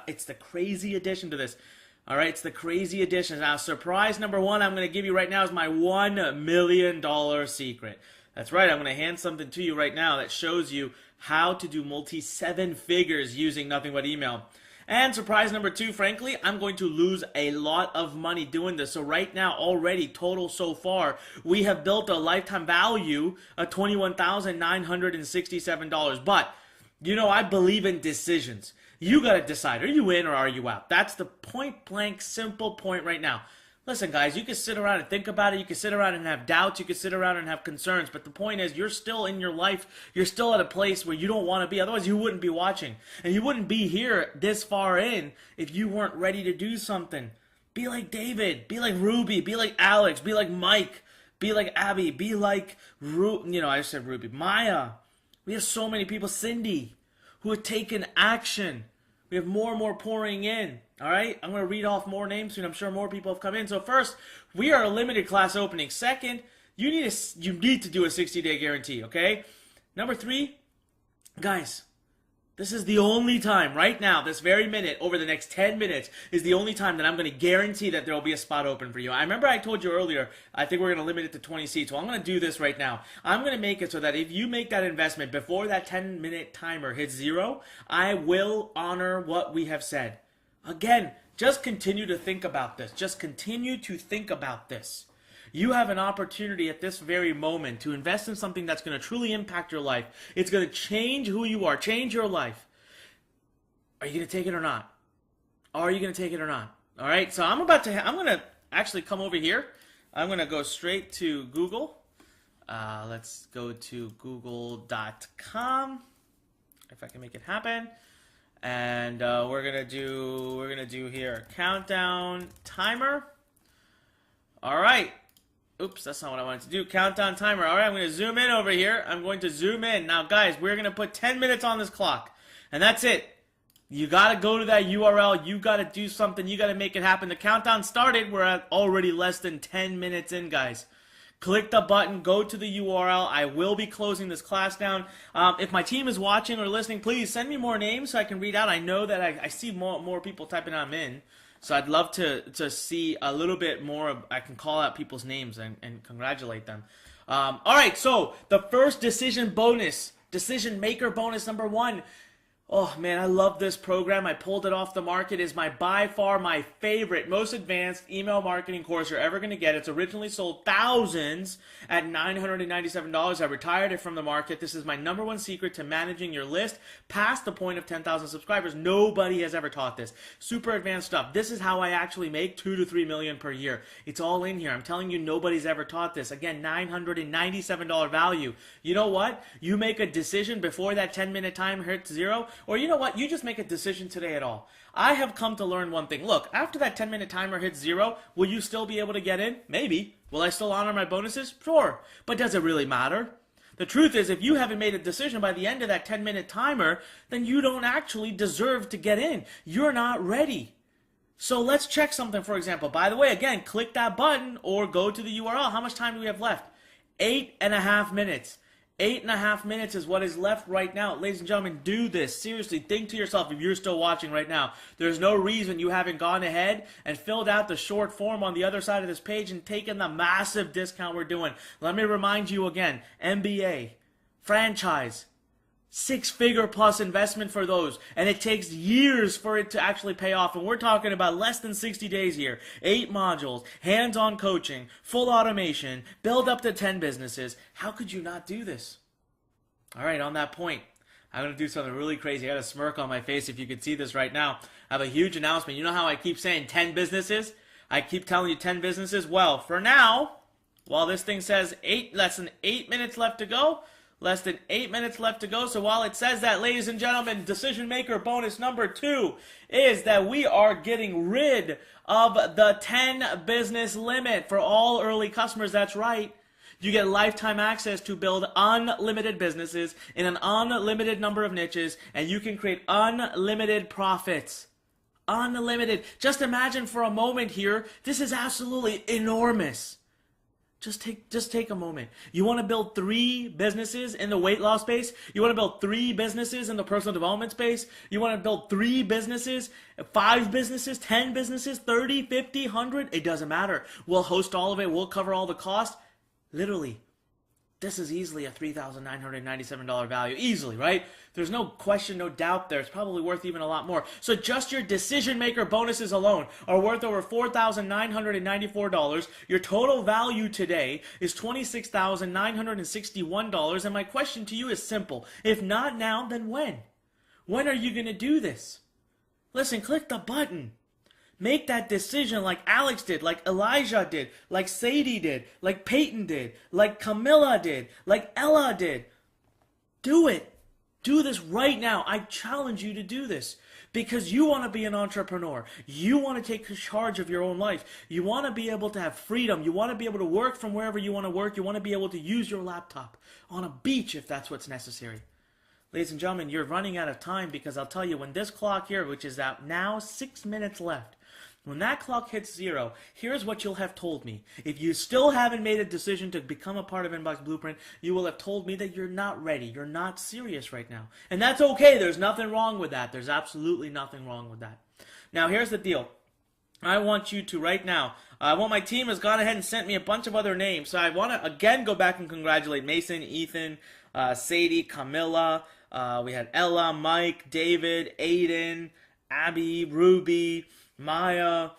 It's the crazy addition to this. All right, it's the crazy addition. Now, surprise number one I'm going to give you right now is my $1 million secret. That's right, I'm going to hand something to you right now that shows you how to do multi-seven figures using nothing but email. And surprise number two, frankly, I'm going to lose a lot of money doing this. So right now, already, total so far, we have built a lifetime value of $21,967. But, you know, I believe in decisions. You got to decide, are you in or are you out? That's the point blank, simple point right now. Listen, guys, you can sit around and think about it. You can sit around and have doubts. You can sit around and have concerns. But the point is, you're still in your life. You're still at a place where you don't want to be. Otherwise, you wouldn't be watching. And you wouldn't be here this far in if you weren't ready to do something. Be like David. Be like Ruby. Be like Alex. Be like Mike. Be like Abby. Be like, I said Ruby. Maya. We have so many people. Cindy, who have taken action. We have more and more pouring in. All right, I'm going to read off more names soon. I'm sure more people have come in. So first, we are a limited class opening. Second, you need to do a 60-day guarantee, okay? Number three, guys, this is the only time right now, this very minute, over the next 10 minutes, is the only time that I'm going to guarantee that there will be a spot open for you. I remember I told you earlier, I think we're going to limit it to 20 seats. Well, I'm going to do this right now. I'm going to make it so that if you make that investment before that 10-minute timer hits zero, I will honor what we have said. Again, just continue to think about this. Just continue to think about this. You have an opportunity at this very moment to invest in something that's going to truly impact your life. It's going to change who you are, change your life. Are you going to take it or not? Are you going to take it or not? All right, so I'm going to actually come over here. I'm going to go straight to Google. Let's go to google.com, if I can make it happen. And we're gonna do here a countdown timer. All right. Oops, that's not what I wanted to do. Countdown timer. All right, I'm gonna zoom in over here. I'm going to zoom in now, guys. We're gonna put 10 minutes on this clock, and that's it. You gotta go to that URL. You gotta do something. You gotta make it happen. The countdown started. We're at already less than 10 minutes in, guys. Click the button, go to the URL. I will be closing this class down. If my team is watching or listening, please send me more names so I can read out. I know that I see more people typing them in. So I'd love to see a little bit more. I can call out people's names and congratulate them. All right, so the first decision maker bonus number one. Oh man, I love this program. I pulled it off the market. It's by far my favorite, most advanced email marketing course you're ever going to get. It's originally sold thousands at $997. I retired it from the market. This is my number one secret to managing your list past the point of 10,000 subscribers. Nobody has ever taught this. Super advanced stuff. This is how I actually make $2 to $3 million per year. It's all in here. I'm telling you, nobody's ever taught this. Again, $997 value. You know what? You make a decision before that 10-minute time hits zero. Or you know what? You just make a decision today at all. I have come to learn one thing. Look, after that 10-minute timer hits zero, will you still be able to get in? Maybe. Will I still honor my bonuses? Sure. But does it really matter? The truth is, if you haven't made a decision by the end of that 10-minute timer, then you don't actually deserve to get in. You're not ready. So let's check something, for example. By the way, again, click that button or go to the URL. How much time do we have left? 8.5 minutes. 8.5 minutes is what is left right now. Ladies and gentlemen, do this. Seriously, think to yourself, if you're still watching right now, there's no reason you haven't gone ahead and filled out the short form on the other side of this page and taken the massive discount we're doing. Let me remind you again, MBA, franchise, 6-figure plus investment for those, and it takes years for it to actually pay off, and we're talking about less than 60 days here. 8 modules, hands-on coaching, full automation, build up to 10 businesses. How could you not do this? All right, on that point, I'm going to do something really crazy. I got a smirk on my face if you could see this right now. I have a huge announcement. You know how I keep saying 10 businesses? I keep telling you 10 businesses. Well, for now, while this thing says less than 8 minutes left to go, less than 8 minutes left to go. So while it says that, ladies and gentlemen, decision maker bonus number 2 is that we are getting rid of the 10 business limit for all early customers. That's right. You get lifetime access to build unlimited businesses in an unlimited number of niches, and you can create unlimited profits. Unlimited. Just imagine for a moment here, this is absolutely enormous. Just take a moment. You want to build 3 businesses in the weight loss space? You want to build 3 businesses in the personal development space? You want to build 3 businesses, 5 businesses, 10 businesses, 30, 50, 100? It doesn't matter. We'll host all of it. We'll cover all the costs. Literally, this is easily a $3,997 value. Easily, right? There's no question, no doubt there. It's probably worth even a lot more. So just your decision maker bonuses alone are worth over $4,994. Your total value today is $26,961. And my question to you is simple. If not now, then when? When are you going to do this? Listen, click the button. Make that decision like Alex did, like Elijah did, like Sadie did, like Peyton did, like Camilla did, like Ella did. Do it. Do this right now. I challenge you to do this because you want to be an entrepreneur. You want to take charge of your own life. You want to be able to have freedom. You want to be able to work from wherever you want to work. You want to be able to use your laptop on a beach if that's what's necessary. Ladies and gentlemen, you're running out of time because I'll tell you when this clock here, which is at now 6 minutes left, when that clock hits 0, here's what you'll have told me. If you still haven't made a decision to become a part of Inbox Blueprint, you will have told me that you're not ready. You're not serious right now. And that's okay. There's nothing wrong with that. There's absolutely nothing wrong with that. Now, here's the deal. I want you to right now, my team has gone ahead and sent me a bunch of other names. So I want to again go back and congratulate Mason, Ethan, Sadie, Camilla. We had Ella, Mike, David, Aiden, Abby, Ruby, Maya,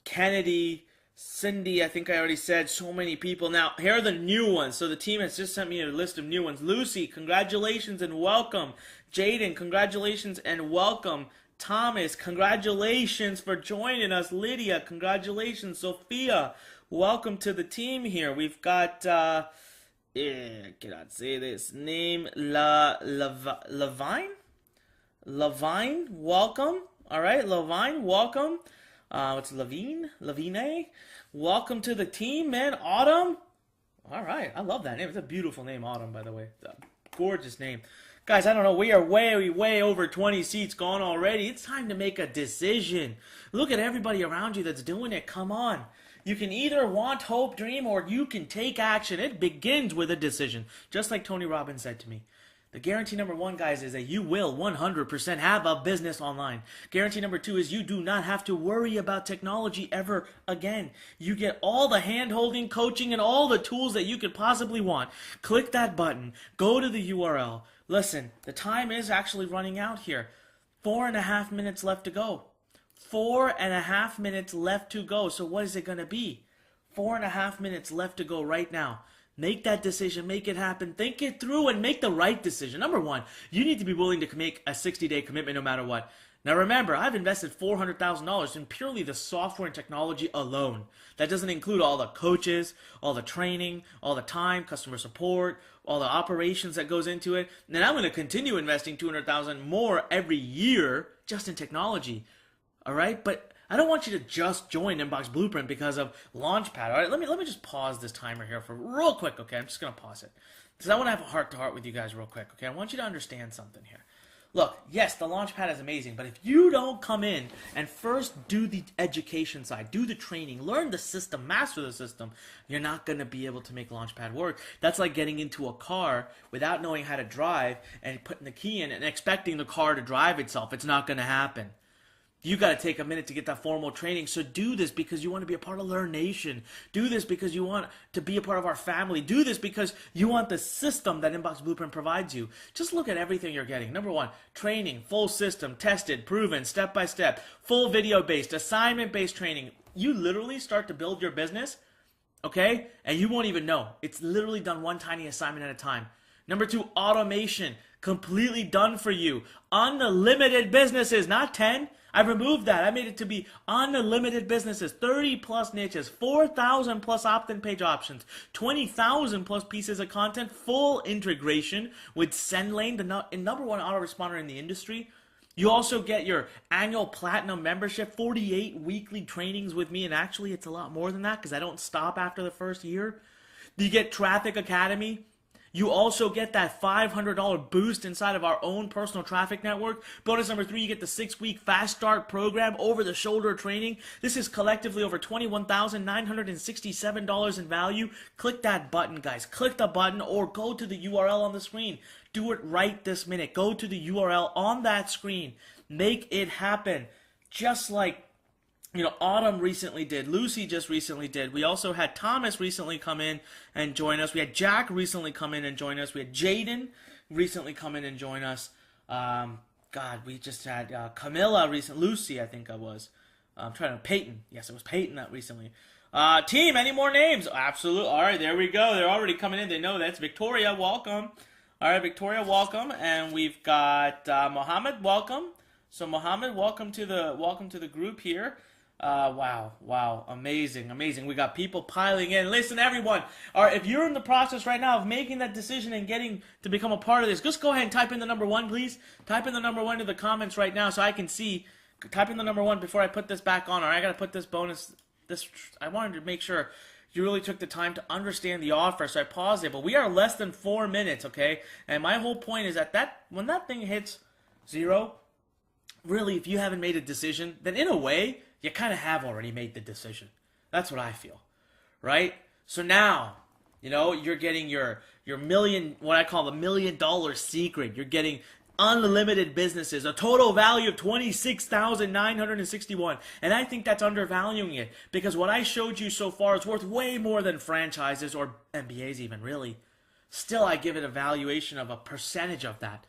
Kennedy, Cindy, I think I already said, so many people. Now, here are the new ones. So the team has just sent me a list of new ones. Lucy, congratulations and welcome. Jaden, congratulations and welcome. Thomas, congratulations for joining us. Lydia, congratulations. Sophia, welcome to the team here. We've got, cannot say this name, Levine, welcome. All right, Levine, welcome. It's Levine. Welcome to the team, man. Autumn. All right, I love that name. It's a beautiful name, Autumn, by the way. It's a gorgeous name. Guys, I don't know. We are way over 20 seats gone already. It's time to make a decision. Look at everybody around you that's doing it. Come on. You can either want, hope, dream, or you can take action. It begins with a decision, just like Tony Robbins said to me. The guarantee number 1, guys, is that you will 100% have a business online. Guarantee number 2 is you do not have to worry about technology ever again. You get all the hand-holding, coaching, and all the tools that you could possibly want. Click that button. Go to the URL. Listen, the time is actually running out here. 4.5 minutes left to go. 4.5 minutes left to go. So what is it going to be? 4.5 minutes left to go right now. Make that decision, make it happen, think it through, and make the right decision. Number 1, you need to be willing to make a 60-day commitment no matter what. Now remember, I've invested $400,000 in purely the software and technology alone. That doesn't include all the coaches, all the training, all the time, customer support, all the operations that goes into it. And I'm going to continue investing $200,000 more every year just in technology. All right? But I don't want you to just join Inbox Blueprint because of LAUNCHPAD. All right, let me just pause this timer here for real quick, okay? I'm just going to pause it because I want to have a heart-to-heart with you guys real quick, okay? I want you to understand something here. Look, yes, the LAUNCHPAD is amazing, but if you don't come in and first do the education side, do the training, learn the system, master the system, you're not going to be able to make LAUNCHPAD work. That's like getting into a car without knowing how to drive and putting the key in and expecting the car to drive itself. It's not going to happen. You got to take a minute to get that formal training. So do this because you want to be a part of Lurn Nation. Do this because you want to be a part of our family. Do this because you want the system that Inbox Blueprint provides you. Just look at everything you're getting. Number 1, training, full system, tested, proven, step-by-step, full video-based, assignment-based training. You literally start to build your business, okay? And you won't even know. It's literally done one tiny assignment at a time. Number 2, automation. Completely done for you. Unlimited businesses, not 10. I've removed that. I made it to be unlimited businesses, 30 plus niches, 4,000 plus opt-in page options, 20,000 plus pieces of content, full integration with SendLane, the number one autoresponder in the industry. You also get your annual platinum membership, 48 weekly trainings with me, and actually it's a lot more than that because I don't stop after the first year. You get Traffic Academy. You also get that $500 boost inside of our own personal traffic network. Bonus number 3, you get the 6-week Fast Start program, over-the-shoulder training. This is collectively over $21,967 in value. Click that button, guys. Click the button or go to the URL on the screen. Do it right this minute. Go to the URL on that screen. Make it happen. Just like Autumn recently did. Lucy just recently did. We also had Thomas recently come in and join us. We had Jack recently come in and join us. We had Jaden recently come in and join us. We just had Camilla recently. Lucy, I think I was. I'm trying to Peyton. Yes, it was Peyton that recently. Team, any more names? Absolutely. All right, there we go. They're already coming in. They know that's Victoria. Welcome. All right, Victoria, welcome. And we've got Mohammed. Welcome. So Mohammed, welcome to the group here. Wow, amazing. We got people piling in. Listen, everyone, if you're in the process right now of making that decision and getting to become a part of this, just go ahead and type in the number 1, please. Type in the number 1 to the comments right now so I can see. Type in the number 1 before I put this back on, or I gotta put this bonus. I wanted to make sure you really took the time to understand the offer, so I paused it. But we are less than 4 minutes, okay? And my whole point is that when that thing hits 0, really, if you haven't made a decision, then in a way, you kind of have already made the decision. That's what I feel, right? So now, you're getting your million, what I call the $1 million secret. You're getting unlimited businesses, a total value of $26,961. And I think that's undervaluing it because what I showed you so far is worth way more than franchises or MBAs even, really. Still, I give it a valuation of a percentage of that.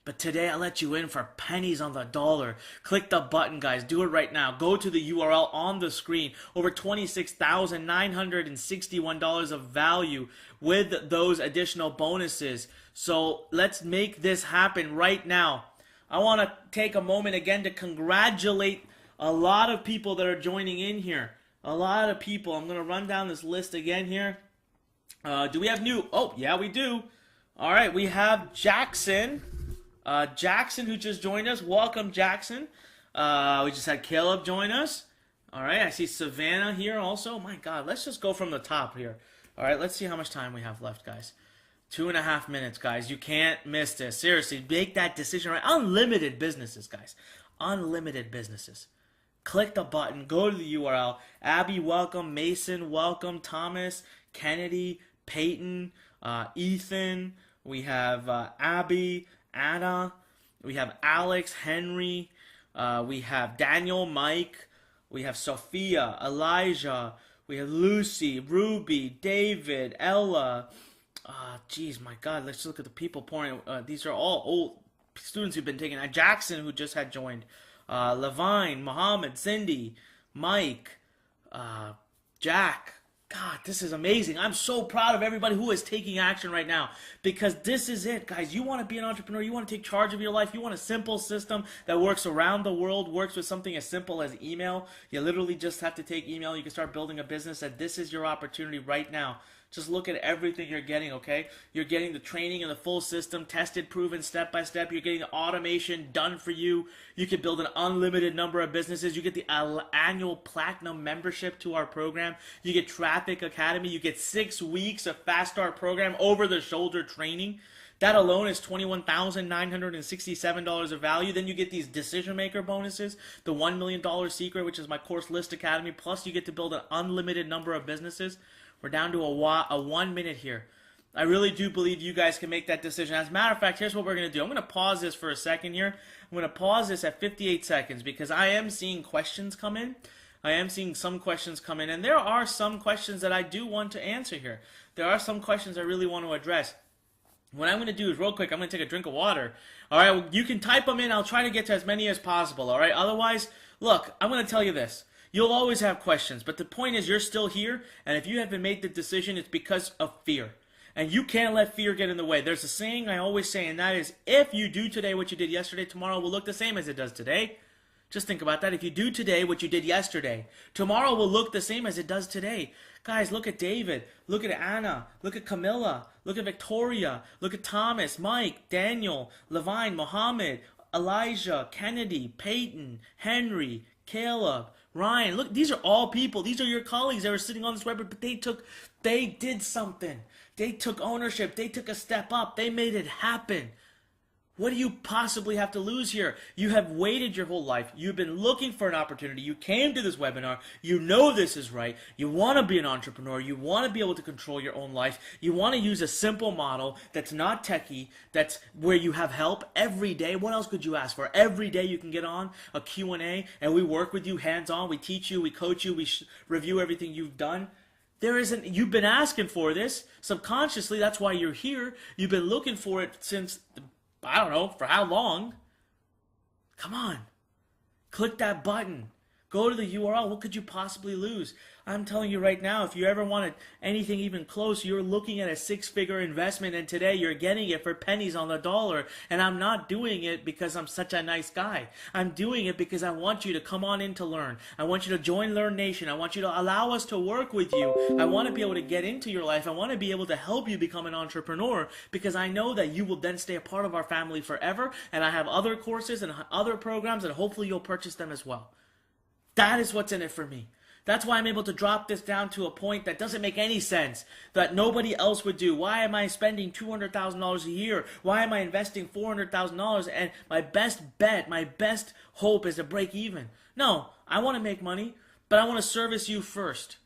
But today I let you in for pennies on the dollar. Click the button, guys. Do it right now. Go to the URL on the screen. Over $26,961 of value with those additional bonuses. So let's make this happen right now. I want to take a moment again to congratulate a lot of people that are joining in here. A lot of people. I'm going to run down this list again here. Do we have new? Oh, yeah, we do. All right, we have Jackson. Jackson, who just joined us. Welcome, Jackson. We just had Caleb join us. All right, I see Savannah here also. My God, let's just go from the top here. All right, let's see how much time we have left, guys. 2.5 minutes, guys. You can't miss this. Seriously, make that decision right. Unlimited businesses, guys. Unlimited businesses. Click the button. Go to the URL. Abby, welcome. Mason, welcome. Thomas, Kennedy, Peyton, Ethan. We have Abby, Anna, we have Alex, Henry, we have Daniel, Mike, we have Sophia, Elijah, we have Lucy, Ruby, David, Ella. Geez, my God, let's look at the people pouring. These are all old students who've been taking. Jackson, who just had joined. Levine, Mohammed, Cindy, Mike, Jack. God, this is amazing. I'm so proud of everybody who is taking action right now because this is it, guys. You want to be an entrepreneur. You want to take charge of your life. You want a simple system that works around the world, works with something as simple as email. You literally just have to take email. You can start building a business, and this is your opportunity right now. Just look at everything you're getting, okay? You're getting the training and the full system, tested, proven, step by step. You're getting the automation done for you. You can build an unlimited number of businesses. You get the annual platinum membership to our program. You get Traffic Academy. You get 6 weeks of Fast Start program, over-the-shoulder training. That alone is $21,967 of value. Then you get these decision maker bonuses, the $1 million secret, which is my course List Academy. Plus, you get to build an unlimited number of businesses. We're down to a 1 minute here. I really do believe you guys can make that decision. As a matter of fact, here's what we're going to do. I'm going to pause this for a second here. I'm going to pause this at 58 seconds because I am seeing questions come in. I am seeing some questions come in. And there are some questions that I do want to answer here. There are some questions I really want to address. What I'm going to do is real quick, I'm going to take a drink of water. All right, well, you can type them in. I'll try to get to as many as possible. All right, otherwise, look, I'm going to tell you this. You'll always have questions, but the point is you're still here, and if you haven't made the decision, it's because of fear. And you can't let fear get in the way. There's a saying I always say, and that is, if you do today what you did yesterday, tomorrow will look the same as it does today. Just think about that. If you do today what you did yesterday, tomorrow will look the same as it does today. Guys, look at David. Look at Anna. Look at Camilla. Look at Victoria. Look at Thomas, Mike, Daniel, Levine, Mohammed, Elijah, Kennedy, Peyton, Henry, Caleb, Ryan. Look, these are all people. These are your colleagues that are sitting on this webinar, but they did something. They took ownership. They took a step up. They made it happen. What do you possibly have to lose here? You have waited your whole life. You've been looking for an opportunity. You came to this webinar. You know this is right. You want to be an entrepreneur. You want to be able to control your own life. You want to use a simple model that's not techie, that's where you have help every day. What else could you ask for? Every day you can get on a Q&A, and we work with you hands-on. We teach you. We coach you. We review everything you've done. You've been asking for this. Subconsciously, that's why you're here. You've been looking for it since, I don't know, for how long? Come on. Click that button. Go to the URL. What could you possibly lose? I'm telling you right now, if you ever wanted anything even close, you're looking at a six-figure investment, and today you're getting it for pennies on the dollar. And I'm not doing it because I'm such a nice guy. I'm doing it because I want you to come on in to Lurn. I want you to join Lurn Nation. I want you to allow us to work with you. I want to be able to get into your life. I want to be able to help you become an entrepreneur, because I know that you will then stay a part of our family forever. And I have other courses and other programs, and hopefully you'll purchase them as well. That is what's in it for me. That's why I'm able to drop this down to a point that doesn't make any sense, that nobody else would do. Why am I spending $200,000 a year? Why am I investing $400,000? And my best bet, my best hope is to break even. No, I want to make money, but I want to service you first.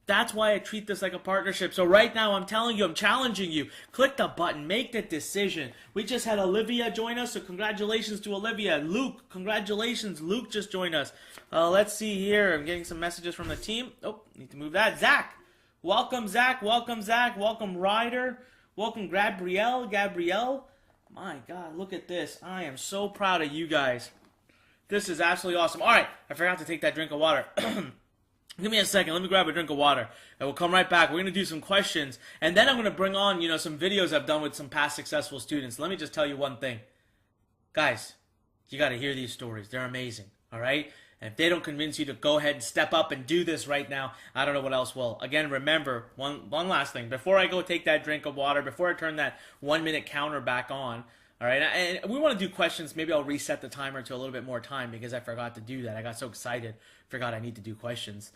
That's why I treat this like a partnership. So right now, I'm telling you, I'm challenging you. Click the button. Make the decision. We just had Olivia join us, so congratulations to Olivia. Luke, congratulations. Luke just joined us. Let's see here. I'm getting some messages from the team. Oh, need to move that. Zach. Welcome, Zach. Welcome, Zach. Welcome, Ryder. Welcome, Gabrielle. My God, look at this. I am so proud of you guys. This is absolutely awesome. All right, I forgot to take that drink of water. Give me a second. Let me grab a drink of water, and we'll come right back. We're going to do some questions, and then I'm going to bring on, some videos I've done with some past successful students. Let me just tell you one thing. Guys, you got to hear these stories. They're amazing, all right? And if they don't convince you to go ahead and step up and do this right now, I don't know what else will. Again, remember, one last thing. Before I go take that drink of water, before I turn that 1-minute counter back on, all right, and we want to do questions. Maybe I'll reset the timer to a little bit more time because I forgot to do that. I got so excited. Forgot I need to do questions.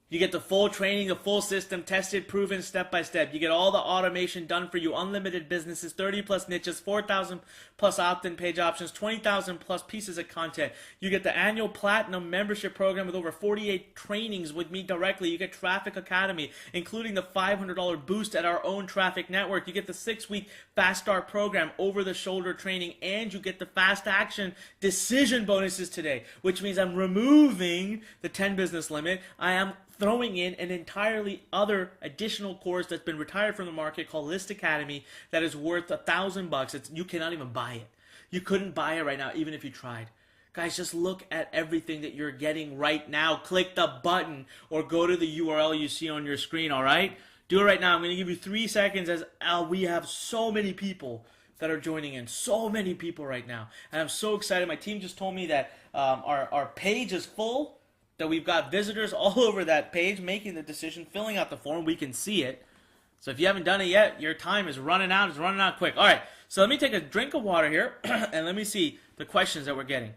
You get the full training, the full system, tested, proven, step by step. You get all the automation done for you, unlimited businesses, 30 plus niches, 4,000 plus opt-in page options, 20,000 plus pieces of content. You get the annual platinum membership program with over 48 trainings with me directly. You get Traffic Academy, including the $500 boost at our own traffic network. You get the 6-week Fast Start program, over-the-shoulder training, and you get the fast action decision bonuses today, which means I'm removing the 10 business limit. I am throwing in an entirely other additional course that's been retired from the market called List Academy that is worth $1,000. You cannot even buy it. You couldn't buy it right now, even if you tried. Guys, just look at everything that you're getting right now. Click the button or go to the URL you see on your screen, all right? Do it right now. I'm going to give you 3 seconds as we have so many people that are joining in. So many people right now. And I'm so excited. My team just told me that our page is full, that we've got visitors all over that page making the decision, filling out the form. We can see it. So if you haven't done it yet, your time is running out. It's running out quick. All right, so let me take a drink of water here, and let me see the questions that we're getting.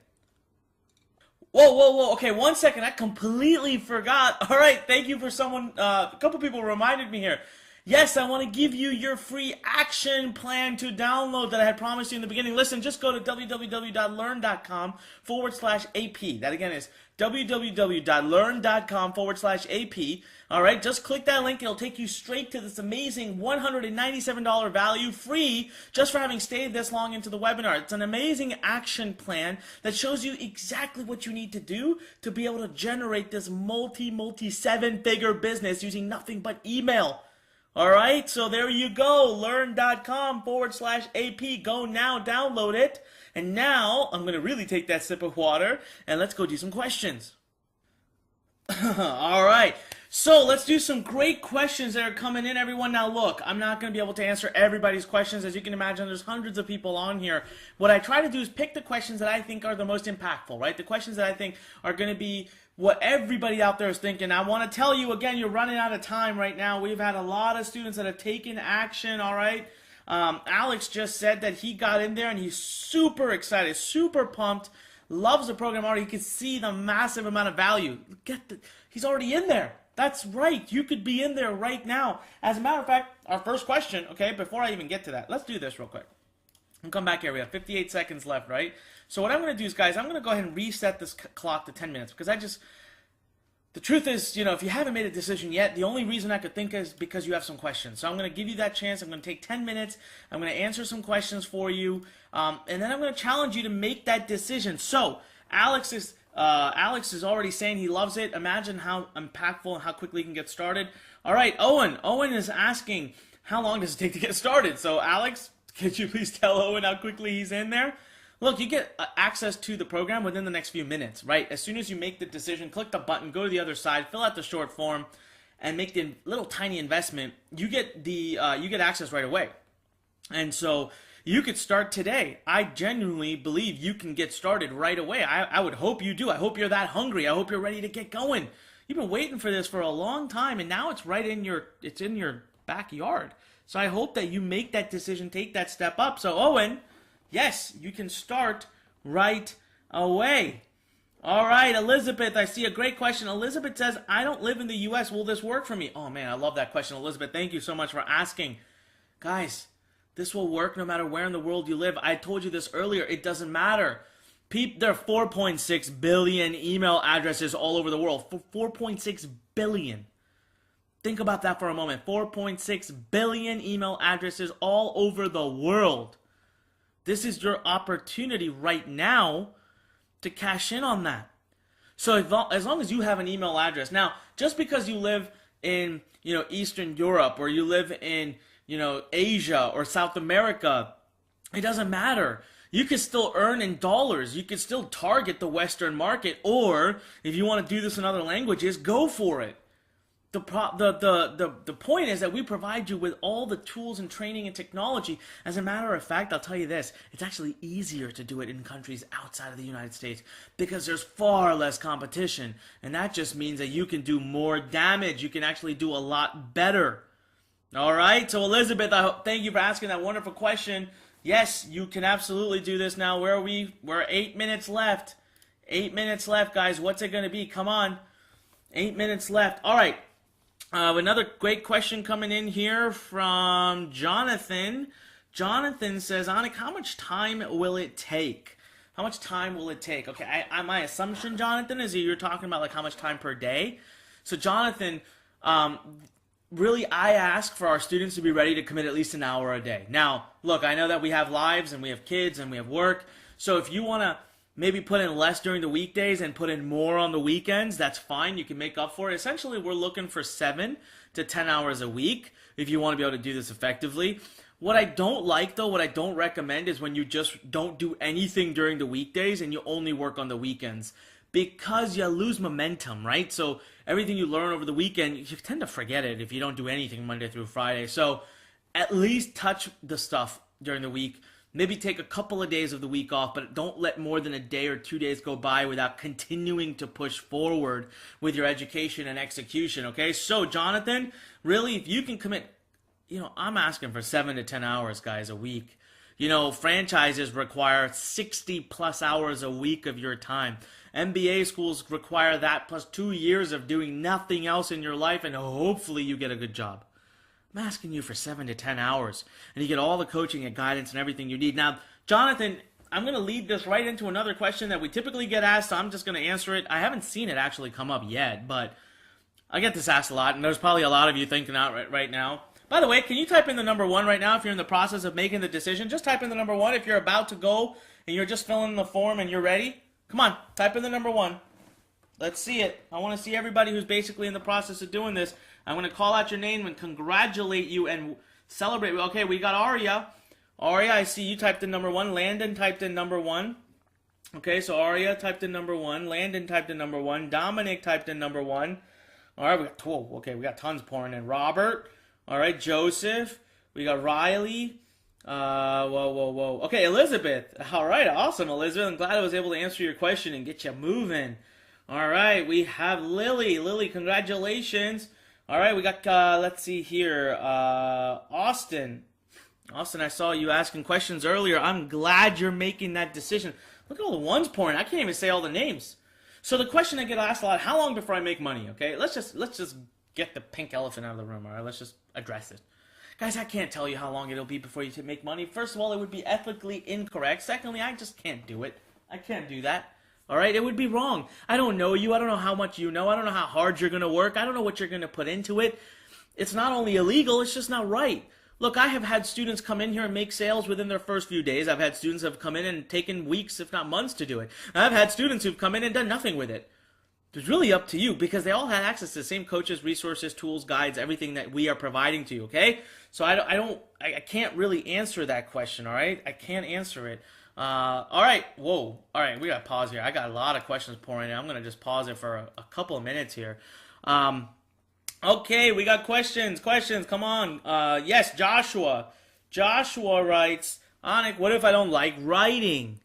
Whoa. Okay, 1 second. I completely forgot. All right, thank you for someone. A couple people reminded me here. Yes, I want to give you your free action plan to download that I had promised you in the beginning. Listen, just go to www.lurn.com/AP. That again is www.lurn.com/AP. All right, just click that link. It'll take you straight to this amazing $197 value, free, just for having stayed this long into the webinar. It's an amazing action plan that shows you exactly what you need to do to be able to generate this multi-7-figure business using nothing but email. All right, so there you go, lurn.com/AP. Go now, download it. And now I'm going to really take that sip of water and let's go do some questions. All right, So let's do some great questions that are coming in, everyone. Now look, I'm not going to be able to answer everybody's questions. As you can imagine, there's hundreds of people on here. What I try to do is pick the questions that I think are the most impactful, right? The questions that I think are going to be what everybody out there is thinking. I want to tell you, again, you're running out of time right now. We've had a lot of students that have taken action, all right? Alex just said that he got in there and he's super excited, super pumped, loves the program already. He can see the massive amount of value. He's already in there. That's right. You could be in there right now. As a matter of fact, our first question, okay, before I even get to that, let's do this real quick. And come back here. We have 58 seconds left, right? So what I'm going to do is, guys, I'm going to go ahead and reset this clock to 10 minutes because the truth is, if you haven't made a decision yet, the only reason I could think is because you have some questions. So I'm going to give you that chance. I'm going to take 10 minutes. I'm going to answer some questions for you. And then I'm going to challenge you to make that decision. So Alex is already saying he loves it. Imagine how impactful and how quickly he can get started. All right, Owen. Owen is asking, how long does it take to get started? So Alex, could you please tell Owen how quickly he's in there? Look, you get access to the program within the next few minutes, right? As soon as you make the decision, click the button, go to the other side, fill out the short form, and make the little tiny investment. You get access right away. And so you could start today. I genuinely believe you can get started right away. I would hope you do. I hope you're that hungry. I hope you're ready to get going. You've been waiting for this for a long time, and now it's right in your backyard. So I hope that you make that decision, take that step up. So Owen, yes, you can start right away. All right, Elizabeth, I see a great question. Elizabeth says, I don't live in the U.S. Will this work for me? Oh, man, I love that question, Elizabeth. Thank you so much for asking. Guys, this will work no matter where in the world you live. I told you this earlier. It doesn't matter. There are 4.6 billion email addresses all over the world. 4.6 billion. Think about that for a moment. 4.6 billion email addresses all over the world. This is your opportunity right now to cash in on that. So as long as you have an email address. Now, just because you live in, Eastern Europe or you live in, Asia or South America, it doesn't matter. You can still earn in dollars. You can still target the Western market, or if you want to do this in other languages, go for it. The point is that we provide you with all the tools and training and technology. As a matter of fact, I'll tell you this, it's actually easier to do it in countries outside of the United States because there's far less competition. And that just means that you can do more damage. You can actually do a lot better. All right, so Elizabeth, thank you for asking that wonderful question. Yes, you can absolutely do this now. Where are we? We're 8 minutes left. 8 minutes left, guys. What's it going to be? Come on. 8 minutes left. All right. Another great question coming in here from Jonathan. Jonathan says, Anik, how much time will it take? How much time will it take? Okay, my assumption, Jonathan, is that you're talking about like how much time per day. So Jonathan, really I ask for our students to be ready to commit at least an hour a day. Now, look, I know that we have lives and we have kids and we have work. So if you want to maybe put in less during the weekdays and put in more on the weekends, that's fine. You can make up for it. Essentially, we're looking for 7 to 10 hours a week if you want to be able to do this effectively. What I don't like, though, what I don't recommend is when you just don't do anything during the weekdays and you only work on the weekends, because you lose momentum, right? So everything you learn over the weekend, you tend to forget it if you don't do anything Monday through Friday. So at least touch the stuff during the week. Maybe take a couple of days of the week off, but don't let more than a day or 2 days go by without continuing to push forward with your education and execution, okay? So, Jonathan, really, if you can commit, I'm asking for 7 to 10 hours, guys, a week. Franchises require 60-plus hours a week of your time. MBA schools require that plus 2 years of doing nothing else in your life, and hopefully you get a good job. I'm asking you for 7 to 10 hours, and you get all the coaching and guidance and everything you need. Now, Jonathan, I'm going to lead this right into another question that we typically get asked, so I'm just going to answer it. I haven't seen it actually come up yet, but I get this asked a lot, and there's probably a lot of you thinking out right now. By the way, can you type in the number 1 right now if you're in the process of making the decision? Just type in the number 1 if you're about to go and you're just filling in the form and you're ready. Come on, type in the number 1. Let's see it. I want to see everybody who's basically in the process of doing this. I'm going to call out your name and congratulate you and celebrate. Okay, we got Aria. Aria, I see you typed in number 1. Landon typed in number 1. Okay, so Aria typed in number 1. Landon typed in number 1. Dominic typed in number 1. All right, we got 12. Okay, we got tons pouring in. Robert. All right, Joseph. We got Riley. Whoa. Okay, Elizabeth. All right, awesome, Elizabeth. I'm glad I was able to answer your question and get you moving. All right, we have Lily. Lily, congratulations. All right, we got, let's see here, Austin. Austin, I saw you asking questions earlier. I'm glad you're making that decision. Look at all the ones pouring. I can't even say all the names. So the question I get asked a lot, how long before I make money, okay? Let's just get the pink elephant out of the room, all right? Let's just address it. Guys, I can't tell you how long it'll be before you make money. First of all, it would be ethically incorrect. Secondly, I just can't do it. I can't do that. All right, it would be wrong. I don't know you. I don't know how much you know. I don't know how hard you're going to work. I don't know what you're going to put into it. It's not only illegal, it's just not right. Look, I have had students come in here and make sales within their first few days. I've had students who have come in and taken weeks, if not months, to do it. I've had students who've come in and done nothing with it. It's really up to you because they all had access to the same coaches, resources, tools, guides, everything that we are providing to you, okay? So I can't really answer that question, all right? I can't answer it. All right, whoa. All right, we got to pause here. I got a lot of questions pouring in. I'm going to just pause it for a couple of minutes here. Okay, we got questions. Come on. Yes, Joshua. Joshua writes, Anik, what if I don't like writing?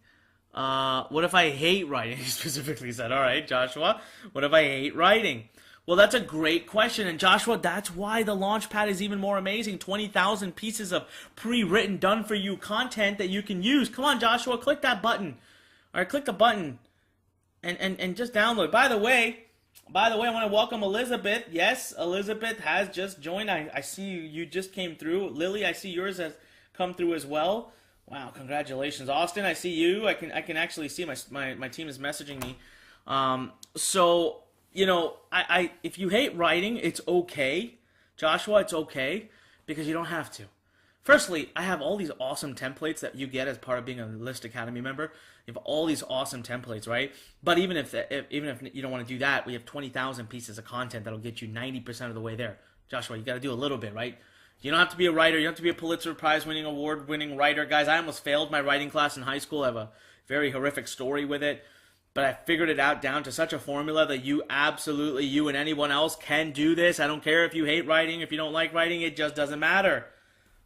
What if I hate writing? He specifically said, all right, Joshua, what if I hate writing? Well, that's a great question. And Joshua, that's why the LaunchPad is even more amazing. 20,000 pieces of pre-written, done-for-you content that you can use. Come on, Joshua, click that button. All right, click the button and just download. By the way, I want to welcome Elizabeth. Yes, Elizabeth has just joined. I see you just came through. Lily, I see yours has come through as well. Wow, congratulations. Austin, I see you. I can actually see my team is messaging me. So, you know, if you hate writing, it's okay. Joshua, it's okay because you don't have to. Firstly, I have all these awesome templates that you get as part of being a List Academy member. You have all these awesome templates, right? But even if you don't want to do that, we have 20,000 pieces of content that'll get you 90% of the way there. Joshua, you got to do a little bit, right? You don't have to be a writer. You don't have to be a Pulitzer Prize-winning, award-winning writer. Guys, I almost failed my writing class in high school. I have a very horrific story with it. But I figured it out down to such a formula that you and anyone else can do this. I don't care if you hate writing, if you don't like writing. It just doesn't matter.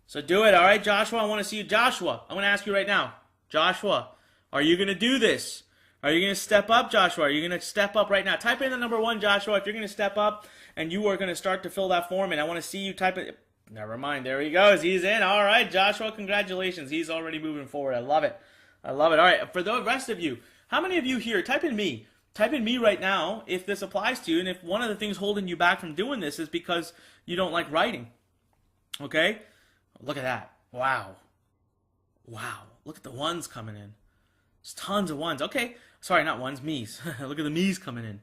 So do it, all right, Joshua? I want to see you. Joshua, I'm going to ask you right now. Joshua, are you going to do this? Are you going to step up, Joshua? Are you going to step up right now? Type in the number 1, Joshua, if you're going to step up and you are going to start to fill that form in. I want to see you type it. Never mind. There he goes. He's in. All right, Joshua, congratulations. He's already moving forward. I love it. All right, for the rest of you, how many of you here, type in me. Type in me right now if this applies to you and if one of the things holding you back from doing this is because you don't like writing. Okay? Look at that. Wow. Look at the ones coming in. There's tons of ones. Okay. Sorry, not ones, me's. Look at the me's coming in.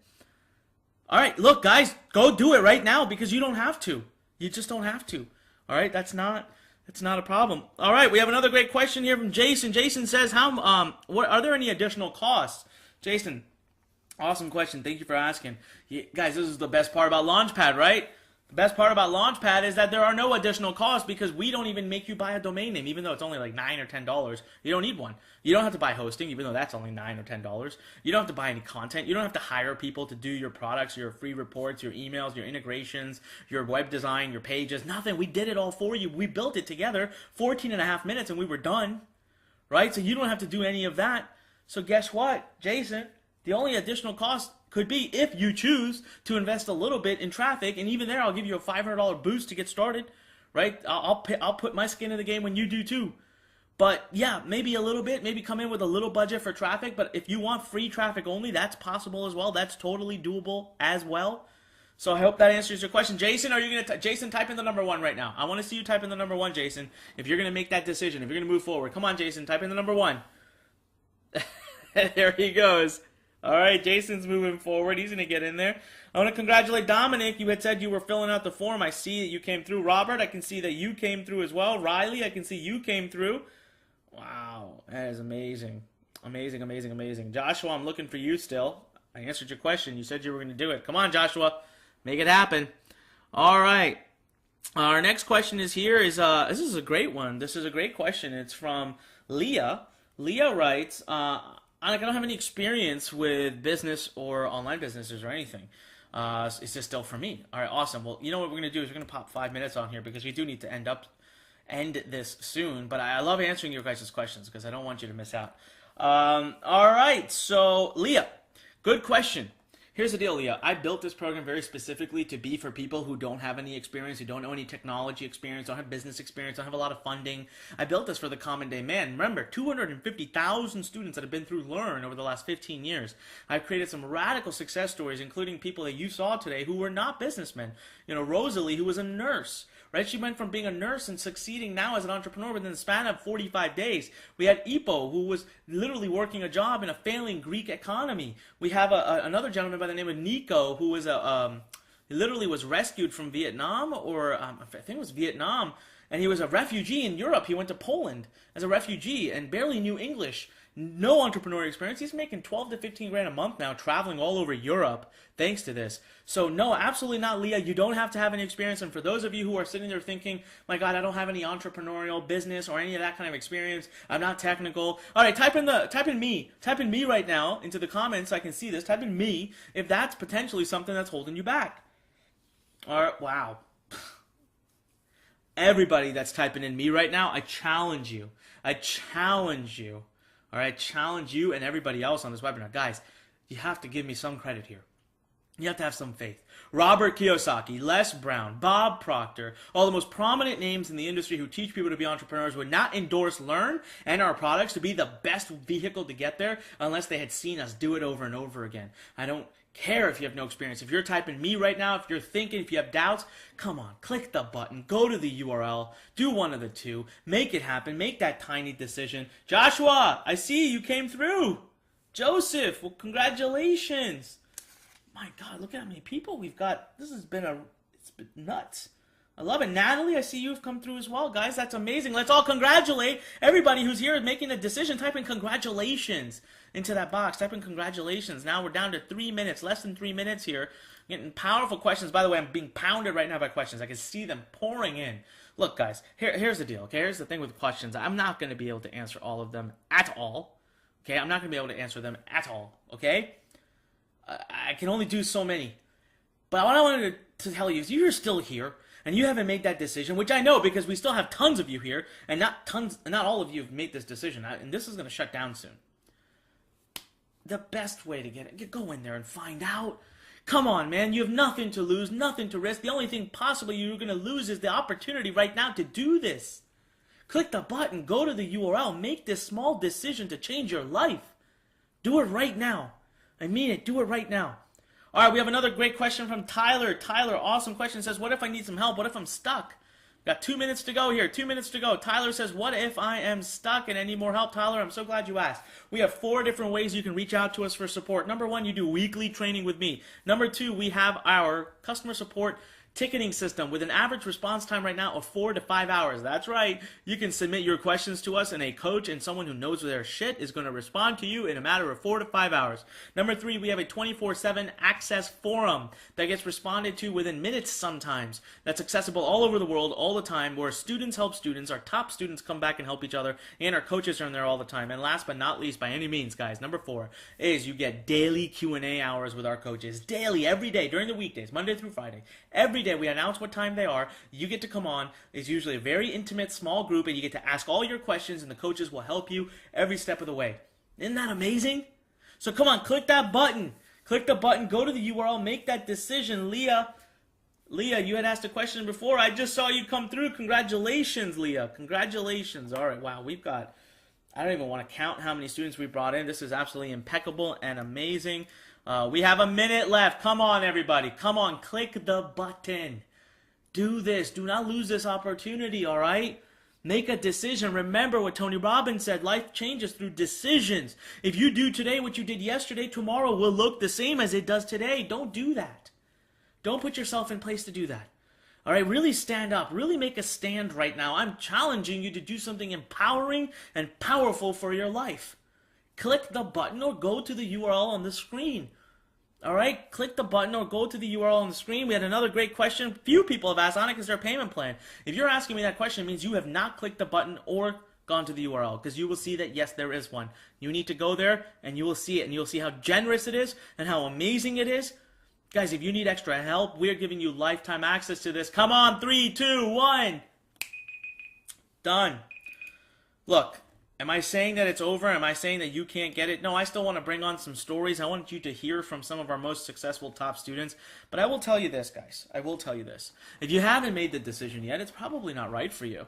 All right, look, guys, go do it right now because you don't have to. You just don't have to. All right, that's not a problem. All right, we have another great question here from Jason. Jason says, what are there any additional costs? Jason, awesome question. Thank you for asking. Guys, this is the best part about LaunchPad, right? The best part about LaunchPad is that there are no additional costs because we don't even make you buy a domain name, even though it's only like $9 or $10. You don't need one. You don't have to buy hosting, even though that's only $9 or $10. You don't have to buy any content. You don't have to hire people to do your products, your free reports, your emails, your integrations, your web design, your pages, nothing. We did it all for you. We built it together, 14 and a half minutes, and we were done, right? So you don't have to do any of that. So guess what, Jason? The only additional cost could be if you choose to invest a little bit in traffic, and even there, I'll give you a $500 boost to get started, right? I'll put my skin in the game when you do too. But yeah, maybe a little bit, maybe come in with a little budget for traffic, but if you want free traffic only, that's possible as well. That's totally doable as well. So I hope that answers your question. Jason, are you going to, Jason, type in the number 1 right now. I want to see you type in the number 1, Jason, if you're going to make that decision, if you're going to move forward. Come on, Jason, type in the number 1. There he goes. All right, Jason's moving forward. He's going to get in there. I want to congratulate Dominic. You had said you were filling out the form. I see that you came through. Robert, I can see that you came through as well. Riley, I can see you came through. Wow, that is amazing. Amazing. Joshua, I'm looking for you still. I answered your question. You said you were going to do it. Come on, Joshua. Make it happen. All right. Our next question is here. This is a great one. This is a great question. It's from Leah. Leah writes, I don't have any experience with business or online businesses or anything. Is this still for me? All right, awesome. Well, you know what we're going to do is we're going to pop 5 minutes on here because we do need to end this soon. But I love answering your guys' questions because I don't want you to miss out. All right, so Leah, good question. Here's the deal, Leah. I built this program very specifically to be for people who don't have any experience, who don't know any technology experience, don't have business experience, don't have a lot of funding. I built this for the common day man. Remember, 250,000 students that have been through Lurn over the last 15 years. I've created some radical success stories, including people that you saw today who were not businessmen. You know, Rosalie, who was a nurse. Right? She went from being a nurse and succeeding now as an entrepreneur within the span of 45 days. We had Ipo, who was literally working a job in a failing Greek economy. We have another gentleman by the name of Nico, who was he literally was rescued from Vietnam, or I think it was Vietnam, and he was a refugee in Europe. He went to Poland as a refugee and barely knew English. No entrepreneurial experience. He's making 12 to 15 grand a month now, traveling all over Europe thanks to this. So no, absolutely not, Leah. You don't have to have any experience. And for those of you who are sitting there thinking, my God, I don't have any entrepreneurial business or any of that kind of experience, I'm not technical. All right, type in me right now into the comments so I can see this. Type in me if that's potentially something that's holding you back. All right, wow. Everybody that's typing in me right now, I challenge you. All right, challenge you and everybody else on this webinar. Guys, you have to give me some credit here. You have to have some faith. Robert Kiyosaki, Les Brown, Bob Proctor, all the most prominent names in the industry who teach people to be entrepreneurs would not endorse Lurn and our products to be the best vehicle to get there unless they had seen us do it over and over again. I don't care if you have no experience. If you're typing me right now, if you're thinking, if you have doubts, come on, click the button, go to the URL, do one of the two, make it happen, make that tiny decision. Joshua, I see you came through. Joseph, well, congratulations. My God, look at how many people we've got. It's been nuts. I love it. Natalie, I see you've come through as well. Guys, that's amazing. Let's all congratulate everybody who's here making a decision. Type in congratulations into that box. Type in congratulations. Now we're down to 3 minutes, less than 3 minutes here. Getting powerful questions. By the way, I'm being pounded right now by questions. I can see them pouring in. Look, guys, here's the deal, okay? Here's the thing with questions. I'm not going to be able to answer all of them at all, okay? I'm not going to be able to answer them at all, okay? I can only do so many. But what I wanted to tell you is you're still here, and you haven't made that decision, which I know because we still have tons of you here, and not all of you have made this decision, and this is going to shut down soon. The best way to get it, go in there and find out. Come on, man, you have nothing to lose, nothing to risk. The only thing possibly you're going to lose is the opportunity right now to do this. Click the button, go to the URL, make this small decision to change your life. Do it right now. I mean it, do it right now. All right, we have another great question from Tyler. Tyler, awesome question. Says, what if I need some help? What if I'm stuck? Got 2 minutes to go here. 2 minutes to go. Tyler says, what if I am stuck and I need more help? Tyler, I'm so glad you asked. We have 4 different ways you can reach out to us for support. Number 1, you do weekly training with me. Number 2, we have our customer support ticketing system with an average response time right now of 4 to 5 hours. That's right. You can submit your questions to us, and a coach and someone who knows their shit is going to respond to you in a matter of 4 to 5 hours. Number 3, we have a 24/7 access forum that gets responded to within minutes sometimes. That's accessible all over the world all the time, where students help students, our top students come back and help each other, and our coaches are in there all the time. And last but not least, by any means, guys, number 4 is you get daily Q&A hours with our coaches. Daily, every day, during the weekdays, Monday through Friday. Every day we announce what time they are. You get to come on. It's usually a very intimate, small group, and you get to ask all your questions, and the coaches will help you every step of the way. Isn't that amazing? So come on, click that button. Click the button, go to the URL, make that decision. Leah, you had asked a question before. I just saw you come through. Congratulations, Leah. Congratulations. All right, wow, we've got, I don't even want to count how many students we brought in. This is absolutely impeccable and amazing. We have a minute left. Come on, everybody. Come on, click the button. Do this. Do not lose this opportunity, all right? Make a decision. Remember what Tony Robbins said. Life changes through decisions. If you do today what you did yesterday, tomorrow will look the same as it does today. Don't do that. Don't put yourself in place to do that. All right, really stand up. Really make a stand right now. I'm challenging you to do something empowering and powerful for your life. Click the button or go to the URL on the screen. All right, click the button or go to the URL on the screen. We had another great question. Few people have asked, Anik, is there a payment plan? If you're asking me that question, it means you have not clicked the button or gone to the URL, because you will see that, yes, there is one. You need to go there, and you will see it, and you'll see how generous it is and how amazing it is Guys, if you need extra help, we're giving you lifetime access to this. Come on, 3, 2, 1. Done. Look, am I saying that it's over? Am I saying that you can't get it? No, I still want to bring on some stories. I want you to hear from some of our most successful top students. But I will tell you this, guys. I will tell you this. If you haven't made the decision yet, it's probably not right for you.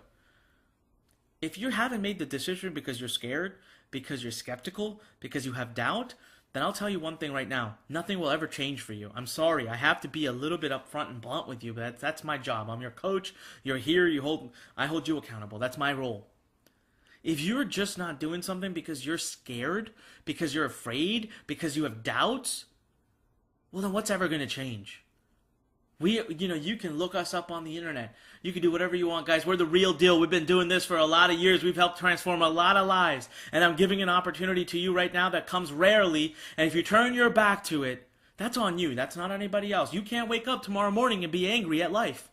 If you haven't made the decision because you're scared, because you're skeptical, because you have doubt, then I'll tell you one thing right now. Nothing will ever change for you. I'm sorry. I have to be a little bit upfront and blunt with you, but that's my job. I'm your coach. You're here. I hold you accountable. That's my role. If you're just not doing something because you're scared, because you're afraid, because you have doubts, well, then what's ever going to change? You can look us up on the internet. You can do whatever you want, guys. We're the real deal. We've been doing this for a lot of years. We've helped transform a lot of lives. And I'm giving an opportunity to you right now that comes rarely. And if you turn your back to it, that's on you. That's not anybody else. You can't wake up tomorrow morning and be angry at life.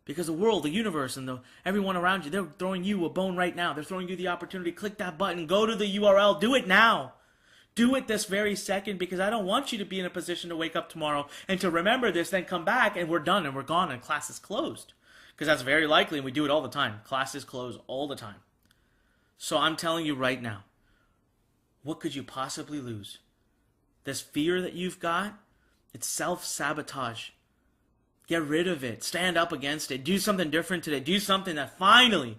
Because the world, the universe, and everyone around you, they're throwing you a bone right now. They're throwing you the opportunity. Click that button. Go to the URL. Do it now. Do it this very second, because I don't want you to be in a position to wake up tomorrow and to remember this, then come back and we're done and we're gone and class is closed. Because that's very likely, and we do it all the time. Classes close all the time. So I'm telling you right now, what could you possibly lose? This fear that you've got, it's self-sabotage. Get rid of it. Stand up against it. Do something different today. Do something that finally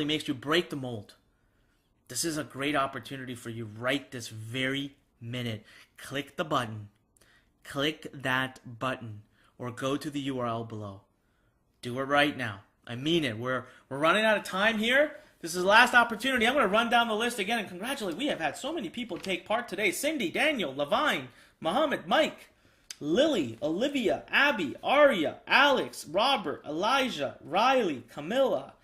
makes you break the mold. This is a great opportunity for you right this very minute. Click the button. Click that button or go to the URL below. Do it right now. I mean it. We're running out of time here. This is the last opportunity. I'm going to run down the list again and congratulate. We have had so many people take part today. Cindy, Daniel, Levine, Mohammed, Mike, Lily, Olivia, Abby, Aria, Alex, Robert, Elijah, Riley, Camilla.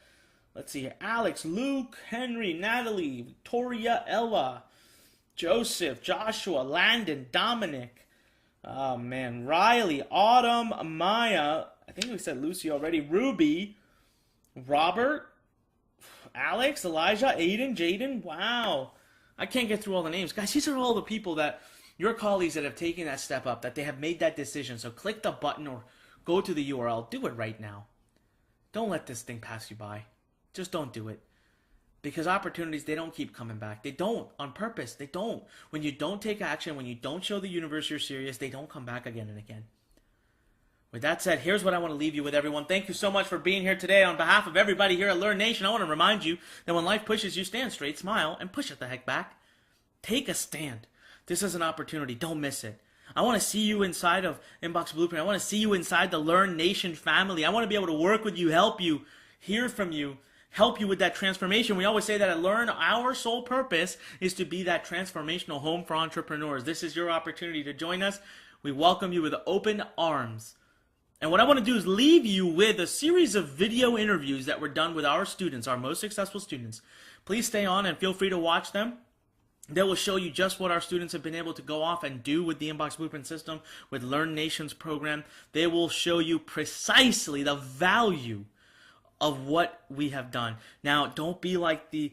Let's see here. Alex, Luke, Henry, Natalie, Victoria, Ella, Joseph, Joshua, Landon, Dominic. Oh, man. Riley, Autumn, Maya. I think we said Lucy already. Ruby, Robert, Alex, Elijah, Aiden, Jaden. Wow. I can't get through all the names. Guys, these are all the people that your colleagues that have taken that step up, that they have made that decision. So click the button or go to the URL. Do it right now. Don't let this thing pass you by. Just don't do it. Because opportunities, they don't keep coming back. They don't. On purpose. They don't. When you don't take action, when you don't show the universe you're serious, they don't come back again and again. With that said, here's what I want to leave you with, everyone. Thank you so much for being here today. On behalf of everybody here at Lurn Nation, I want to remind you that when life pushes you, stand straight, smile, and push it the heck back. Take a stand. This is an opportunity. Don't miss it. I want to see you inside of Inbox Blueprint. I want to see you inside the Lurn Nation family. I want to be able to work with you, help you, hear from you, help you with that transformation. We always say that at Lurn, our sole purpose is to be that transformational home for entrepreneurs. This is your opportunity to join us. We welcome you with open arms. And what I want to do is leave you with a series of video interviews that were done with our students, our most successful students. Please stay on and feel free to watch them. They will show you just what our students have been able to go off and do with the Inbox Blueprint system, with Lurn Nation's program. They will show you precisely the value of what we have done. Now, don't be like the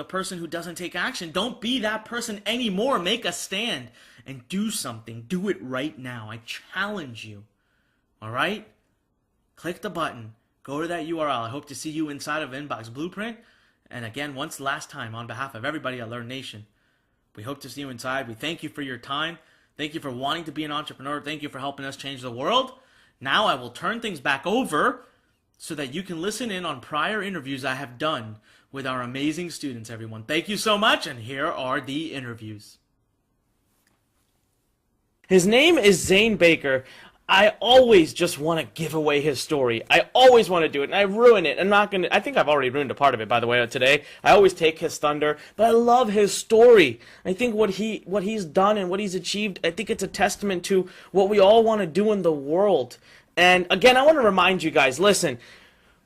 person who doesn't take action. Don't be that person anymore. Make a stand and do something. Do it right now. I challenge you. All right? Click the button. Go to that URL. I hope to see you inside of Inbox Blueprint. And again, once last time, on behalf of everybody at Lurn Nation, we hope to see you inside. We thank you for your time. Thank you for wanting to be an entrepreneur. Thank you for helping us change the world. Now I will turn things back over so that you can listen in on prior interviews I have done with our amazing students, everyone. Thank you so much, and here are the interviews. His name is Zane Baker. I always just want to give away his story. I always want to do it, and I ruin it. I think I've already ruined a part of it, by the way, today. I always take his thunder, but I love his story. I think what he's done and what he's achieved, I think it's a testament to what we all want to do in the world. And again, I want to remind you guys, listen,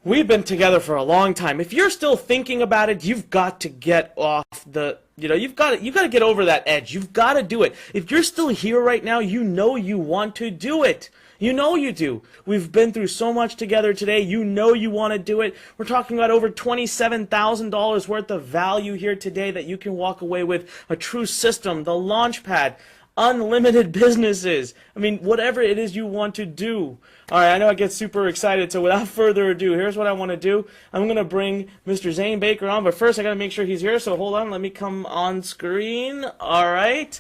we've been together for a long time. If you're still thinking about it, you've got to get off the, you've got to get over that edge. You've got to do it. If you're still here right now, you know you want to do it. You know you do. We've been through so much together today. You know you want to do it. We're talking about over $27,000 worth of value here today that you can walk away with. A true system, the LAUNCHPAD. unlimited businesses. I mean, whatever it is you want to do. All right, I know I get super excited, so without further ado, here's what I want to do. I'm going to bring Mr. Zane Baker on, but first I got to make sure he's here, so hold on, let me come on screen. All right.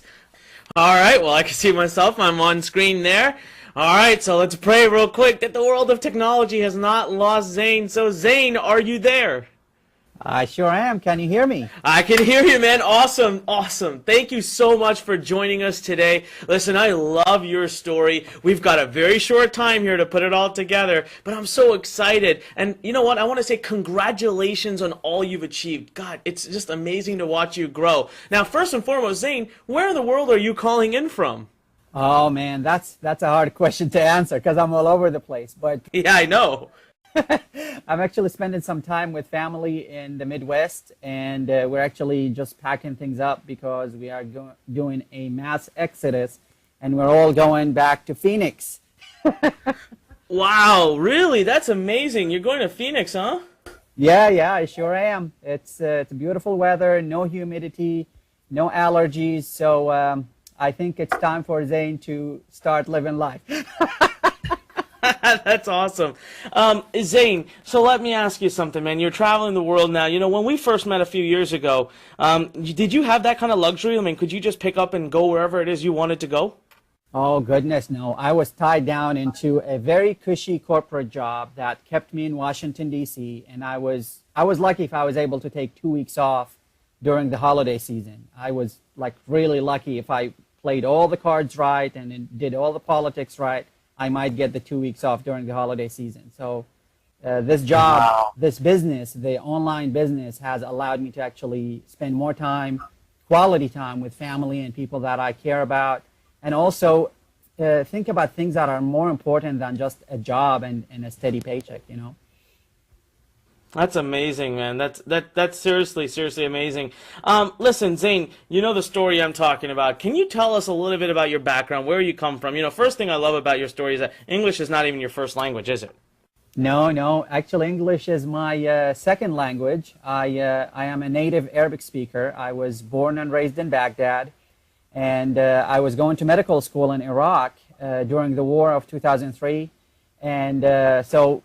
All right, well, I can see myself. I'm on screen there. All right, so let's pray real quick that the world of technology has not lost Zane. So, Zane, are you there? I sure am. Can you hear me? I can hear you, man. Awesome, awesome. Thank you so much for joining us today. Listen, I love your story. We've got a very short time here to put it all together, but I'm so excited. And you know what? I want to say congratulations on all you've achieved. God, it's just amazing to watch you grow. Now, first and foremost, Zane, where in the world are you calling in from? Oh man, that's a hard question to answer because I'm all over the place. But Yeah, I know. I'm actually spending some time with family in the Midwest, and we're actually just packing things up because we are doing a mass exodus, and we're all going back to Phoenix. Wow, really? That's amazing. You're going to Phoenix, huh? Yeah, I sure am. It's beautiful weather, no humidity, no allergies, so I think it's time for Zane to start living life. That's awesome. Zane, so let me ask you something, man. You're traveling the world now. You know, when we first met a few years ago, did you have that kind of luxury? I mean, could you just pick up and go wherever it is you wanted to go? Oh, goodness, no. I was tied down into a very cushy corporate job that kept me in Washington, D.C., and I was lucky if I was able to take 2 weeks off during the holiday season. I was, like, really lucky if I played all the cards right and did all the politics right. I might get the 2 weeks off during the holiday season. So this job, wow, this business, the online business has allowed me to actually spend more time, quality time with family and people that I care about, and also think about things that are more important than just a job and a steady paycheck, you know. That's amazing, man. That's seriously amazing. Listen, Zane, you know the story I'm talking about. Can you tell us a little bit about your background, where you come from? You know, first thing I love about your story is that English is not even your first language, is it? No. Actually, English is my second language. I am a native Arabic speaker. I was born and raised in Baghdad, and I was going to medical school in Iraq during the war of 2003, and so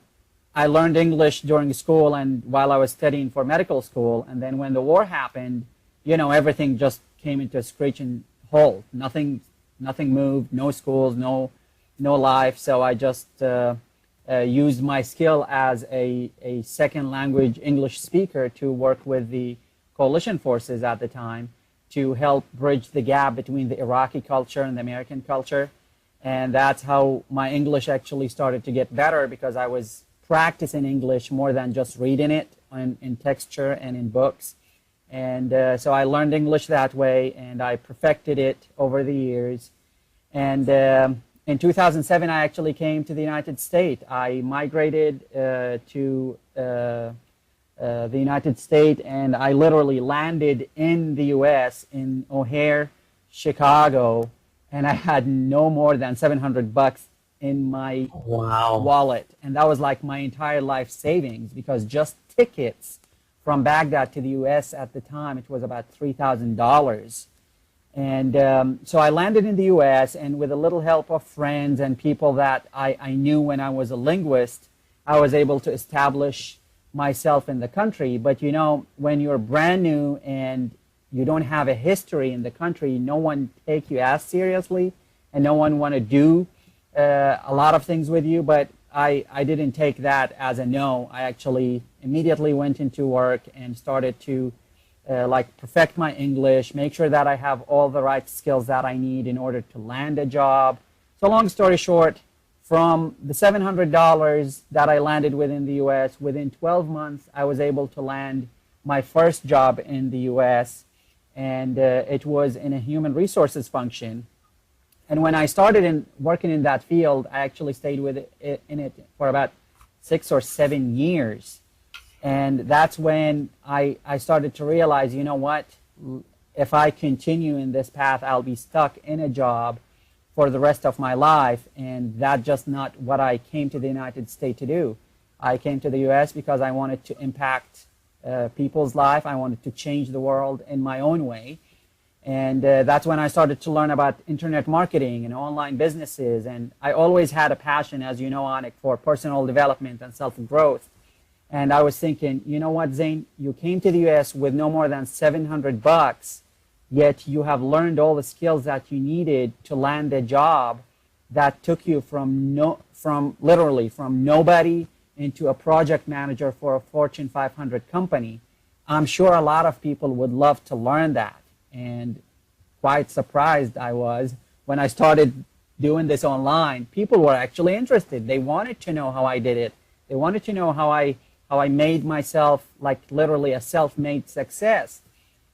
I learned English during school and while I was studying for medical school. And then when the war happened, you know, everything just came into a screeching halt. Nothing moved, no schools, no life. So I just used my skill as a second language English speaker to work with the coalition forces at the time to help bridge the gap between the Iraqi culture and the American culture. And that's how my English actually started to get better, because I was practicing English more than just reading it in texture and in books. And so I learned English that way, and I perfected it over the years. And in 2007, I actually came to the United States. I migrated to the United States, and I literally landed in the U.S. in O'Hare, Chicago, and I had no more than $700 in my wallet. And that was like my entire life savings, because just tickets from Baghdad to the U.S. at the time, it was about $3,000. And so I landed in the U.S., and with a little help of friends and people that I knew when I was a linguist, I was able to establish myself in the country. But you know, when you're brand new and you don't have a history in the country, no one take you as seriously, and no one want to do a lot of things with you. But I didn't take that as a no. I actually immediately went into work and started to like perfect my English, make sure that I have all the right skills that I need in order to land a job. So long story short, from the $700 that I landed within the U.S., within 12 months, I was able to land my first job in the U.S., and it was in a human resources function. And when I started working in that field, I actually stayed in it for about 6 or 7 years. And that's when I started to realize, you know what, if I continue in this path, I'll be stuck in a job for the rest of my life. And that's just not what I came to the United States to do. I came to the U.S. because I wanted to impact people's life. I wanted to change the world in my own way. And that's when I started to learn about internet marketing and online businesses. And I always had a passion, as you know, Anik, for personal development and self-growth. And I was thinking, you know what, Zane, you came to the U.S. with no more than $700, yet you have learned all the skills that you needed to land a job that took you literally from nobody into a project manager for a Fortune 500 company. I'm sure a lot of people would love to learn that. And quite surprised I was when I started doing this online. People were actually interested. They wanted to know how I did it. They wanted to know how I made myself like literally a self-made success.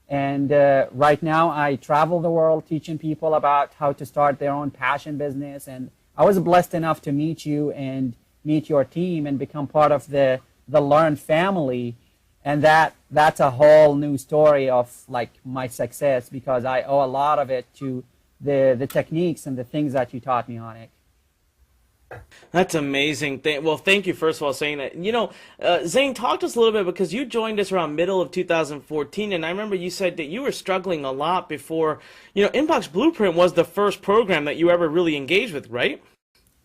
And right now I travel the world teaching people about how to start their own passion business. And I was blessed enough to meet you and meet your team and become part of the Lurn family. And that's a whole new story of like my success, because I owe a lot of it to the techniques and the things that you taught me on it. That's amazing. Well, thank you, first of all, saying that. You know, Zane, talk to us a little bit, because you joined us around middle of 2014, and I remember you said that you were struggling a lot before, you know, Inbox Blueprint was the first program that you ever really engaged with, right?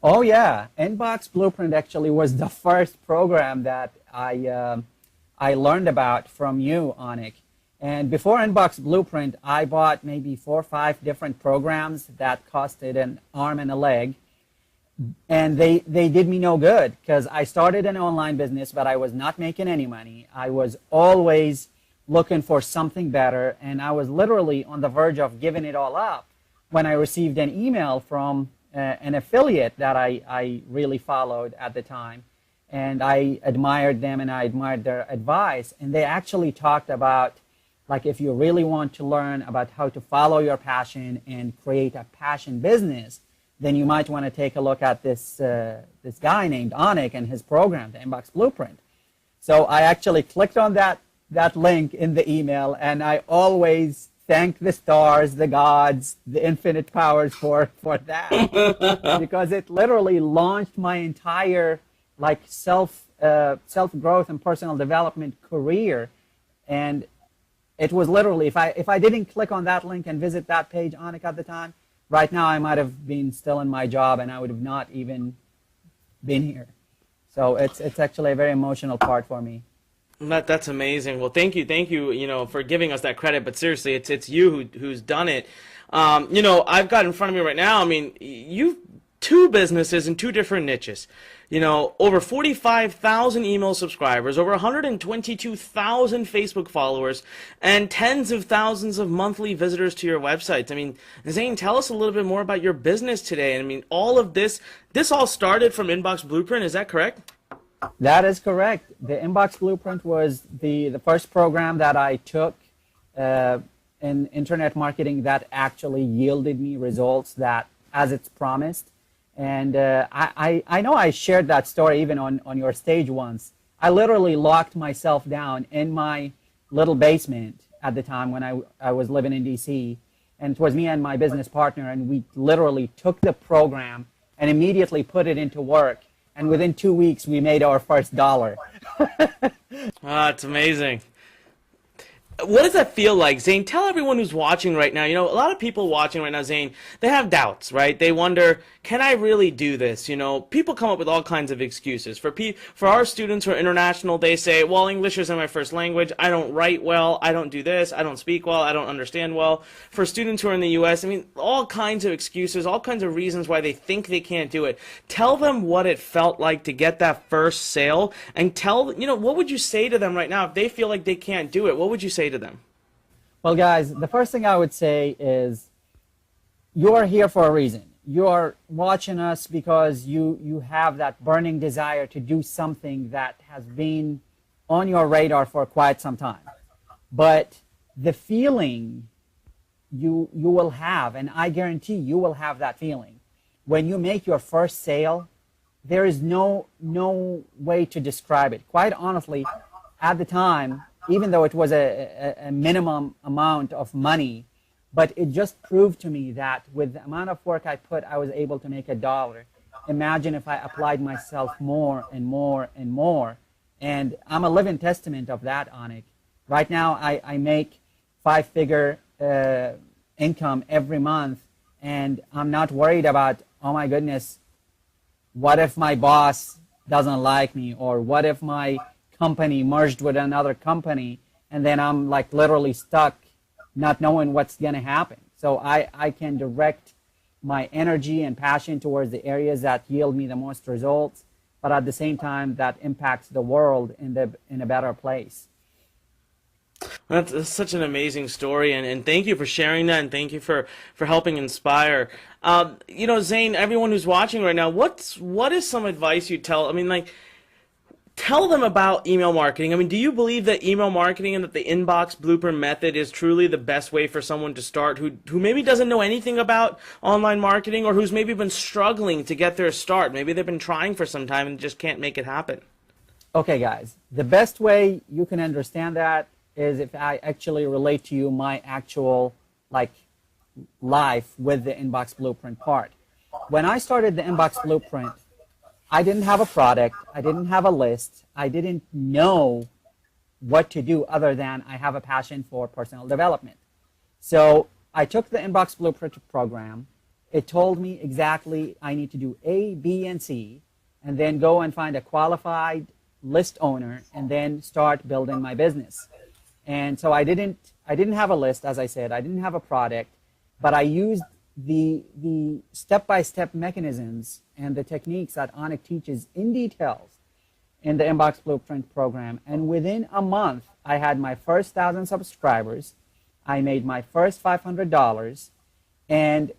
Oh, yeah. Inbox Blueprint actually was the first program that I learned about from you, Anik. And before Inbox Blueprint, I bought maybe 4 or 5 different programs that costed an arm and a leg. And they did me no good, because I started an online business, but I was not making any money. I was always looking for something better, and I was literally on the verge of giving it all up when I received an email from an affiliate that I really followed at the time. And I admired them and I admired their advice. And they actually talked about, like, if you really want to learn about how to follow your passion and create a passion business, then you might want to take a look at this guy named Anik and his program, the Inbox Blueprint. So I actually clicked on that link in the email, and I always thank the stars, the gods, the infinite powers for that, because it literally launched my entire like self-growth and personal development career. And it was literally, if I didn't click on that link and visit that page, Anik, at the time, right now I might have been still in my job and I would have not even been here. So it's actually a very emotional part for me. That's amazing. Well, thank you, you know, for giving us that credit. But seriously, it's you who's done it. You know, I've got in front of me right now, I mean, you've 2 businesses in 2 different niches. You know, over 45,000 email subscribers, over 122,000 Facebook followers, and tens of thousands of monthly visitors to your websites. I mean, Zane, tell us a little bit more about your business today. I mean, all of this all started from Inbox Blueprint, is that correct? That is correct. The Inbox Blueprint was the first program that I took in internet marketing that actually yielded me results that as it's promised. And I know I shared that story even on your stage once. I literally locked myself down in my little basement at the time when I was living in DC. And it was me and my business partner, and we literally took the program and immediately put it into work. And within 2 weeks, we made our first $1. It's amazing. What does that feel like, Zane? Tell everyone who's watching right now. You know, a lot of people watching right now, Zane, they have doubts, right? They wonder, can I really do this? You know, people come up with all kinds of excuses. For our students who are international, they say, well, English isn't my first language. I don't write well. I don't do this. I don't speak well. I don't understand well. For students who are in the U.S., I mean, all kinds of excuses, all kinds of reasons why they think they can't do it. Tell them what it felt like to get that first sale, and what would you say to them right now if they feel like they can't do it? What would you say to them? Well, guys, the first thing I would say is you are here for a reason. You are watching us because you have that burning desire to do something that has been on your radar for quite some time. But the feeling you will have, and I guarantee you will have that feeling, when you make your first sale, there is no way to describe it. Quite honestly, at the time, even though it was a minimum amount of money, but it just proved to me that with the amount of work I put, I was able to make $1. Imagine if I applied myself more and more and more. And I'm a living testament of that, Anik. Right now, I make 5-figure income every month, and I'm not worried about, oh my goodness, what if my boss doesn't like me, or what if my company merged with another company, and then I'm like literally stuck not knowing what's going to happen. So I can direct my energy and passion towards the areas that yield me the most results, but at the same time that impacts the world in a better place. That's such an amazing story, and thank you for sharing that, and thank you for helping inspire. Zane, everyone who's watching right now, what is some advice you tell? I mean, like, tell them about email marketing. I mean, do you believe that email marketing and that the inbox blueprint method is truly the best way for someone to start who maybe doesn't know anything about online marketing, or who's maybe been struggling to get their start? Maybe they've been trying for some time and just can't make it happen. Okay, guys, the best way you can understand that is if I actually relate to you my actual life with the inbox blueprint part. When I started the inbox blueprint, I didn't have a product, I didn't have a list, I didn't know what to do other than I have a passion for personal development. So I took the inbox blueprint program. It told me exactly I need to do A, B, and C, and then go and find a qualified list owner and then start building my business. And so I didn't have a list, as I said, I didn't have a product, but I used the step-by-step mechanisms and the techniques that Anik teaches in details in the Inbox Blueprint program. And within a month, I had my first 1,000 subscribers. I made my first $500. And